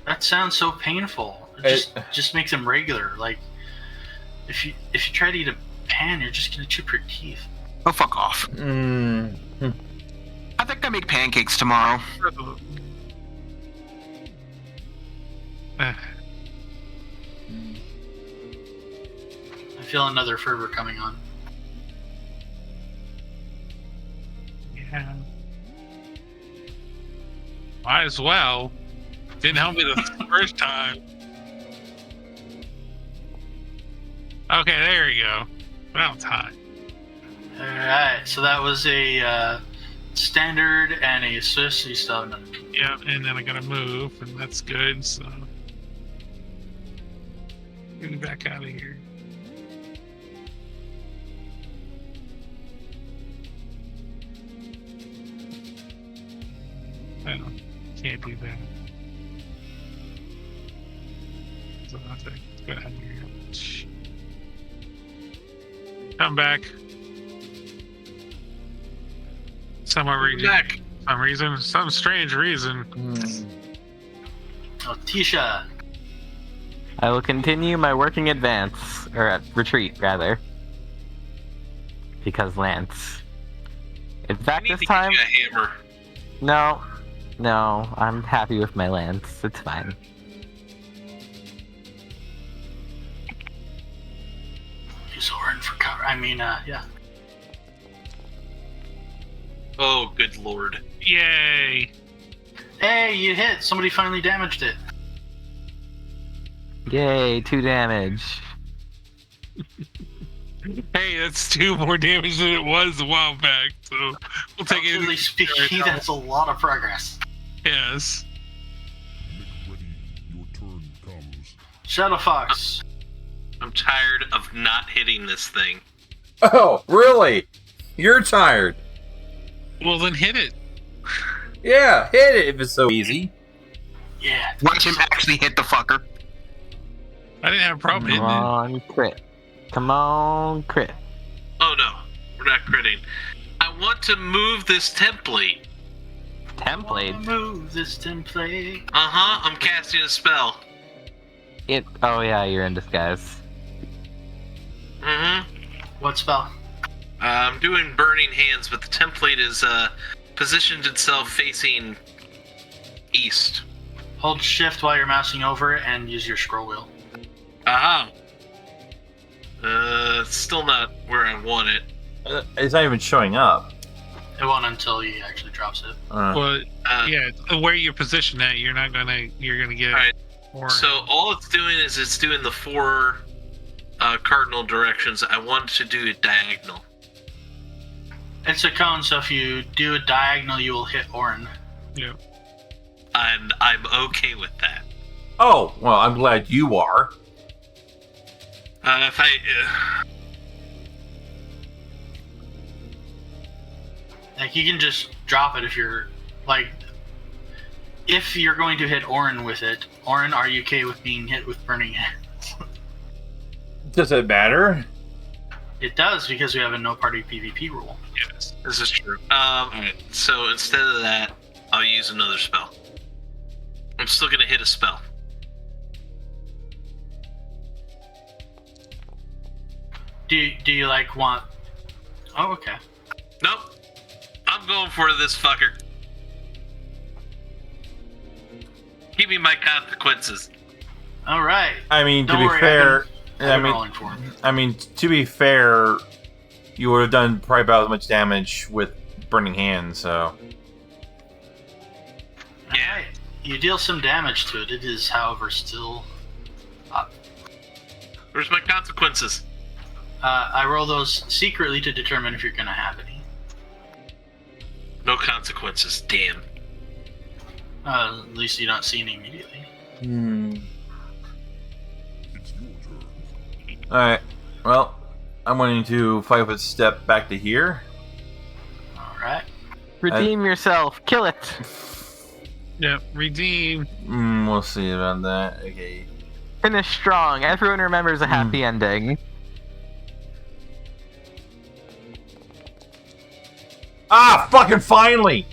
That sounds so painful. It just makes them regular. Like if you try to eat a pan, you're just gonna chip your teeth. Oh, fuck off. I think I make pancakes tomorrow. I feel another fervor coming on. Yeah. Might as well. Didn't help me the first time. Okay, there you go. Well, it's hot. Alright, so that was a standard and a Swiss. You still have another. Yeah, and then I gotta move, and that's good, so. Get me back out of here. I can't do that. So I think get out of here. Come back. Some strange reason. Oh, Tisha. I will continue my working advance, or retreat, rather. Because Lance. In fact, I need this to time... get you a hammer. No, I'm happy with my Lance. It's fine. Use Orin for cover. Yeah. Oh, good lord. Yay! Hey, you hit. Somebody finally damaged it. Yay, 2 damage. Hey, that's 2 more damage than it was a while back, so we'll take it. Relatively speaking, that's a lot of progress. Yes. Make ready, your turn comes. Shadow Fox. I'm tired of not hitting this thing. Oh, really? You're tired? Well, then hit it. Yeah, hit it if it's so easy. Yeah. Watch him actually hit the fucker. I didn't have a problem hitting Come it. on, crit. Come on, crit. Oh no, we're not critting. I want to move this template. Template? Move this template. I'm casting a spell. Oh yeah, you're in disguise. What spell? I'm doing Burning Hands, but the template is positioned itself facing east. Hold shift while you're mousing over it and use your scroll wheel. It's still not where I want it. It's not even showing up. It won't until he actually drops it. Well, yeah, where you're positioned at, you're gonna get. Alright. More. So all it's doing is it's doing the 4 cardinal directions. I want to do it diagonal. It's a cone, so if you do a diagonal, you will hit Orin. Yeah. And I'm okay with that. Oh, well, I'm glad you are. If I... Like, you can just drop it if you're, like... If you're going to hit Orin with it, Orin, are you okay with being hit with burning hands? Does it matter? It does, because we have a no-party PvP rule. Yes, this is true. Alright, so instead of that, I'll use another spell. I'm still gonna hit a spell. Do you like, want... Oh, okay. Nope. I'm going for this fucker. Give me my consequences. Alright. I mean, Don't to be worry, fair, I've been rolling for him. I mean, to be fair, you would have done probably about as much damage with burning hands. So Yeah. You deal some damage to it. It is, however, still up. Where's my consequences? I roll those secretly to determine if you're going to have any. No consequences. Damn. At least you don't see any immediately. It's your turn. alright. Well, I'm going to 5-foot step back to here. Alright. Redeem yourself. Kill it. Yep. Redeem. We'll see about that. Okay. Finish strong. Everyone remembers a happy ending. Ah, fucking finally!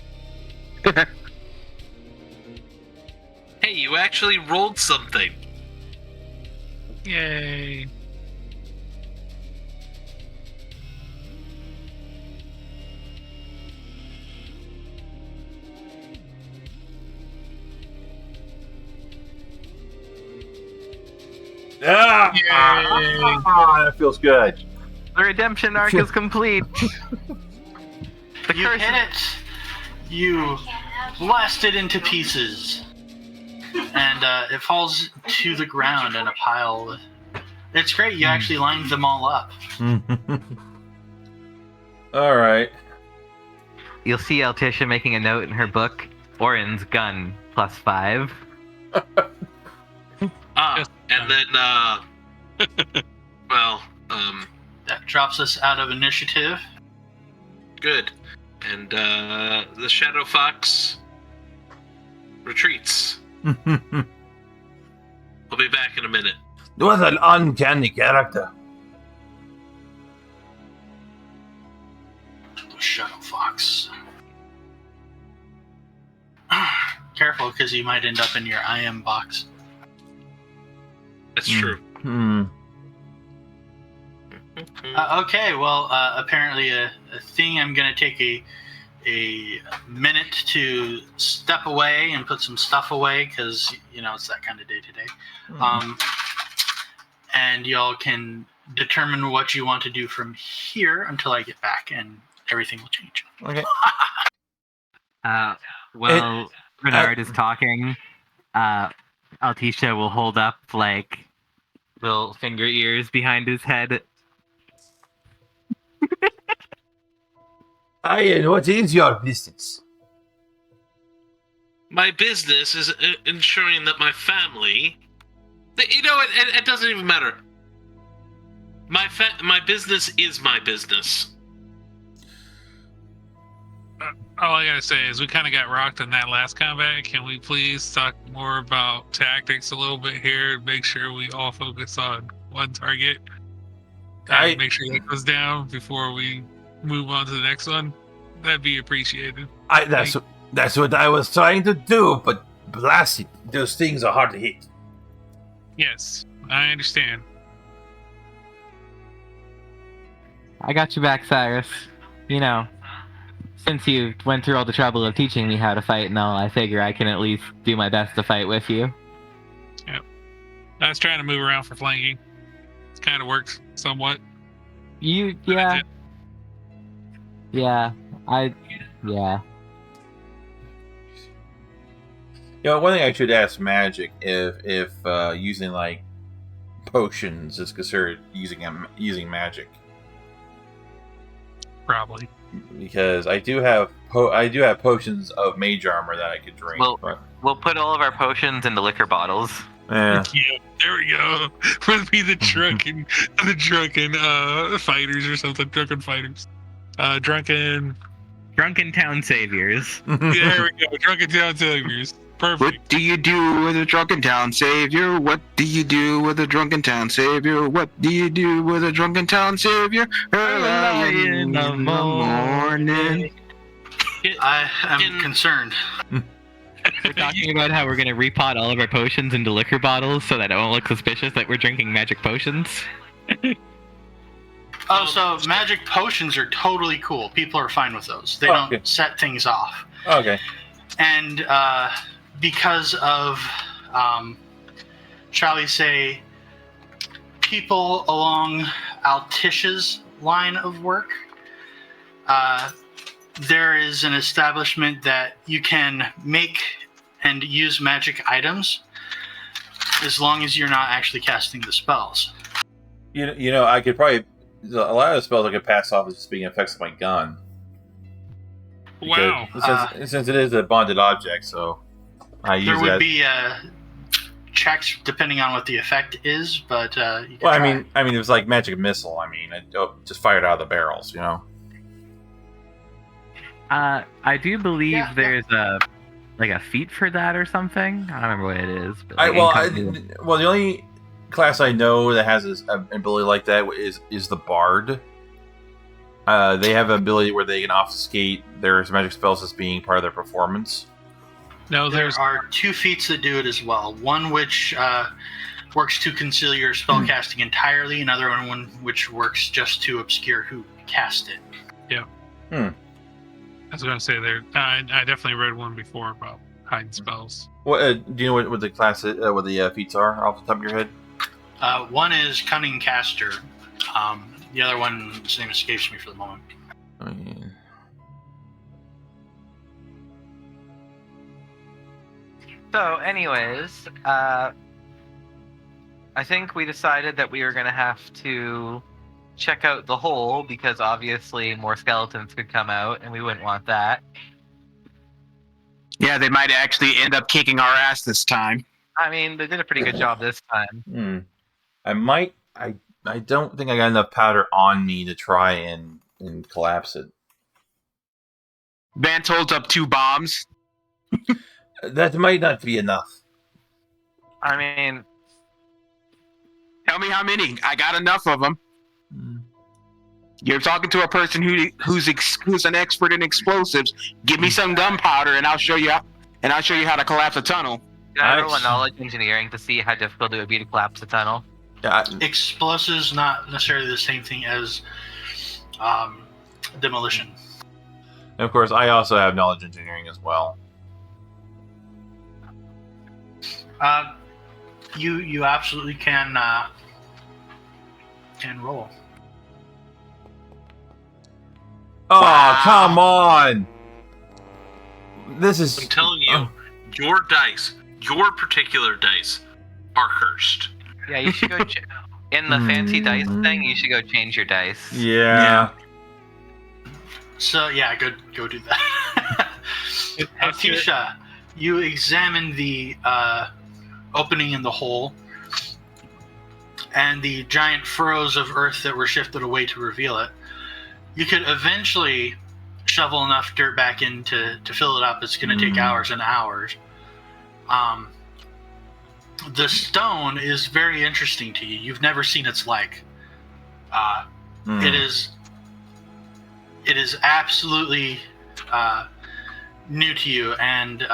Hey, you actually rolled something. Yay. That feels good. The redemption arc is complete. The You curse hit it! You blast it into pieces. And it falls to the ground in a pile. It's great, you actually lined them all up. Alright. You'll see Altisha making a note in her book. Orin's gun +5. And then, well, That drops us out of initiative. good. And, the Shadow Fox retreats. I'll be back in a minute. What an uncanny character. The Shadow Fox. Careful, because you might end up in your IM box. That's true. Okay, well, apparently a thing I'm going to take a minute to step away and put some stuff away, because, you know, it's that kind of day today. And y'all can determine what you want to do from here until I get back, and everything will change. Okay. While Renard is talking, Altisha will hold up, like, little finger ears behind his head. Ian, what is your business? My business is ensuring that my family... You know, it doesn't even matter. My business is my business. All I gotta say is we kind of got rocked in that last combat. Can we please talk more about tactics a little bit here? Make sure we all focus on one target. And make sure that goes down before we move on to the next one. That'd be appreciated. That's what I was trying to do, but blast it, those things are hard to hit. Yes, I understand. I got you back, Cyrus. You know, since you went through all the trouble of teaching me how to fight and all, I figure I can at least do my best to fight with you. Yep. I was trying to move around for flanking. It's kind of worked somewhat. Yeah. Yeah. Yeah. One thing I should ask Magic if using like potions is considered using magic, Probably. because I do have potions of mage armor that I could drink. We'll put all of our potions into liquor bottles. Yeah. Yeah, there we go. Would be the drunken fighters or something. Drunken fighters. Drunken Town Saviors. There we go. Drunken Town Saviors. Perfect. What do you do with a drunken town savior? What do you do with a drunken town savior? What do you do with a drunken town savior? Early in the morning. I am concerned. We're talking about how we're going to repot all of our potions into liquor bottles so that it won't look suspicious that we're drinking magic potions. Oh, so magic potions are totally cool. People are fine with those. They Okay. don't set things off. Okay. And because of, shall we say, people along Alticia's line of work, there is an establishment that you can make and use magic items as long as you're not actually casting the spells. I could probably a lot of the spells I could pass off as just being effects of my gun. Wow. Since it is a bonded object, so I use There that. would be checks depending on what the effect is, but you can Well, try. I mean, it was like magic missile. I mean, it just fired out of the barrels, I do believe there's a feat for that or something. I don't remember what it is. But the only class I know that has an ability like that is the Bard. They have an ability where they can obfuscate their magic spells as being part of their performance. No, There are two feats that do it as well. One which works to conceal your spellcasting entirely, another one which works just to obscure who cast it. Yeah. I was going to say there. I definitely read one before about hiding spells. What do you know what the class what the feats are off the top of your head? One is Cunning Caster. The other one, his name escapes me for the moment. I mean, So, anyways, I think we decided that we were going to have to check out the hole because obviously more skeletons could come out and we wouldn't want that. Yeah, they might actually end up kicking our ass this time. I mean, they did a pretty good job this time. I don't think I got enough powder on me to try and collapse it. Vance holds up 2 bombs. That might not be enough. I mean, Tell me how many. I got enough of them. You're talking to a person who's an expert in explosives. Give me some gunpowder, and I'll show you how to collapse a tunnel. can I roll a knowledge engineering to see how difficult it would be to collapse a tunnel? Explosives not necessarily the same thing as demolition. And of course, I also have knowledge engineering as well. You absolutely can roll. Oh, come on! This is... I'm telling you, your particular dice, are cursed. Yeah, you should go in the fancy dice thing. You should go change your dice. Yeah. So yeah, go do that. Atisha, you examine the opening in the hole and the giant furrows of earth that were shifted away to reveal it. You could eventually shovel enough dirt back in to fill it up. It's going to take hours and hours. The stone is very interesting to you. You've never seen its like. It is absolutely new to you, and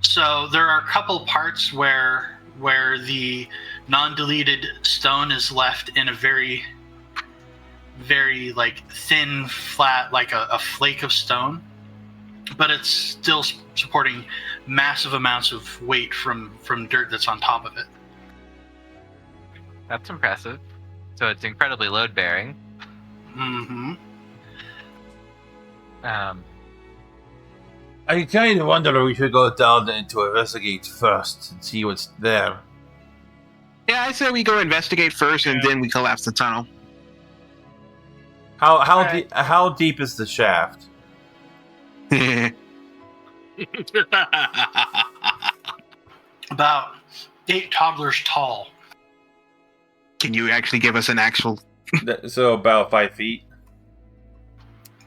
so there are a couple parts where the non-deleted stone is left in a very, very like thin, flat, like a flake of stone, but it's still supporting massive amounts of weight from dirt that's on top of it. That's impressive. So it's incredibly load bearing. Mm-hmm. I kind of wonder if we should go down there to investigate first and see what's there. Yeah, I say we go investigate first, and then we collapse the tunnel. How deep is the shaft? About 8 toddlers tall. Can you actually give us an actual? So about 5 feet.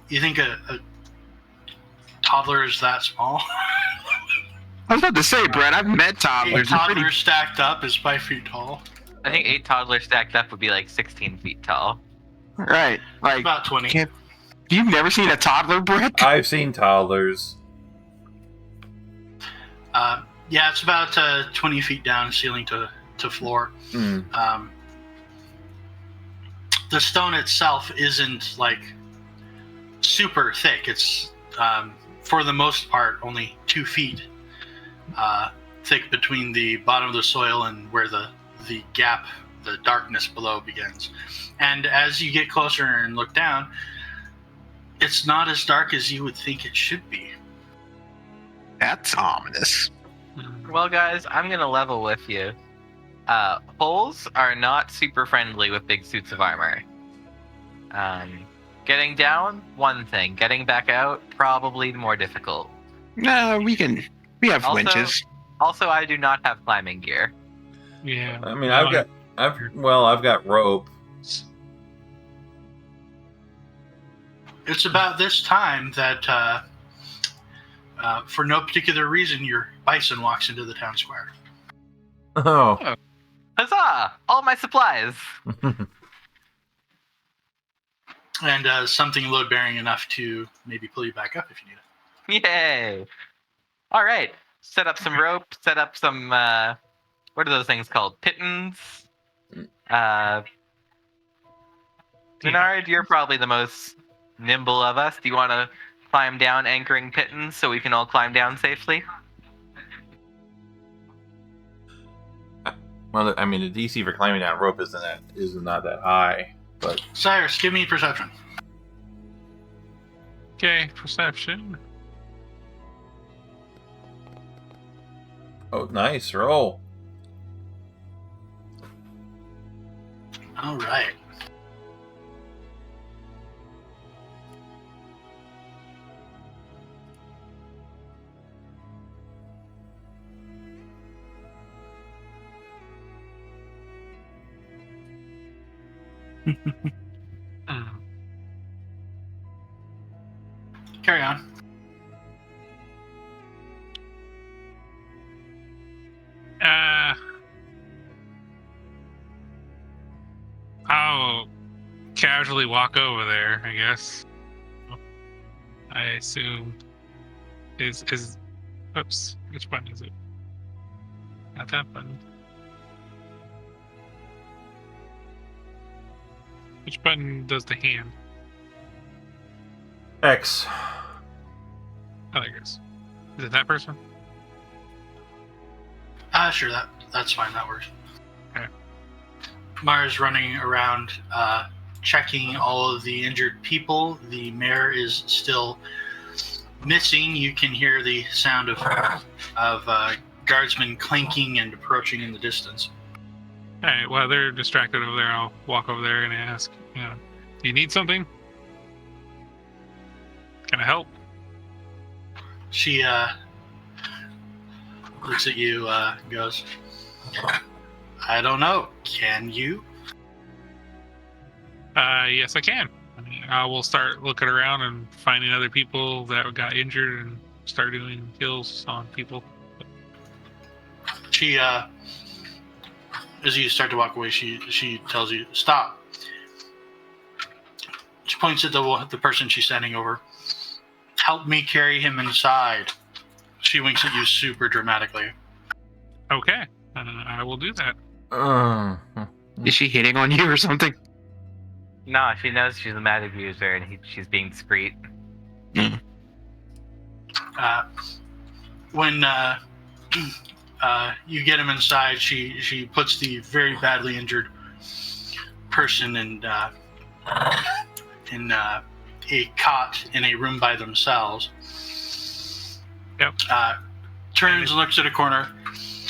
You think a toddler is that small? I was about to say, Brett, I've met 8 toddlers. toddlers stacked up is 5 feet tall. I think 8 toddlers stacked up would be like 16 feet tall. Right, like About 20. You've never seen a toddler, Brett? I've seen toddlers. Yeah, it's about 20 feet down, ceiling to floor. Mm. The stone itself isn't like super thick. It's for the most part only 2 feet thick between the bottom of the soil and where the gap, the darkness below begins. And as you get closer and look down, it's not as dark as you would think it should be. That's ominous. Well, guys, I'm going to level with you. Holes are not super friendly with big suits of armor. Getting down, one thing. Getting back out, probably more difficult. No, we have winches. Also, I do not have climbing gear. Yeah. I mean, I've got rope. It's about this time that, for no particular reason, your bison walks into the town square. Oh. Huzzah! All my supplies! And something load-bearing enough to maybe pull you back up if you need it. Yay! All right. Set up some rope. Set up some, what are those things called? Pittons? Menard, you're probably the most nimble of us. Do you want to climb down anchoring pittons so we can all climb down safely? Well, I mean, the DC for climbing down rope isn't not that high, but Cyrus, give me perception. Okay, perception. oh, nice roll. All right. Carry on. I'll casually walk over there, I guess. I assume is oops, which button is it? Not that button. Which button does the hand? X. Oh, there it goes. Is it that person? Sure, that's fine, that works. Okay. Mara's running around checking all of the injured people. The mayor is still missing. You can hear the sound of guardsmen clanking and approaching in the distance. Alright, while they're distracted over there, I'll walk over there and ask, do you need something? Can I help? She looks at you, goes, I don't know. Can you? Yes, I can. I will start looking around and finding other people that got injured and start doing kills on people. She, as you start to walk away, she tells you, stop. She points at the person she's standing over. Help me carry him inside. She winks at you super dramatically. Okay, I will do that. Is she hitting on you or something? No, she knows she's a magic user and she's being discreet. When you get him inside, she puts the very badly injured person in a cot in a room by themselves. Yep. Turns and looks at a corner.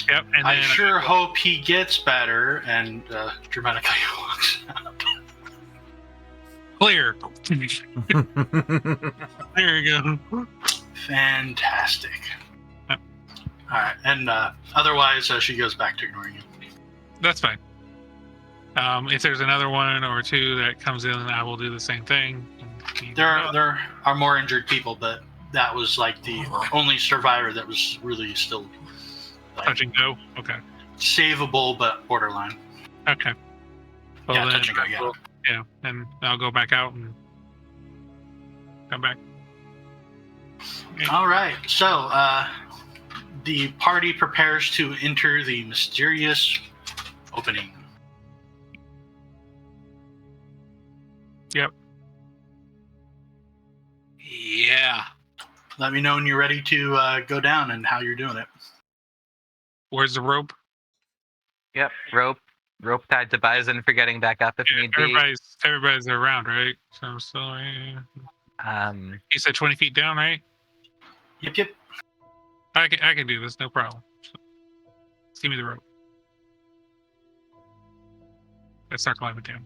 Yep. And I then sure hope he gets better, and dramatically walks out. clear. There you go. Fantastic. Yep. All right, and otherwise, she goes back to ignoring you. That's fine. If there's another one or two that comes in, I will do the same thing. There are more injured people, but that was like the only survivor that was really still Touch and go. Okay. savable, but borderline. Okay. Well, Yeah, then, touch and go, yeah. Yeah, and I'll go back out and come back. All right, so the party prepares to enter the mysterious opening. Yep. Yeah. Let me know when you're ready to go down and how you're doing it. Where's the rope? Yep, rope tied to Bison for getting back up if Yeah, need be. everybody's around, right? So I'm still. You said 20 feet down, right? Yep. I can do this, no problem. So, just give me the rope. Let's start climbing down.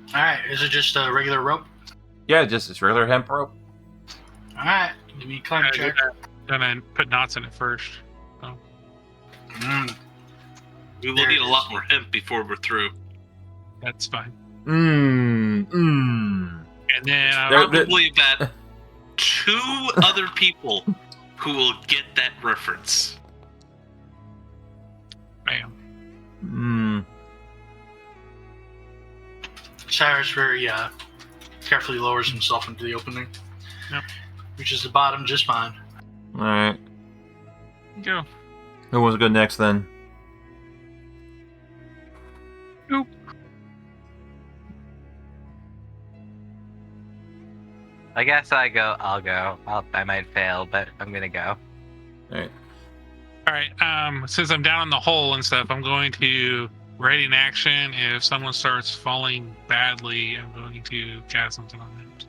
All right, is it just a regular rope? Yeah, just it's regular hemp rope. All right, give me a climb check. Then I put knots in it first. So. We will There need it a is. lot more hemp before we're through. That's fine. Mmm. And then Probably about 2 other people who will get that reference. bam. Mmm. Cyrus very carefully lowers himself into the opening. Yep. Reaches the bottom just fine. All right. Go. Who wants to go next then? Nope. I guess I'll go. I might fail, but I'm gonna go. All right. All right. Since I'm down in the hole and stuff, I'm going to ready in action. If someone starts falling badly, I'm going to cast something on them. So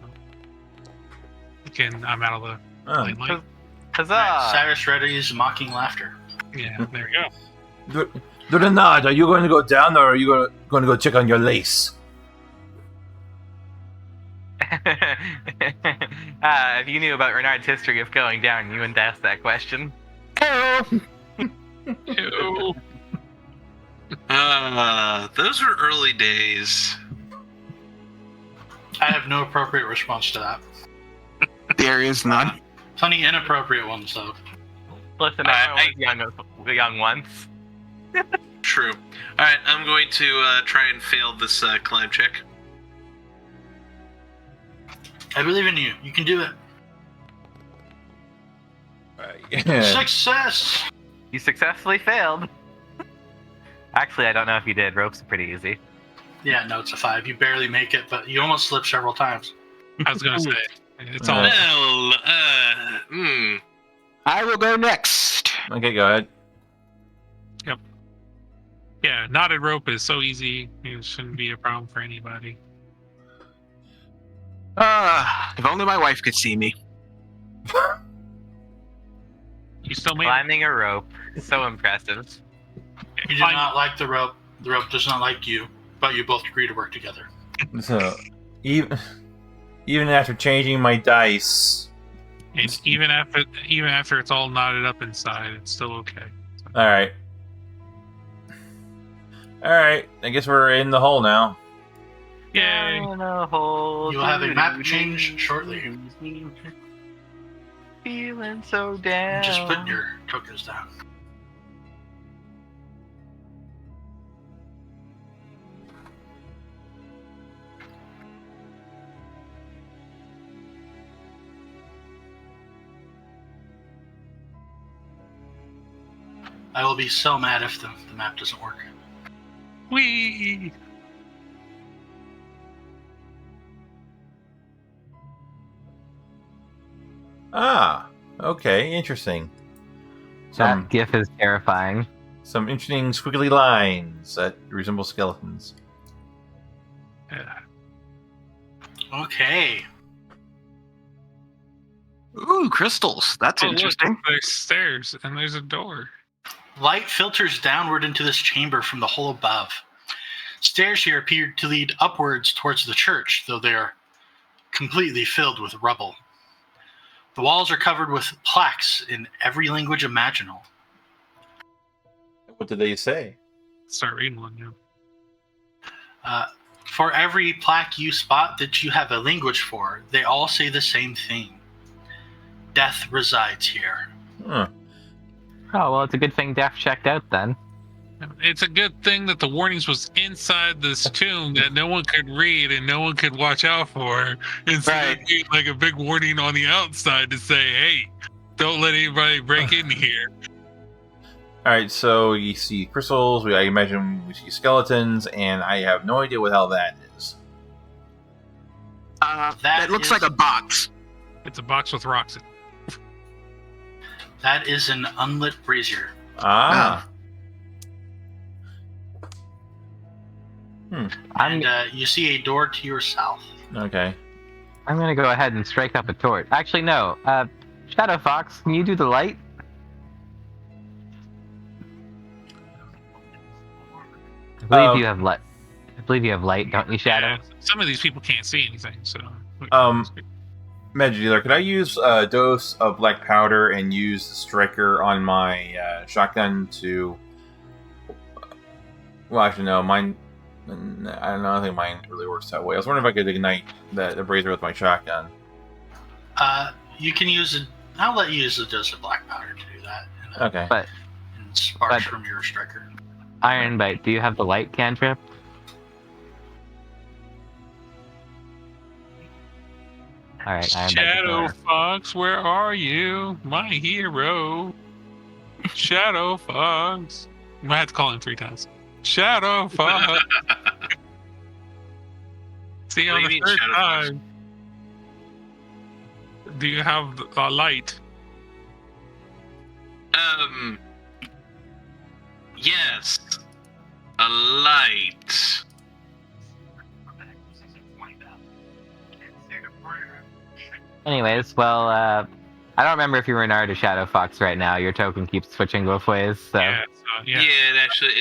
again, I'm out of the Oh. light. Huzzah! All right, Cyrus readies mocking laughter. Yeah, there we go. Do the nod. Are you going to go down, or are you going to go check on your lace? If you knew about Renard's history of going down, you wouldn't ask that question. Ew. Those were early days. I have no appropriate response to that. There is none. Plenty inappropriate ones, though. Listen, everyone was young once. True. Alright, I'm going to try and fail this climb check. I believe in you. You can do it. Yeah. Success! You successfully failed. Actually, I don't know if you did. Ropes are pretty easy. Yeah, no, it's a 5. You barely make it, but you almost slip several times. I was gonna say it's all. Well, I will go next. Okay, go ahead. Yeah, knotted rope is so easy. It shouldn't be a problem for anybody. If only my wife could see me. You still made it. Climbing a rope. So impressive. You do Fine. not like the rope. The rope does not like you, but you both agree to work together. So, even after changing my dice, And even after it's all knotted up inside, it's still okay. all right. All right. I guess we're in the hole now. Yay! You will have a map change shortly. Feeling so down. Just put your tokens down. I will be so mad if the map doesn't work. Whee! Ah, okay, interesting. Some That gif is terrifying. some interesting squiggly lines that resemble skeletons. Yeah. Okay. Ooh, crystals. That's Oh, look, interesting. there's stairs and there's a door. Light filters downward into this chamber from the hole above. Stairs here appear to lead upwards towards the church, though they are completely filled with rubble. The walls are covered with plaques in every language imaginable. What did they say? Start reading one, yeah. For every plaque you spot that you have a language for, they all say the same thing. Death resides here. Huh. Oh, well, it's a good thing Def checked out then. It's a good thing that the warnings was inside this tomb that no one could read and no one could watch out for. Instead of being like a big warning on the outside to say, hey, don't let anybody break in here. Alright, so you see crystals, I imagine we see skeletons, and I have no idea what the hell that is. That looks like a box. It's a box with rocks in it. That is an unlit brazier. Ah. And you see a door to your south. Okay. I'm gonna go ahead and strike up a torch. Actually, no. Shadow Fox, can you do the light? I believe you have light. I believe you have light, don't you, Shadow? Yeah, some of these people can't see anything, so. Magic Dealer, could I use a dose of black powder and use the striker on my shotgun to... Well, actually, no, mine... I don't know, I don't think mine really works that way. I was wondering if I could ignite the brazier with my shotgun. You can use it. I'll let you use a dose of black powder to do that. Okay. But And sparks from your striker. Iron Bite, do you have the light cantrip? Alright, Iron Bite. Shadow Fox, where are you? My hero. Shadow Fox. I might have to call him 3 times. Shadow Fox. See, What on do the you mean, third Shadow Fox? time. Do you have a light? Yes. A light. Anyways, well, I don't remember if you were Nard or Shadow Fox right now. Your token keeps switching both ways, so... Yeah, Yeah, it actually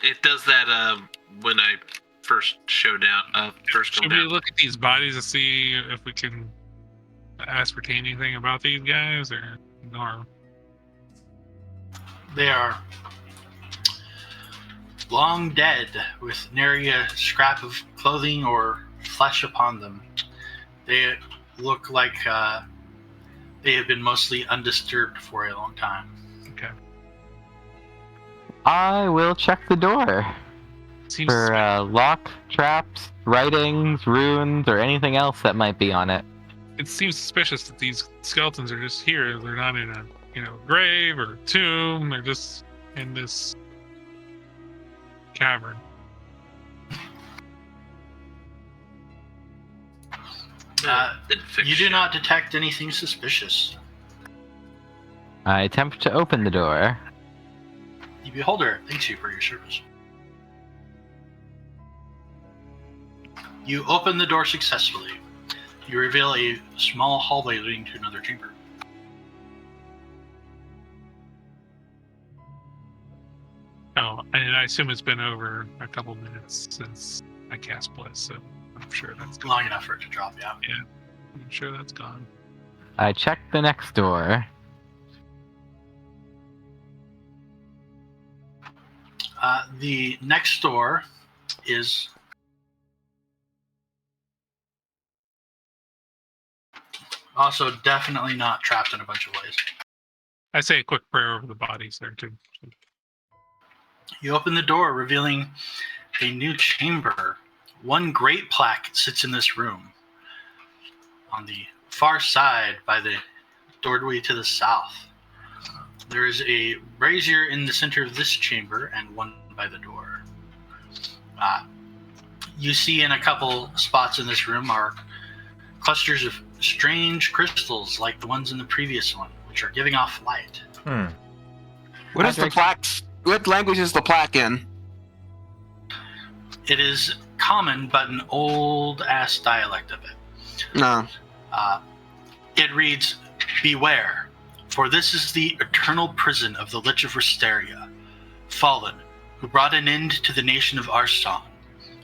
it does that when I first show down first come Should we down. look at these bodies to see if we can ascertain anything about these guys, or no? They are long dead, with nary a scrap of clothing or flesh upon them. They look like they have been mostly undisturbed for a long time. Okay. I will check the door Seems for lock, traps, writings, runes, or anything else that might be on it. it seems suspicious that these skeletons are just here. They're not in a grave or tomb. They're just in this cavern. You do not detect anything suspicious. I attempt to open the door. The beholder thanks you for your service. You open the door successfully. You reveal a small hallway leading to another chamber. Oh, and I assume it's been over a couple minutes since I cast Bliss, so I'm sure that's gone. Long enough for it to drop, yeah. I'm sure that's gone. I check the next door. The next door is also definitely not trapped in a bunch of ways. I say a quick prayer over the bodies there too. You open the door, revealing a new chamber. One great plaque sits in this room. On the far side, by the doorway to the south, there is a brazier in the center of this chamber and one by the door. You see in a couple spots in this room are clusters of strange crystals like the ones in the previous one, which are giving off light. What is the plaque? What language is the plaque in? It is common, but an old-ass dialect of it. No. It reads, "Beware, for this is the eternal prison of the Lich of Risteria, fallen, who brought an end to the nation of Arston,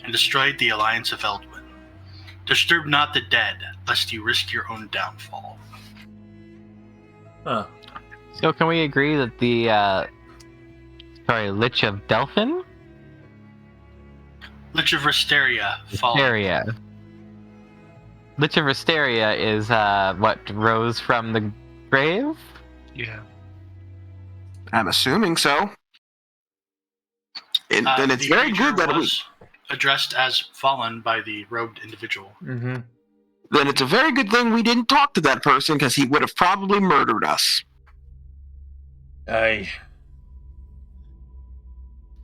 and destroyed the alliance of Eldwin. Disturb not the dead, lest you risk your own downfall." Huh. So can we agree that the Lich of Delphin? Lich of Risteria, fallen. Risteria. Lich of Risteria is what rose from the grave? Yeah. I'm assuming so. And then it's The very creature good that we. was addressed as fallen by the robed individual. Mm-hmm. Then it's a very good thing we didn't talk to that person because he would have probably murdered us.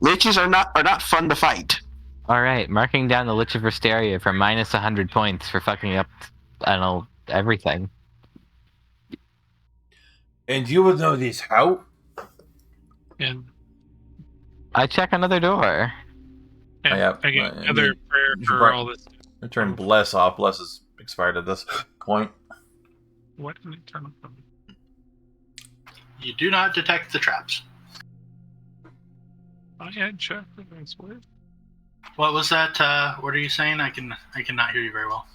Liches are not fun to fight. Alright, marking down the Lich of Risteria for minus 100 points for fucking up, I don't know, everything. And you would know this how? And I check another door. I get another prayer for all this. I turned Bless off. Bless is expired at this point. What did it turn off? You do not detect the traps. I had checked. I swear. What was that? What are you saying? I cannot hear you very well.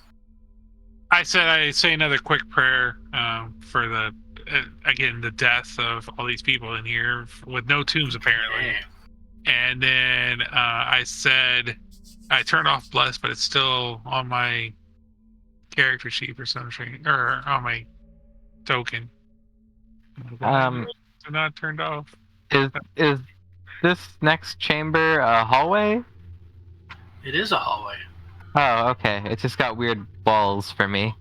I said I say another quick prayer for the again the death of all these people in here with no tombs apparently. Hey. And then I said I turned off Bless, but it's still on my character sheet or something, or on my token. It's not turned off. Is this next chamber a hallway? It is a hallway. Oh, okay. It just got weird walls for me.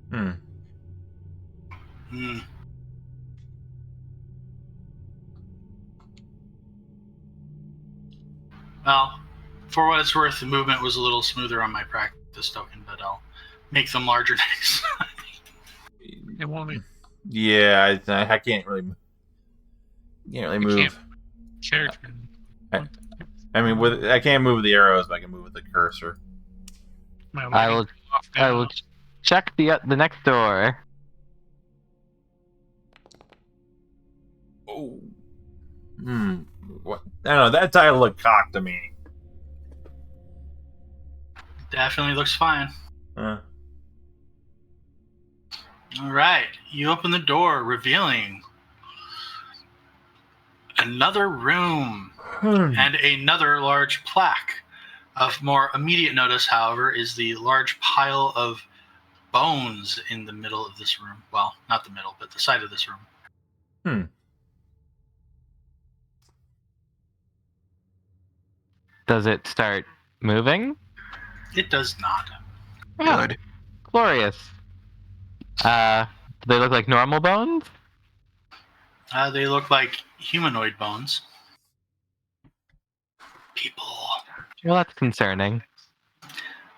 Hmm. Well, for what it's worth, the movement was a little smoother on my practice token, but I'll make them larger next time. It won't. Yeah, I can't really move. Character. I mean, I can't move with the arrows, but I can move with the cursor. I will check the next door. Oh. What? I don't know. That title looked cocked to me. Definitely looks fine. All right, you open the door, revealing another room and another large plaque. Of more immediate notice, however, is the large pile of bones in the middle of this room. Well, not the middle, but the side of this room. Does it start moving? It does not. Good. Glorious. Do they look like normal bones? They look like humanoid bones. People. Well, that's concerning.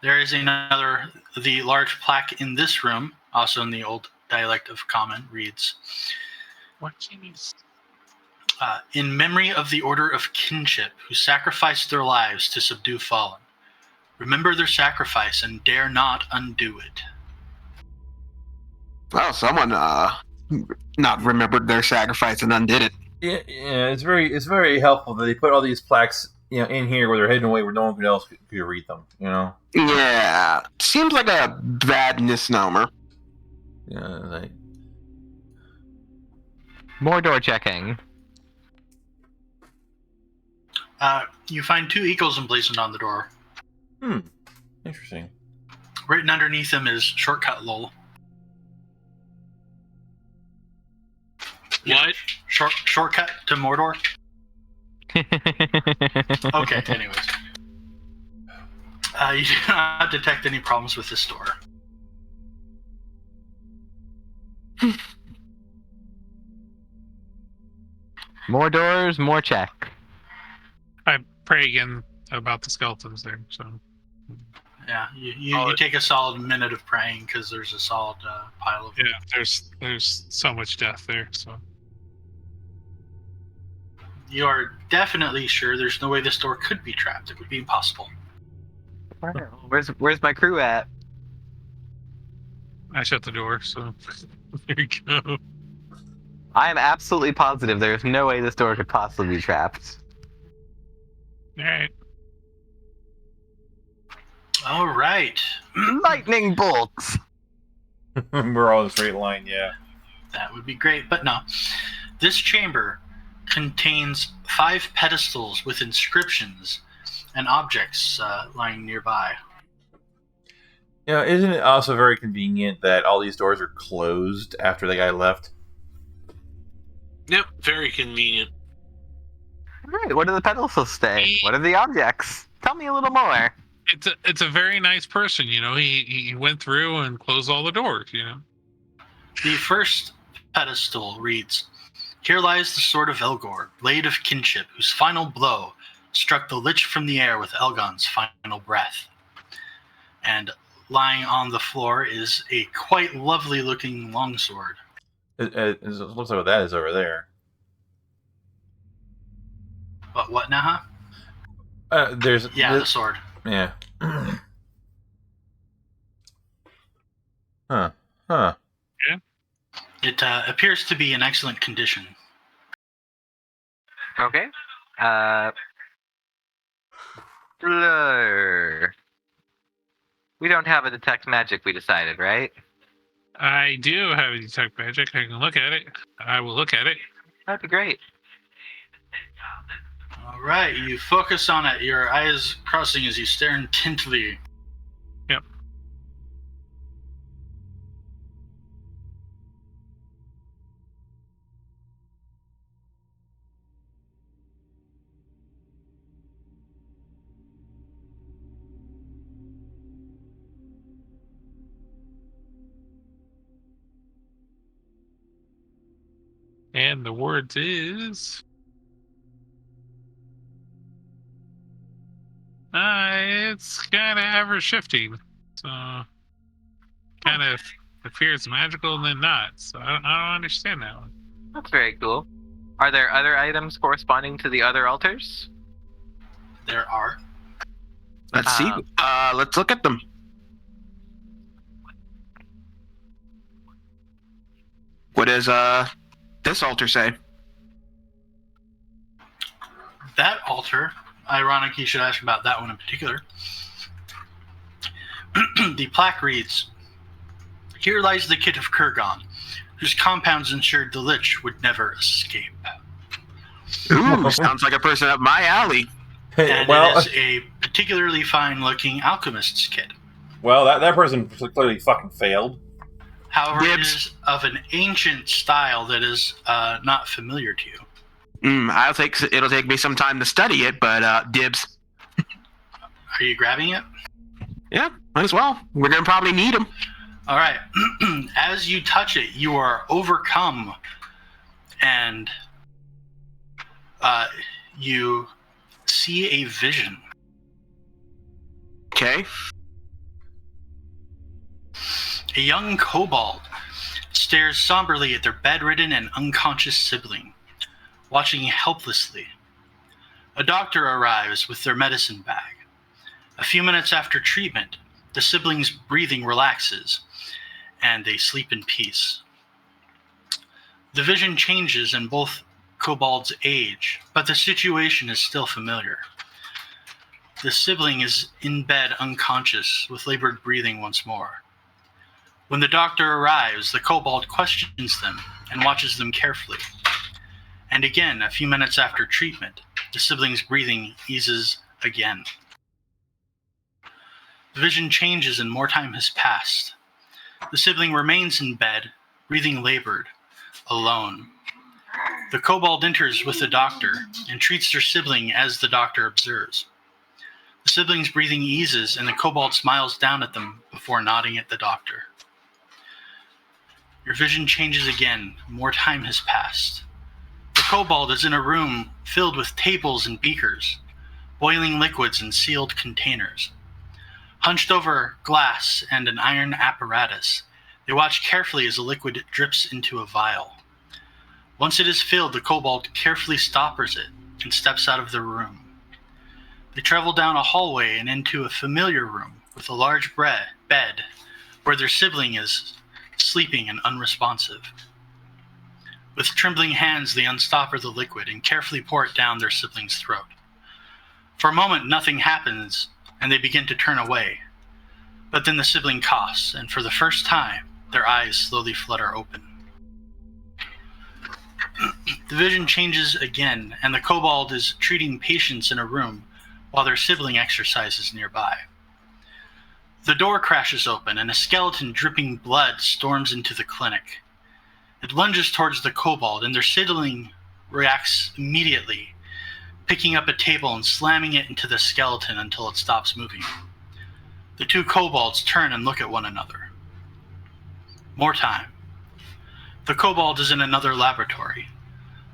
There is the large plaque in this room, also in the old dialect of Common, reads, What keys? in memory of the Order of Kinship, who sacrificed their lives to subdue Fallen. Remember their sacrifice and dare not undo it. Well, someone not remembered their sacrifice and undid it. Yeah, it's very helpful that they put all these plaques, in here where they're hidden away where no one else could read them. Yeah, seems like a bad misnomer. Yeah, More door checking. You find 2 eagles emblazoned on the door. Interesting. Written underneath them is shortcut lol. What? Shortcut to Mordor? Okay, anyways. You do not detect any problems with this door. More doors, more check. I pray again about the skeletons there. So. Yeah, you take a solid minute of praying because there's a solid pile of. Yeah, there's so much death there. So You are definitely sure there's no way this door could be trapped. It would be impossible. Where's my crew at? I shut the door. So there you go. I am absolutely positive there's no way this door could possibly be trapped. All right. All right. Lightning bolts! We're all in a straight line, yeah. That would be great, but no. This chamber contains 5 pedestals with inscriptions and objects lying nearby. You know, isn't it also very convenient that all these doors are closed after the guy left? Yep, very convenient. Right, what do the pedestals say? What are the objects? Tell me a little more. It's a very nice person, you know. He went through and closed all the doors, you know. The first pedestal reads, "Here lies the sword of Elgor, blade of kinship, whose final blow struck the lich from the air with Elgon's final breath." And lying on the floor is a quite lovely-looking longsword. It looks like what that is over there. But what now? There's The sword. Yeah. Huh. It appears to be in excellent condition. Okay. Blur. We don't have a detect magic, we decided, right? I do have a detect magic. I can look at it. I will look at it. That'd be great. All right, you focus on it, your eyes crossing as you stare intently. Yep. And the words is... it's kind of ever shifting. So, kind of appears magical and then not. So, I don't understand that one. That's very cool. Are there other items corresponding to the other altars? There are. Let's see. Let's look at them. What does this altar say? That altar, ironic you should ask about that one in particular. The plaque reads, "Here lies the kit of Kurgan, whose compounds ensured the lich would never escape." Ooh, sounds like a person up my alley. And Well, it is a particularly fine-looking alchemist's kit. well, that person clearly fucking failed. However, it Dibs. is of an ancient style that is not familiar to you. It'll take me some time to study it, but dibs. Are you grabbing it? Yeah, might as well. We're gonna probably need them. All right. As you touch it, you are overcome, and you see a vision. Okay. A young kobold stares somberly at their bedridden and unconscious sibling, watching helplessly. A doctor arrives with their medicine bag. A few minutes after treatment, the sibling's breathing relaxes, and they sleep in peace. The vision changes and both kobolds age, but the situation is still familiar. The sibling is in bed unconscious with labored breathing once more. When the doctor arrives, the kobold questions them and watches them carefully. And again, a few minutes after treatment, the sibling's breathing eases again. The vision changes and more time has passed. The sibling remains in bed, breathing labored, alone. The kobold enters with the doctor and treats their sibling as the doctor observes. The sibling's breathing eases and the kobold smiles down at them before nodding at the doctor. Your vision changes again. More time has passed. The kobold is in a room filled with tables and beakers, boiling liquids in sealed containers. Hunched over glass and an iron apparatus, they watch carefully as the liquid drips into a vial. Once it is filled, the kobold carefully stoppers it and steps out of the room. They travel down a hallway and into a familiar room with a large bed where their sibling is sleeping and unresponsive. With trembling hands, they unstopper the liquid and carefully pour it down their sibling's throat. For a moment, nothing happens, and they begin to turn away. But then the sibling coughs, and for the first time, their eyes slowly flutter open. The vision changes again, and the kobold is treating patients in a room while their sibling exercises nearby. The door crashes open, and a skeleton dripping blood storms into the clinic. It lunges towards the kobold, and their sibling reacts immediately, picking up a table and slamming it into the skeleton until it stops moving. The two kobolds turn and look at one another. More time. The kobold is in another laboratory.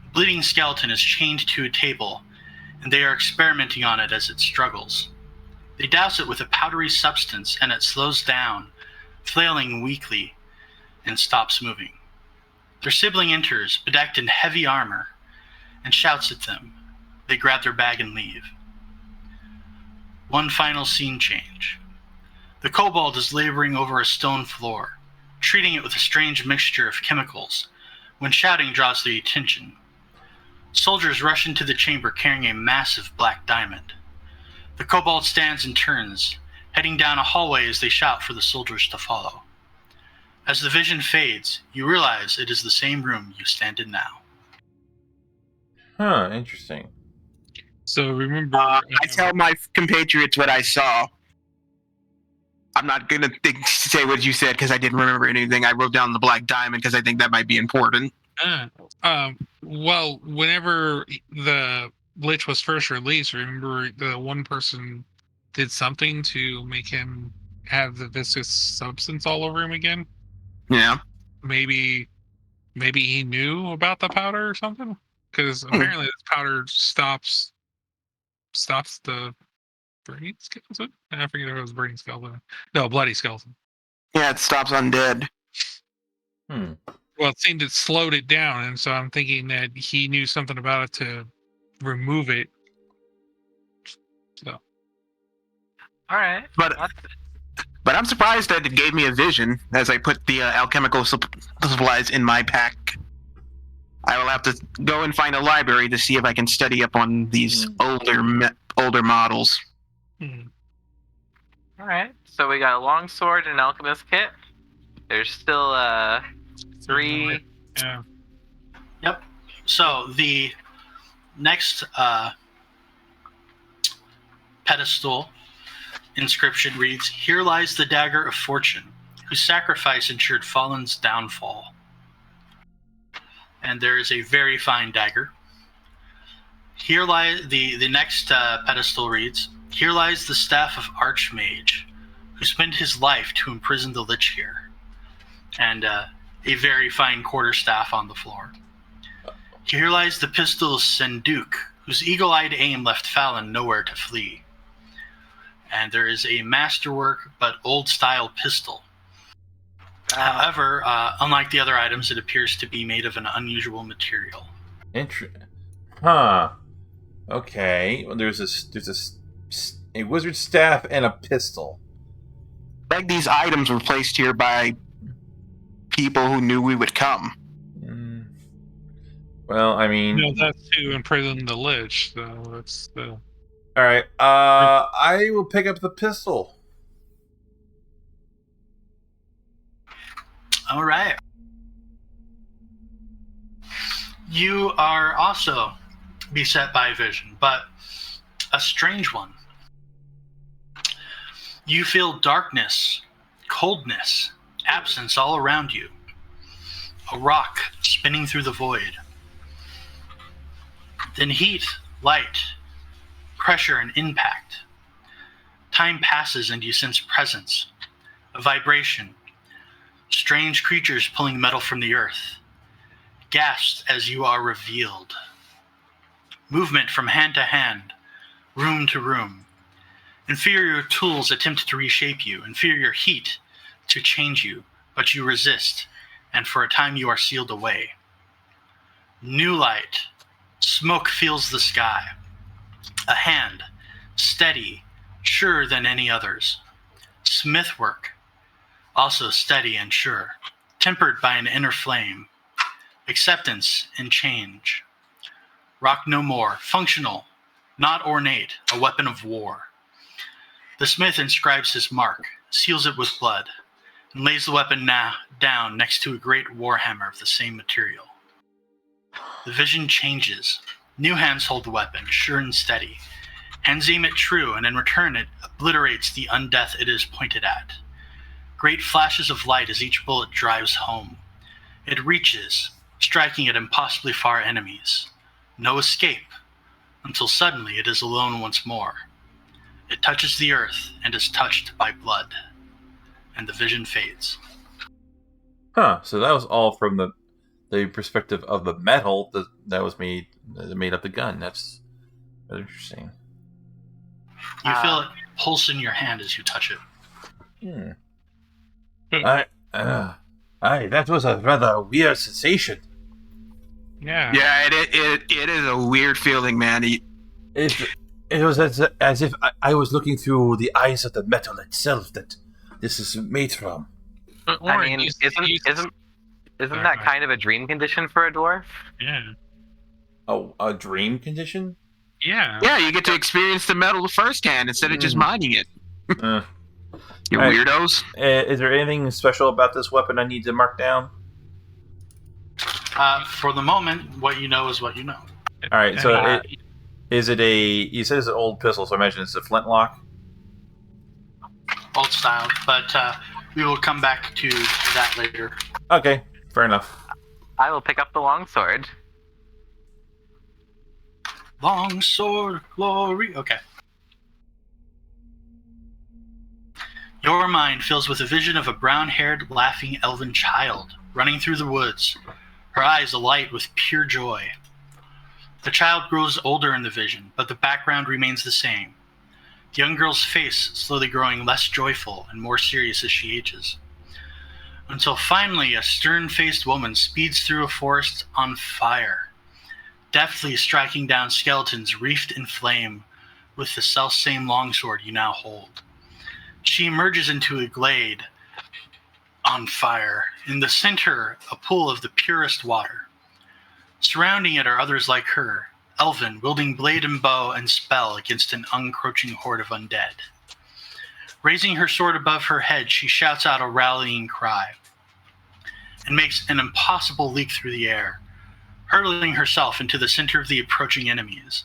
A bleeding skeleton is chained to a table, and they are experimenting on it as it struggles. They douse it with a powdery substance, and it slows down, flailing weakly, and stops moving. Their sibling enters, bedecked in heavy armor, and shouts at them. They grab their bag and leave. One final scene change. The kobold is laboring over a stone floor, treating it with a strange mixture of chemicals, when shouting draws the attention. Soldiers rush into the chamber carrying a massive black diamond. The kobold stands and turns, heading down a hallway as they shout for the soldiers to follow. As the vision fades, you realize it is the same room you stand in now. Huh, interesting. So remember, I tell my compatriots what I saw. I'm not going to say what you said because I didn't remember anything. I wrote down the black diamond because I think that might be important. well, whenever the Lich was first released, remember the one person did something to make him have the viscous substance all over him again? Yeah. Maybe he knew about the powder or something? Because apparently this powder stops the burning skeleton? I forget if it was burning skeleton. No, bloody skeleton. Yeah, it stops undead. Well, it seemed it slowed it down, and so I'm thinking that he knew something about it to remove it. So. All right. But I'm surprised that it gave me a vision as I put the alchemical supplies in my pack. I will have to go and find a library to see if I can study up on these older models. All right. So we got a longsword and an alchemist kit. There's still 3. Yeah. Yep. So the next pedestal inscription reads, "Here lies the dagger of fortune, whose sacrifice ensured Fallen's downfall." And there is a very fine dagger. Here lies the next pedestal reads, "Here lies the staff of Archmage, who spent his life to imprison the Lich here." And a very fine quarterstaff on the floor. Here lies the pistol of Senduk, whose eagle-eyed aim left Fallon nowhere to flee. And there is a masterwork but old-style pistol. However, unlike the other items, it appears to be made of an unusual material. Huh. Okay. Well, there's a wizard staff and a pistol. Like these items were placed here by people who knew we would come. Well, I mean... No, that's to imprison the Lich, so that's the... Alright, I will pick up the pistol. All right. You are also beset by vision, but a strange one. You feel darkness, coldness, absence all around you. A rock spinning through the void. Then heat, light, pressure, and impact. Time passes and you sense presence, a vibration. Strange creatures pulling metal from the earth. Gasps as you are revealed. Movement from hand to hand, room to room. Inferior tools attempt to reshape you, inferior heat to change you, but you resist, and for a time you are sealed away. New light. Smoke fills the sky. A hand, steady, surer than any others. Smithwork, also steady and sure, tempered by an inner flame. Acceptance and change. Rock no more, functional, not ornate, a weapon of war. The smith inscribes his mark, seals it with blood, and lays the weapon down next to a great warhammer of the same material. The vision changes. New hands hold the weapon, sure and steady. Hands aim it true, and in return it obliterates the undeath it is pointed at. Great flashes of light as each bullet drives home. It reaches, striking at impossibly far enemies. No escape, until suddenly it is alone once more. It touches the earth and is touched by blood, and the vision fades. Huh. So that was all from the perspective of the metal that was made up the gun. That's interesting. You feel it pulse in your hand as you touch it. That was a rather weird sensation. Yeah. Yeah, it is a weird feeling, man. It was as if I was looking through the eyes of the metal itself that this is made from. But I Orin, mean, isn't Sorry, that go kind of a dream condition for a dwarf? Yeah. Oh, a dream condition? Yeah. Yeah, you get to experience the metal firsthand instead of just mining it. You Alright. weirdos. Is there anything special about this weapon I need to mark down? For the moment, what you know is what you know. All right, so is it a? You said it's an old pistol, so I imagine it's a flintlock. Old style, but we will come back to that later. Okay, fair enough. I will pick up the longsword. Long sword glory. Okay. Your mind fills with a vision of a brown-haired, laughing elven child running through the woods, her eyes alight with pure joy. The child grows older in the vision, but the background remains the same. The young girl's face slowly growing less joyful and more serious as she ages. Until finally a stern-faced woman speeds through a forest on fire, deftly striking down skeletons wreathed in flame with the selfsame longsword you now hold. She emerges into a glade on fire. In the center, a pool of the purest water. Surrounding it are others like her, elven, wielding blade and bow and spell against an encroaching horde of undead. Raising her sword above her head, she shouts out a rallying cry and makes an impossible leap through the air, hurtling herself into the center of the approaching enemies.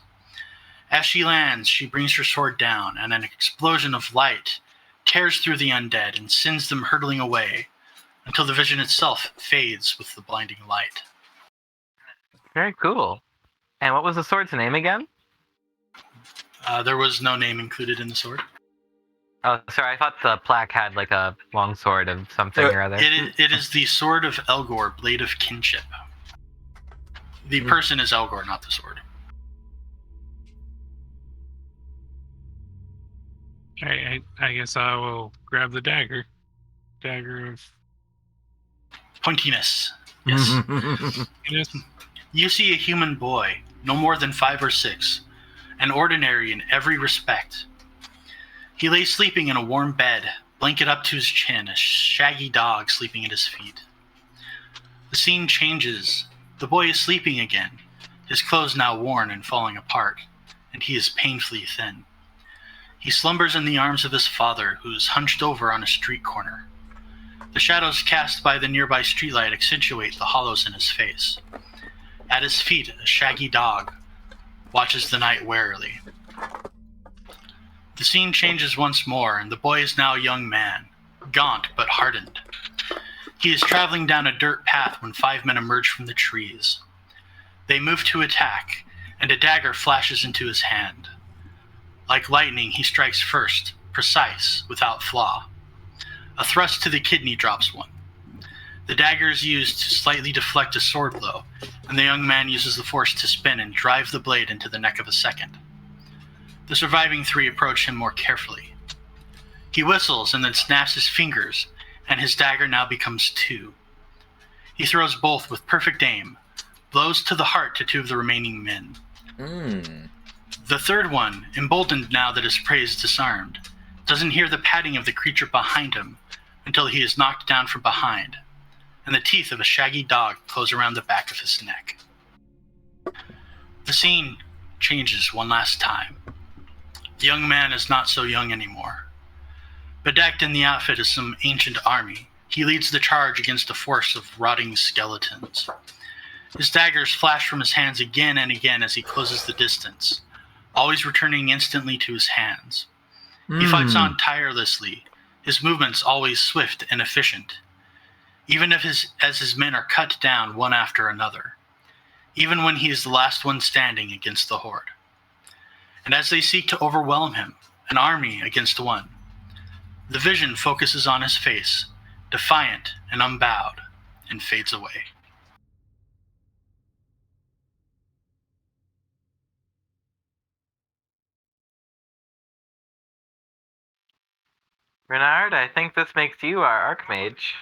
As she lands, she brings her sword down, and an explosion of light tears through the undead and sends them hurtling away until the vision itself fades with the blinding light. Very cool. And what was the sword's name again? There was no name included in the sword. Oh, sorry, I thought the plaque had like a long sword of something or other. It is the Sword of Elgor, Blade of Kinship. The person is Elgor, not the sword. I guess I will grab the dagger. Dagger of... Pointiness. Yes. Yes. You see a human boy, no more than 5 or 6, an ordinary in every respect. He lay sleeping in a warm bed, blanket up to his chin, a shaggy dog sleeping at his feet. The scene changes. The boy is sleeping again, his clothes now worn and falling apart, and he is painfully thin. He slumbers in the arms of his father, who is hunched over on a street corner. The shadows cast by the nearby streetlight accentuate the hollows in his face. At his feet, a shaggy dog watches the night warily. The scene changes once more, and the boy is now a young man, gaunt but hardened. He is traveling down a dirt path when 5 men emerge from the trees. They move to attack, and a dagger flashes into his hand. Like lightning, he strikes first, precise, without flaw. A thrust to the kidney drops one. The dagger is used to slightly deflect a sword blow, and the young man uses the force to spin and drive the blade into the neck of a second. The surviving 3 approach him more carefully. He whistles and then snaps his fingers, and his dagger now becomes 2. He throws both with perfect aim, blows to the heart to 2 of the remaining men. The third one, emboldened now that his prey is disarmed, doesn't hear the padding of the creature behind him until he is knocked down from behind, and the teeth of a shaggy dog close around the back of his neck. The scene changes one last time. The young man is not so young anymore. Bedecked in the outfit of some ancient army, he leads the charge against a force of rotting skeletons. His daggers flash from his hands again and again as he closes the distance, always returning instantly to his hands. He fights on tirelessly, his movements always swift and efficient, even as his men are cut down one after another, even when he is the last one standing against the horde. And as they seek to overwhelm him, an army against one, the vision focuses on his face, defiant and unbowed, and fades away. Renard, I think this makes you our Archmage.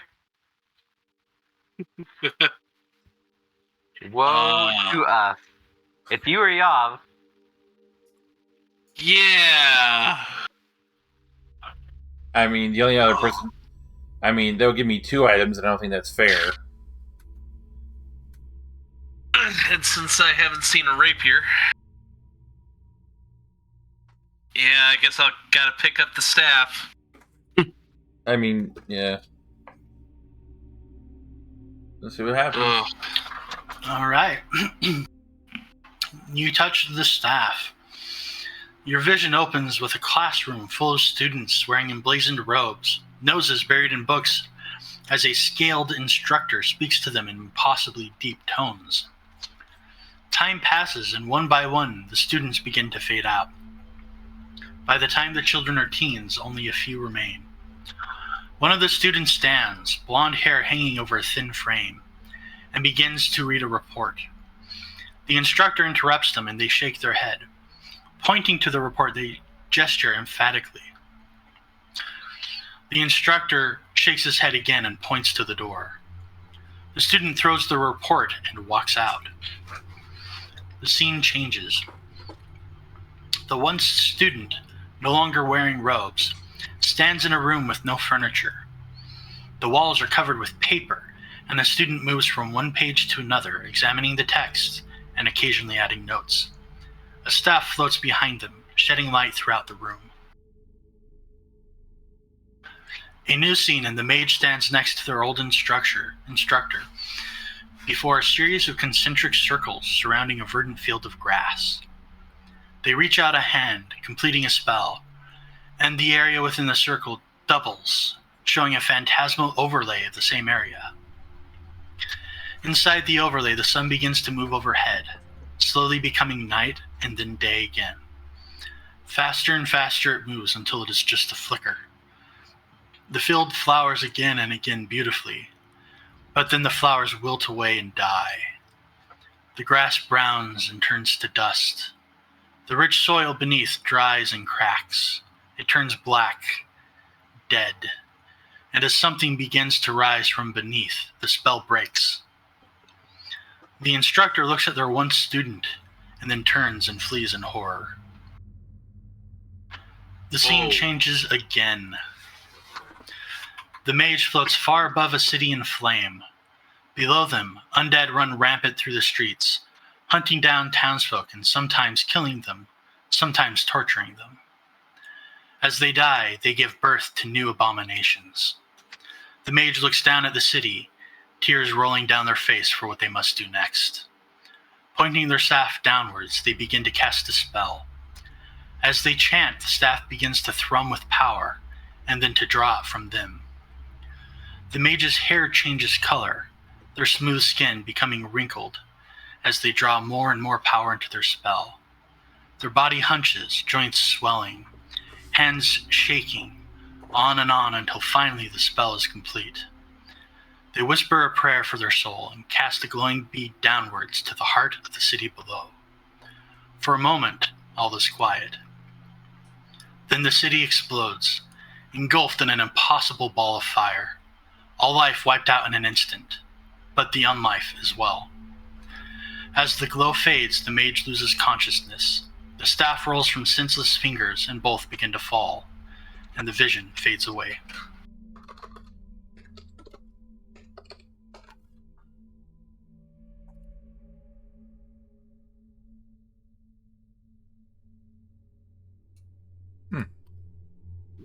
Woe to us. It's you or Yav. Yeah. I mean, the only other person... I mean, they'll give me 2 items, and I don't think that's fair. And since I haven't seen a rapier... Yeah, I guess I'll gotta pick up the staff. I mean, yeah. Let's see what happens. All right. You touch the staff. Your vision opens with a classroom full of students wearing emblazoned robes, noses buried in books, as a scaled instructor speaks to them in impossibly deep tones. Time passes, and one by one, the students begin to fade out. By the time the children are teens, only a few remain. One of the students stands, blonde hair hanging over a thin frame, and begins to read a report. The instructor interrupts them, and they shake their head. Pointing to the report, they gesture emphatically. The instructor shakes his head again and points to the door. The student throws the report and walks out. The scene changes. The once student, no longer wearing robes, stands in a room with no furniture. The walls are covered with paper, and the student moves from one page to another, examining the text and occasionally adding notes. A staff floats behind them, shedding light throughout the room. A new scene, and the mage stands next to their old instructor before a series of concentric circles surrounding a verdant field of grass. They reach out a hand, completing a spell, and the area within the circle doubles, showing a phantasmal overlay of the same area. Inside the overlay, the sun begins to move overhead, slowly becoming night and then day again. Faster and faster it moves until it is just a flicker. The field flowers again and again beautifully, but then the flowers wilt away and die. The grass browns and turns to dust. The rich soil beneath dries and cracks. It turns black, dead, and as something begins to rise from beneath, the spell breaks. The instructor looks at their once student and then turns and flees in horror. The scene changes again. The mage floats far above a city in flame. Below them, undead run rampant through the streets, hunting down townsfolk and sometimes killing them, sometimes torturing them. As they die, they give birth to new abominations. The mage looks down at the city, tears rolling down their face for what they must do next. Pointing their staff downwards, they begin to cast a spell. As they chant, the staff begins to thrum with power, and then to draw it from them. The mage's hair changes color, their smooth skin becoming wrinkled, as they draw more and more power into their spell. Their body hunches, joints swelling, hands shaking, on and on until finally the spell is complete. They whisper a prayer for their soul and cast a glowing bead downwards to the heart of the city below. For a moment, all is quiet. Then the city explodes, engulfed in an impossible ball of fire. All life wiped out in an instant, but the unlife as well. As the glow fades, the mage loses consciousness. The staff rolls from senseless fingers and both begin to fall, and the vision fades away.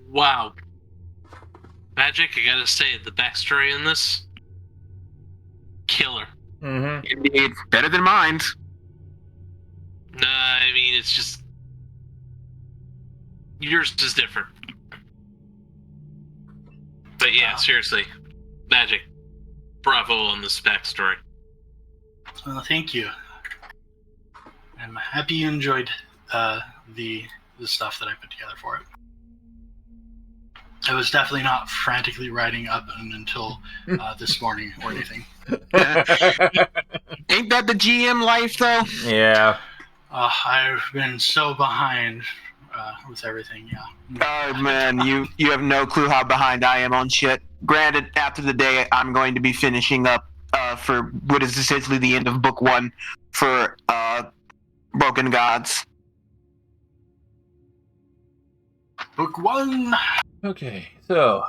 Wow. Magic, I gotta say, the backstory in this, killer. Mm-hmm. Indeed. Better than mine. Nah, I mean, it's just... yours is different. But yeah, seriously. Magic. Bravo on this backstory. Well, thank you. I'm happy you enjoyed the stuff that I put together for it. I was definitely not frantically writing up until this morning or anything. Ain't that the GM life, though? Yeah. I've been so behind with everything, yeah. Oh, man, you have no clue how behind I am on shit. Granted, after the day, I'm going to be finishing up for what is essentially the end of book 1 for Broken Gods. Book 1! Okay, so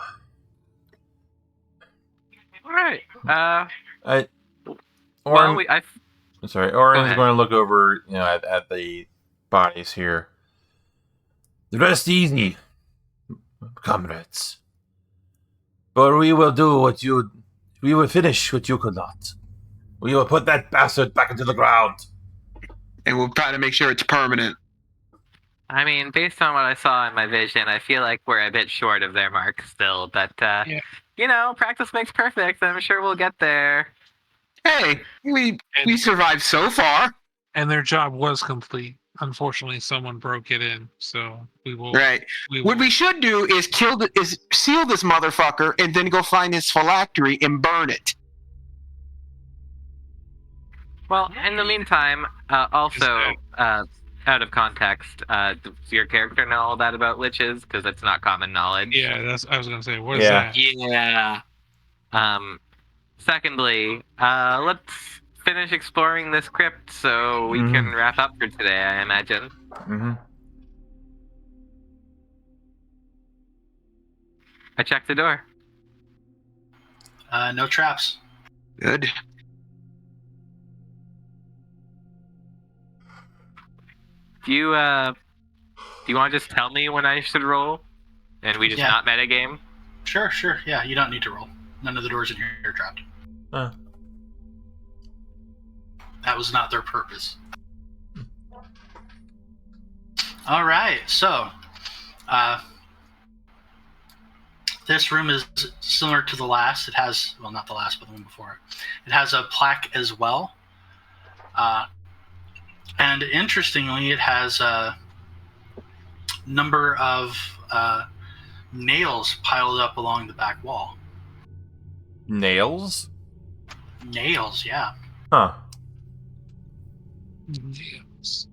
All right. Orin, Well, sorry, Orin's ahead. going to look over, at the bodies here. The rest easy, comrades. But we will finish what you could not. We will put that bastard back into the ground. And we'll try to make sure it's permanent. I mean, based on what I saw in my vision, I feel like we're a bit short of their mark still. But, practice makes perfect. I'm sure we'll get there. Hey, we survived so far. And their job was complete. Unfortunately, someone broke it in, so we will. Right. What we should do is seal this motherfucker and then go find his phylactery and burn it. Well, in the meantime, also, out of context, does your character know all that about liches? Because it's not common knowledge. Yeah, I was gonna say, what is that? Yeah. Secondly, let's finish exploring this crypt so we can wrap up for today, I imagine. Mm-hmm. I checked the door. No traps. Good. Do you want to just tell me when I should roll? And we just not metagame? Sure, yeah, you don't need to roll. None of the doors in here are trapped. That was not their purpose. Alright, so this room is similar to the last. It has, well, not the last, but the one before it. It has a plaque as well. And interestingly, it has a number of nails piled up along the back wall. Nails? Nails, yeah. Huh. Nails.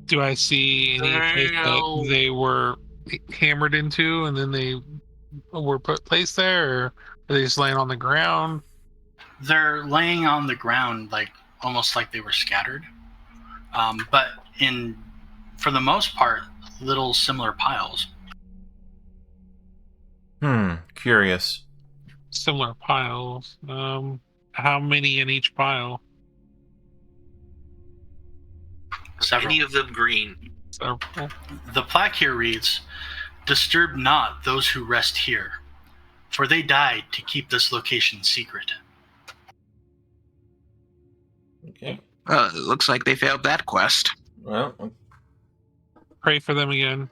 Do I see any place that they were hammered into and then they were placed there, or are they just laying on the ground? They're laying on the ground, almost like they were scattered. But for the most part, little similar piles. Curious. Similar piles. How many in each pile? Several. Any of them green? Several. The plaque here reads, "Disturb not those who rest here, for they died to keep this location secret." Okay. It looks like they failed that quest. Well, Pray for them again.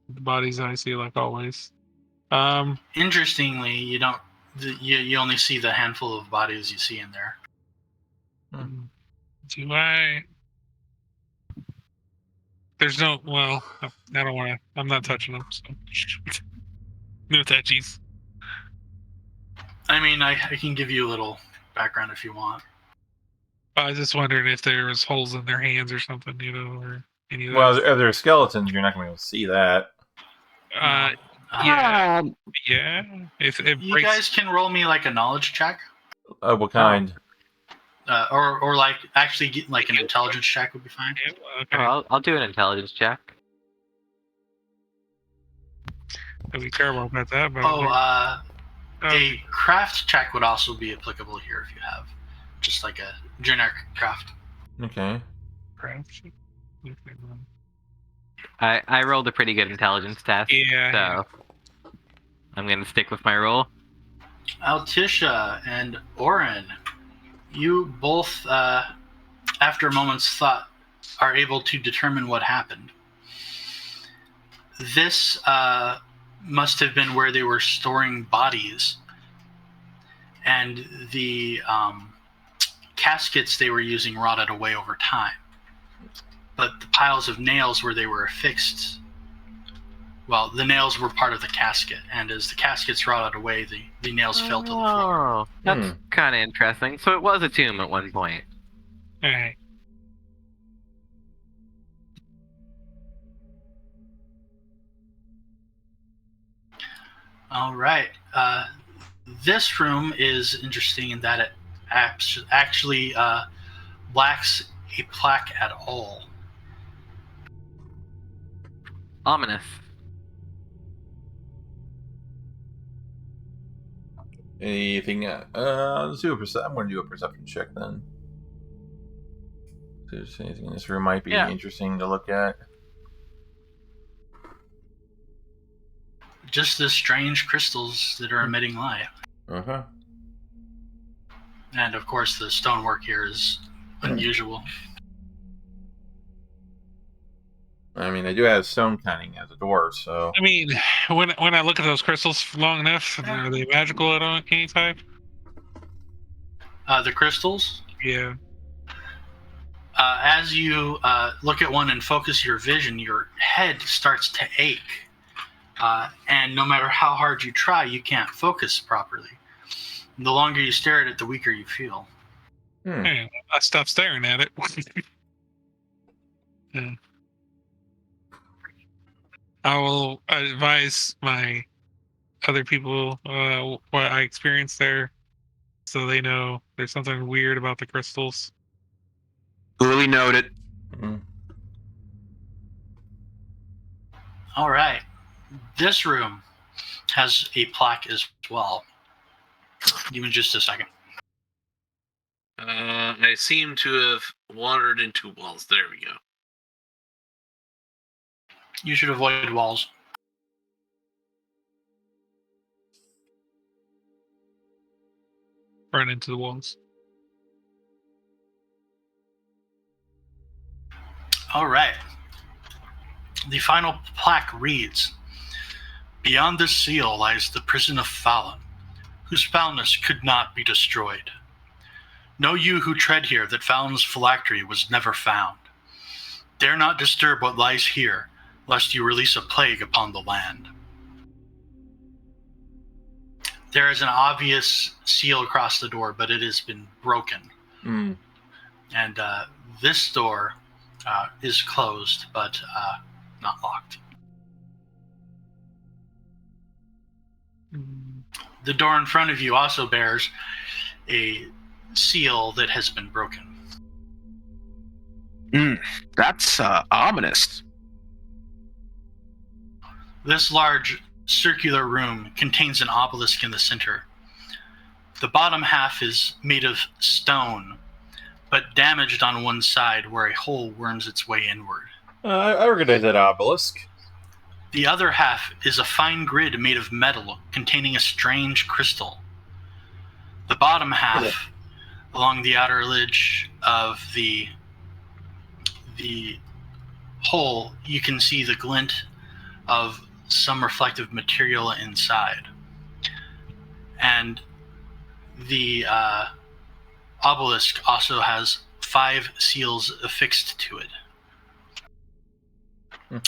The bodies I see, like always. Interestingly, you only see the handful of bodies you see in there. Do I? There's no. Well, I don't want to. I'm not touching them. So. No touchies. I mean, I can give you a little background if you want. I was just wondering if there was holes in their hands or something, or any of well, those. if they're skeletons, you're not going to be able to see that. Yeah. Yeah. If it You breaks. guys can roll me like a knowledge check, What kind? or like actually get like an intelligence check would be fine. Okay. I'll do an intelligence check. I'd be terrible about that, but A craft check would also be applicable here if you have just like a generic craft. Okay. craft. I rolled a pretty good intelligence test. Yeah. So I'm gonna stick with my roll. Altisha and Orin, you both, after a moment's thought, are able to determine what happened. This must have been where they were storing bodies, and the caskets they were using rotted away over time. But the piles of nails where they were affixed, well, the nails were part of the casket, and as the caskets rotted away, the nails fell to the floor. Oh, that's kind of interesting. So it was a tomb at one point. All right. All right. This room is interesting in that it actually lacks a plaque at all. Ominous. Anything? Let's do I'm going to do a perception check then. If there's anything in this room might be interesting to look at. Just the strange crystals that are emitting light. Uh-huh. And of course, the stonework here is unusual. I mean, they do have stone cutting as a door, so. I mean, when I look at those crystals long enough, are they magical at any type? The crystals? Yeah. As you look at one and focus your vision, your head starts to ache. And no matter how hard you try, you can't focus properly. The longer you stare at it, the weaker you feel. Hey, I stopped staring at it. Yeah. I will advise my other people what I experienced there, so they know there's something weird about the crystals. Duly noted. All right. This room has a plaque as well. Give me just a second. I seem to have wandered into walls. There we go. You should avoid walls. Run into the walls. All right. The final plaque reads, "Beyond this seal lies the prison of Fallon, whose foulness could not be destroyed. Know you who tread here that Fallon's phylactery was never found. Dare not disturb what lies here, lest you release a plague upon the land." There is an obvious seal across the door, but it has been broken. And this door is closed, but not locked. The door in front of you also bears a seal that has been broken. That's ominous. This large circular room contains an obelisk in the center. The bottom half is made of stone, but damaged on one side where a hole worms its way inward. I recognize that obelisk. The other half is a fine grid made of metal containing a strange crystal. The bottom half, along the outer edge of the hole, you can see the glint of some reflective material inside. And the obelisk also has 5 seals affixed to it.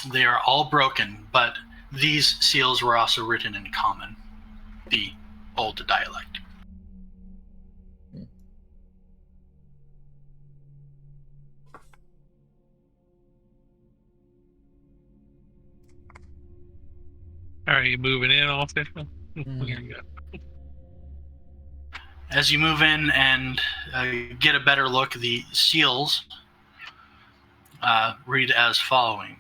They are all broken, but these seals were also written in common, the old dialect. All right, you moving in, all official? Here you go. As you move in and get a better look, the seals read as following.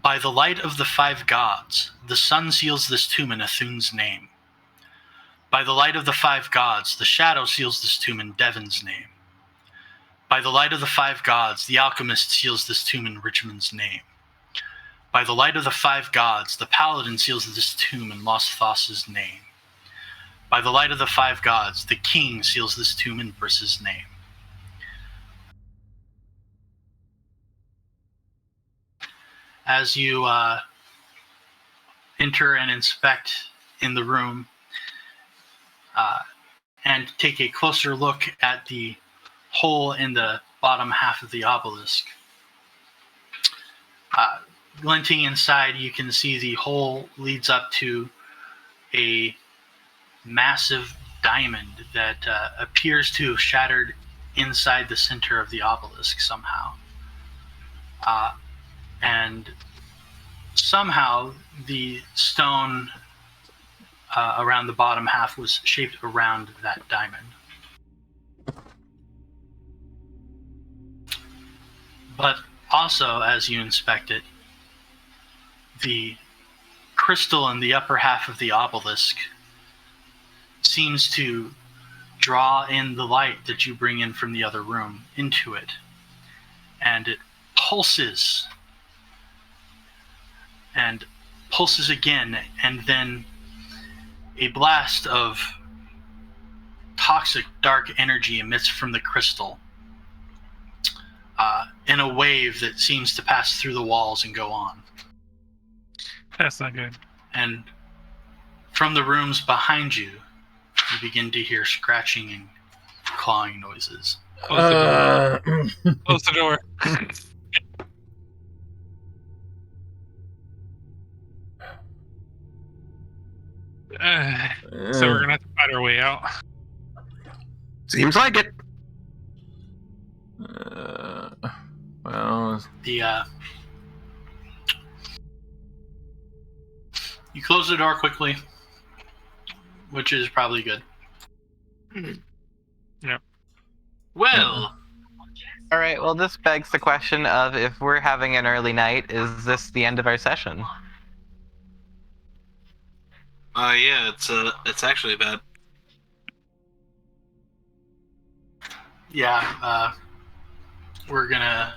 By the light of the 5 gods, the sun seals this tomb in Athun's name. By the light of the 5 gods, the shadow seals this tomb in Devon's name. By the light of the 5 gods, the alchemist seals this tomb in Richmond's name. By the light of the 5 gods, the paladin seals this tomb in Losthos's name. By the light of the 5 gods, the king seals this tomb in Briss's name. As you enter and inspect in the room and take a closer look at the hole in the bottom half of the obelisk, glinting inside, you can see the hole leads up to a massive diamond that appears to have shattered inside the center of the obelisk somehow. And somehow the stone around the bottom half was shaped around that diamond. But also, as you inspect it, the crystal in the upper half of the obelisk seems to draw in the light that you bring in from the other room into it. And it pulses and pulses again, and then a blast of toxic dark energy emits from the crystal in a wave that seems to pass through the walls and go on. That's not good. And from the rooms behind you, you begin to hear scratching and clawing noises. Close the door. Close the door. So we're gonna have to find our way out. Seems like it. Well, you close the door quickly, which is probably good. Yep. Well, All right. Well, this begs the question of if we're having an early night, is this the end of our session? yeah, it's actually bad. Yeah, we're gonna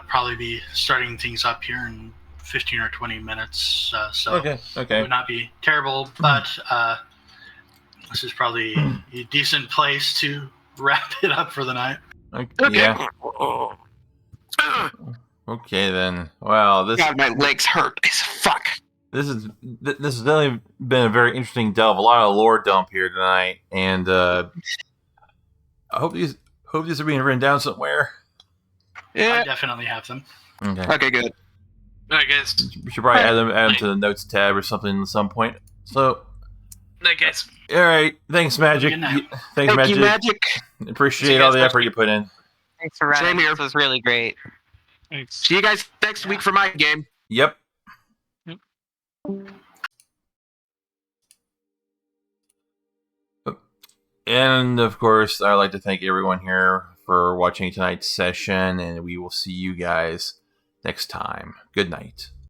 probably be starting things up here in 15 or 20 minutes, so okay. it would not be terrible, but this is probably a decent place to wrap it up for the night. Okay. Yeah. Okay then. Well, this God, my legs hurt as fuck. this has definitely been a very interesting delve. A lot of lore dump here tonight, and I hope these are being written down somewhere. I definitely have them. Okay. Okay, good. Alright, guys. We should probably add them to the notes tab or something at some point. So, Night, guys. all right. Thanks, Magic. Good night. Thanks, Thank you, Magic. Magic. Appreciate See you all guys the next effort week. you put in. Thanks for running. Same here. This was really great. Thanks. See you guys next week for my game. Yep. And of course, I'd like to thank everyone here for watching tonight's session, and we will see you guys next time. Good night.